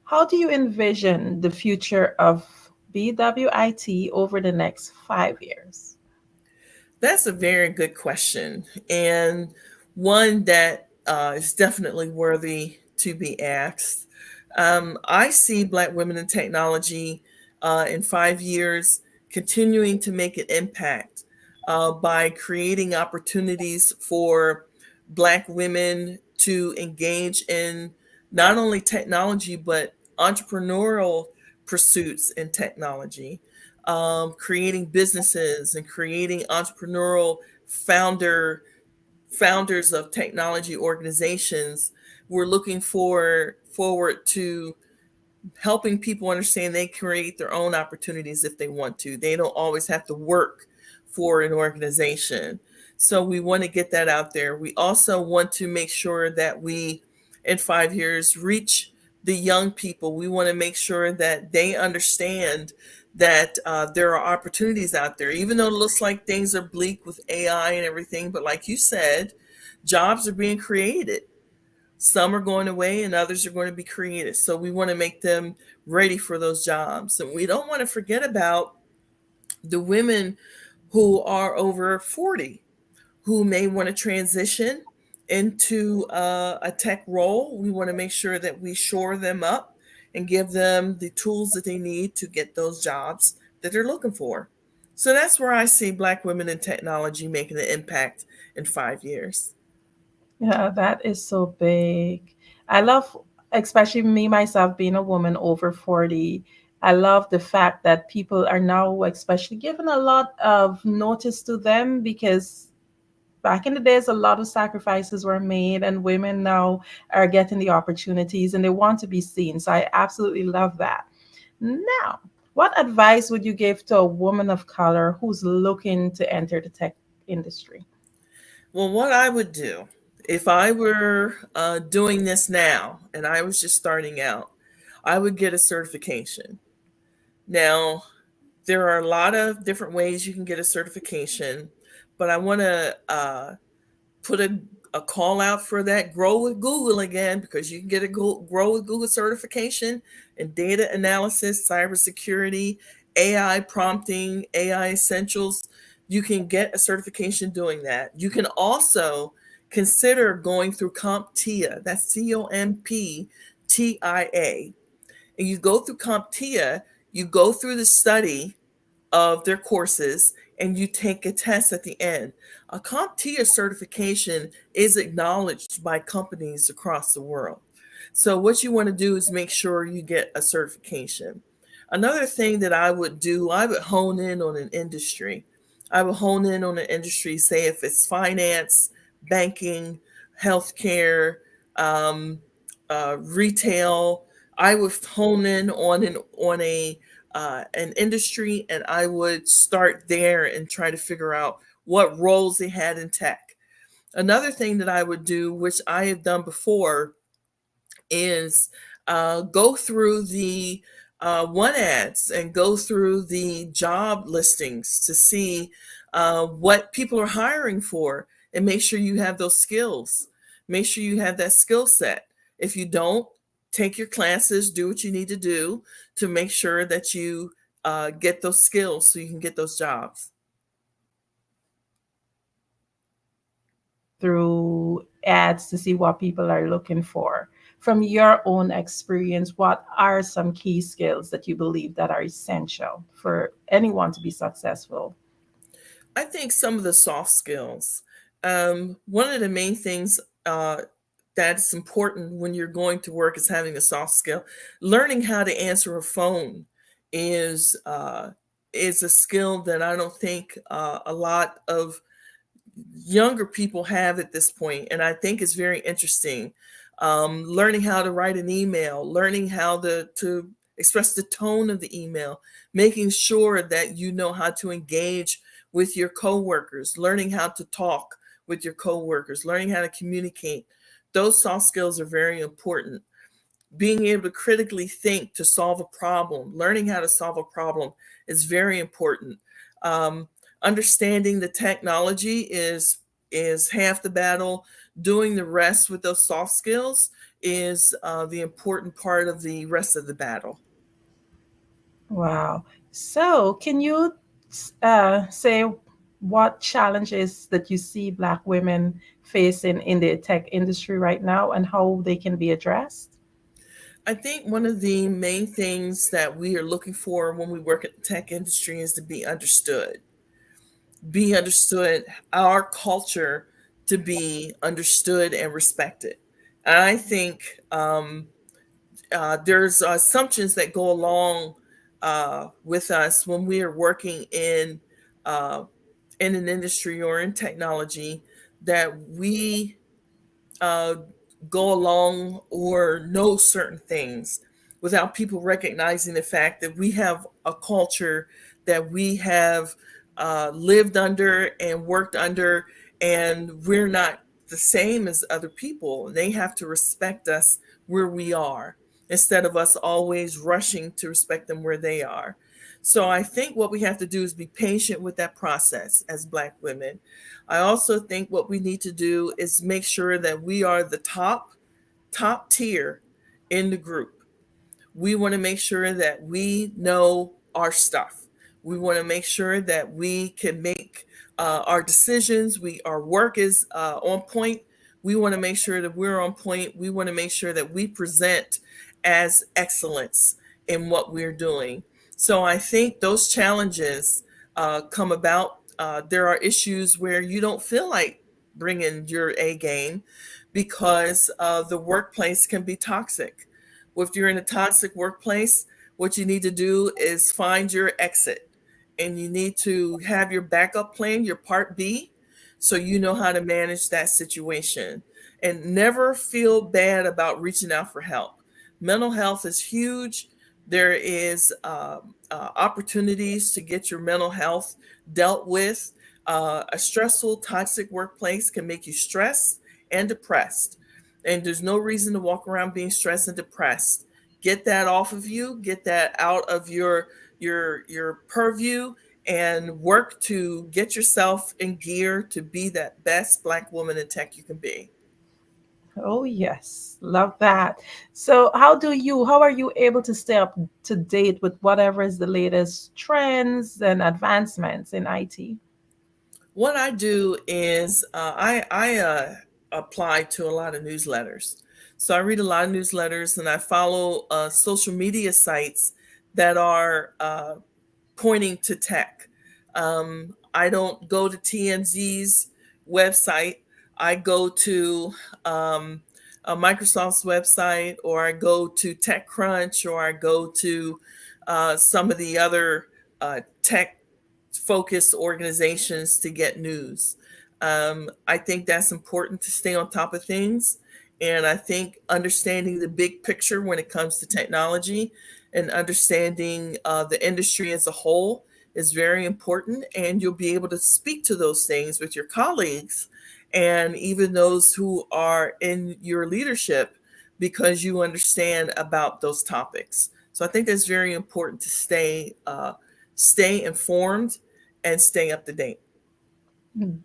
S8: how do you envision the future of BWIT over the next 5 years?
S11: That's a very good question, and one that is definitely worthy to be asked. I see Black women in technology in 5 years continuing to make an impact by creating opportunities for Black women to engage in not only technology, but entrepreneurial pursuits in technology, creating businesses and creating entrepreneurial founders of technology organizations. We're looking forward to helping people understand they create their own opportunities if they want to. They don't always have to work for an organization. So we want to get that out there. We also want to make sure that we, in 5 years, reach the young people. We want to make sure that they understand that there are opportunities out there, even though it looks like things are bleak with AI and everything. But like you said, jobs are being created. Some are going away and others are going to be created. So we want to make them ready for those jobs. And we don't want to forget about the women who are over 40 who may want to transition into a tech role, we want to make sure that we shore them up and give them the tools that they need to get those jobs that they're looking for. So that's where I see Black women in technology making an impact in 5 years.
S8: Yeah, that is so big. I love, especially me myself being a woman over 40. I love the fact that people are now, especially giving a lot of notice to them because back in the days, a lot of sacrifices were made, and women now are getting the opportunities and they want to be seen. So I absolutely love that. Now, what advice would you give to a woman of color who's looking to enter the tech industry?
S11: Well, what I would do if I were doing this now and I was just starting out, I would get a certification. Now, there are a lot of different ways you can get a certification, but I want to put a call out for that Grow with Google again, because you can get a Grow with Google certification in data analysis, cybersecurity, AI prompting, AI essentials. You can get a certification doing that. You can also consider going through CompTIA. That's CompTIA. And you go through CompTIA, you go through the study of their courses, and you take a test at the end. A CompTIA certification is acknowledged by companies across the world. So what you want to do is make sure you get a certification. Another thing that I would do, I would hone in on an industry. I would hone in on an industry, say if it's finance, banking, healthcare, retail. I would hone in on an industry, and I would start there and try to figure out what roles they had in tech. Another thing that I would do, which I have done before, is go through the one ads and go through the job listings to see what people are hiring for, and make sure you have those skills. Make sure you have that skill set. If you don't, take your classes, do what you need to do to make sure that you get those skills so you can get those jobs.
S8: Through ads to see what people are looking for. From your own experience, what are some key skills that you believe that are essential for anyone to be successful?
S11: I think some of the soft skills. One of the main things that's important when you're going to work is having a soft skill. Learning how to answer a phone is is a skill that I don't think a lot of younger people have at this point, and I think it's very interesting. Learning how to write an email, learning how to express the tone of the email, making sure that you know how to engage with your coworkers, learning how to talk with your coworkers, learning how to communicate. Those soft skills are very important. Being able to critically think to solve a problem, learning how to solve a problem is very important. Understanding the technology is half the battle. Doing the rest with those soft skills is the important part of the rest of the battle.
S8: Wow. So, can you say what challenges that you see Black women facing in the tech industry right now and how they can be addressed?
S11: I think one of the main things that we are looking for when we work at the tech industry is to be understood. Be understood, our culture to be understood and respected. And I think there's assumptions that go along with us when we are working in an industry or in technology, that we uh, go along or know certain things without people recognizing the fact that we have a culture that we have lived under and worked under, and we're not the same as other people. They have to respect us where we are instead of us always rushing to respect them where they are. So I think what we have to do is be patient with that process as Black women. I also think what we need to do is make sure that we are the top tier in the group. We want to make sure that we know our stuff. We want to make sure that we can make our decisions. Our work is on point. We want to make sure that we're on point. We want to make sure that we present as excellence in what we're doing. So I think those challenges come about. There are issues where you don't feel like bringing your A game because the workplace can be toxic. If you're in a toxic workplace, what you need to do is find your exit, and you need to have your backup plan, your part B, so you know how to manage that situation. And never feel bad about reaching out for help. Mental health is huge. There is opportunities to get your mental health dealt with. A stressful, toxic workplace can make you stressed and depressed. And there's no reason to walk around being stressed and depressed. Get that off of you, get that out of your purview, and work to get yourself in gear to be that best Black woman in tech you can be.
S8: Oh, yes. Love that. So how are you able to stay up to date with whatever is the latest trends and advancements in IT?
S11: What I do is I apply to a lot of newsletters. So I read a lot of newsletters, and I follow social media sites that are pointing to tech. I don't go to TMZ's website. I go to Microsoft's website, or I go to TechCrunch, or I go to some of the other tech-focused organizations to get news. I think that's important to stay on top of things. And I think understanding the big picture when it comes to technology and understanding the industry as a whole is very important. And you'll be able to speak to those things with your colleagues and even those who are in your leadership, because you understand about those topics. So I think that's very important to stay informed and stay up to date.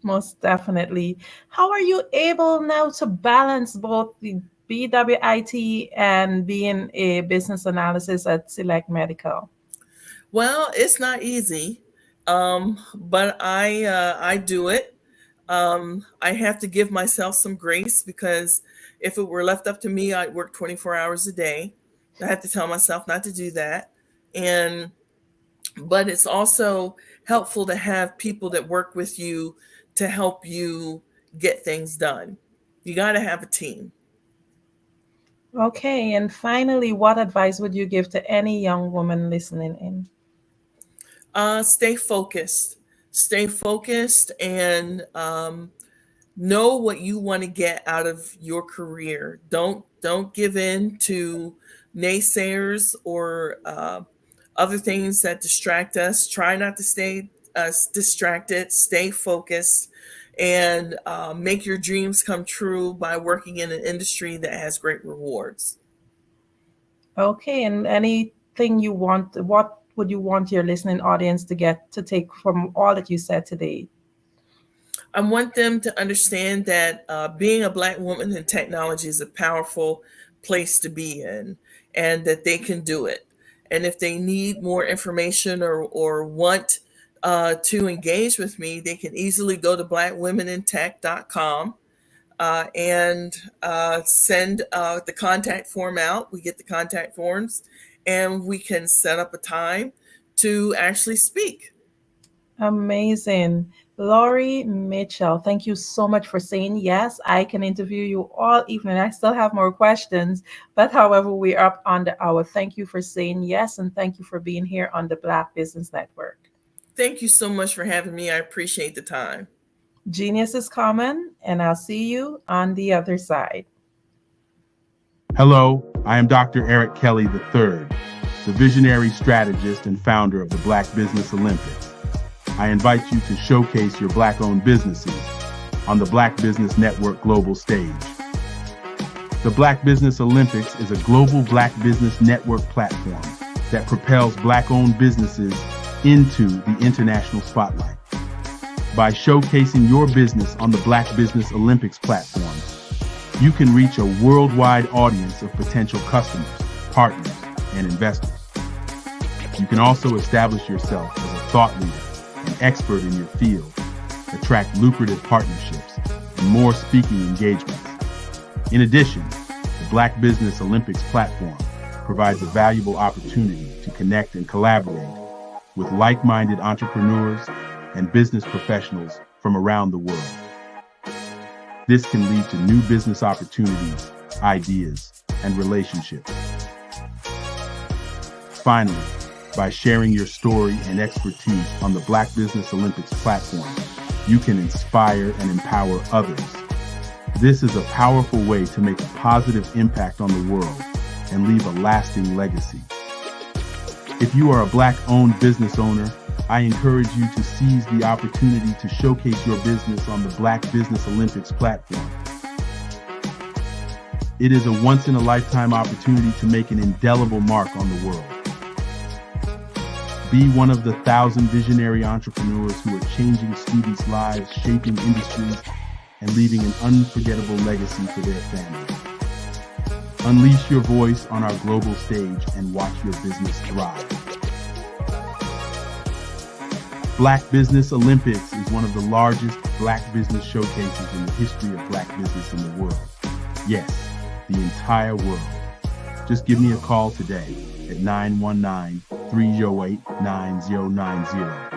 S8: Most definitely. How are you able now to balance both the BWIT and being a business analyst at Select Medical?
S11: Well, it's not easy, but I do it. I have to give myself some grace, because if it were left up to me, I'd work 24 hours a day. I have to tell myself not to do that. But it's also helpful to have people that work with you to help you get things done. You got to have a team.
S8: Okay. And finally, what advice would you give to any young woman listening in?
S11: Stay focused. Stay focused and know what you want to get out of your career. Don't give in to naysayers or other things that distract us. Try not to stay distracted. Stay focused, and make your dreams come true by working in an industry that has great rewards.
S8: Okay. And anything you want, what would you want your listening audience to take from all that you said today?
S11: I want them to understand that being a Black woman in technology is a powerful place to be in, and that they can do it. And if they need more information or want to engage with me, they can easily go to blackwomenintech.com and send the contact form out. We get the contact forms, and we can set up a time to actually speak.
S8: Amazing. Lori Mitchell, thank you so much for saying yes. I can interview you all evening. I still have more questions, but however, we're up on the hour. Thank you for saying yes, and thank you for being here on the Black Business Network.
S11: Thank you so much for having me. I appreciate the time.
S8: Genius is common, and I'll see you on the other side.
S2: Hello, I am Dr. Eric Kelly III, the visionary strategist and founder of the Black Business Olympics. I invite you to showcase your Black-owned businesses on the Black Business Network global stage. The Black Business Olympics is a global Black Business Network platform that propels Black-owned businesses into the international spotlight. By showcasing your business on the Black Business Olympics platform, you can reach a worldwide audience of potential customers, partners, and investors. You can also establish yourself as a thought leader, an expert in your field, attract lucrative partnerships, and more speaking engagements. In addition, the Black Business Olympics platform provides a valuable opportunity to connect and collaborate with like-minded entrepreneurs and business professionals from around the world. This can lead to new business opportunities, ideas, and relationships. Finally, by sharing your story and expertise on the Black Business Olympics platform, you can inspire and empower others. This is a powerful way to make a positive impact on the world and leave a lasting legacy. If you are a Black-owned business owner, I encourage you to seize the opportunity to showcase your business on the Black Business Olympics platform. It is a once-in-a-lifetime opportunity to make an indelible mark on the world. Be one of the 1,000 visionary entrepreneurs who are changing students' lives, shaping industries, and leaving an unforgettable legacy for their families. Unleash your voice on our global stage and watch your business thrive. Black Business Olympics is one of the largest Black business showcases in the history of Black business in the world. Yes, the entire world. Just give me a call today at 919-308-9090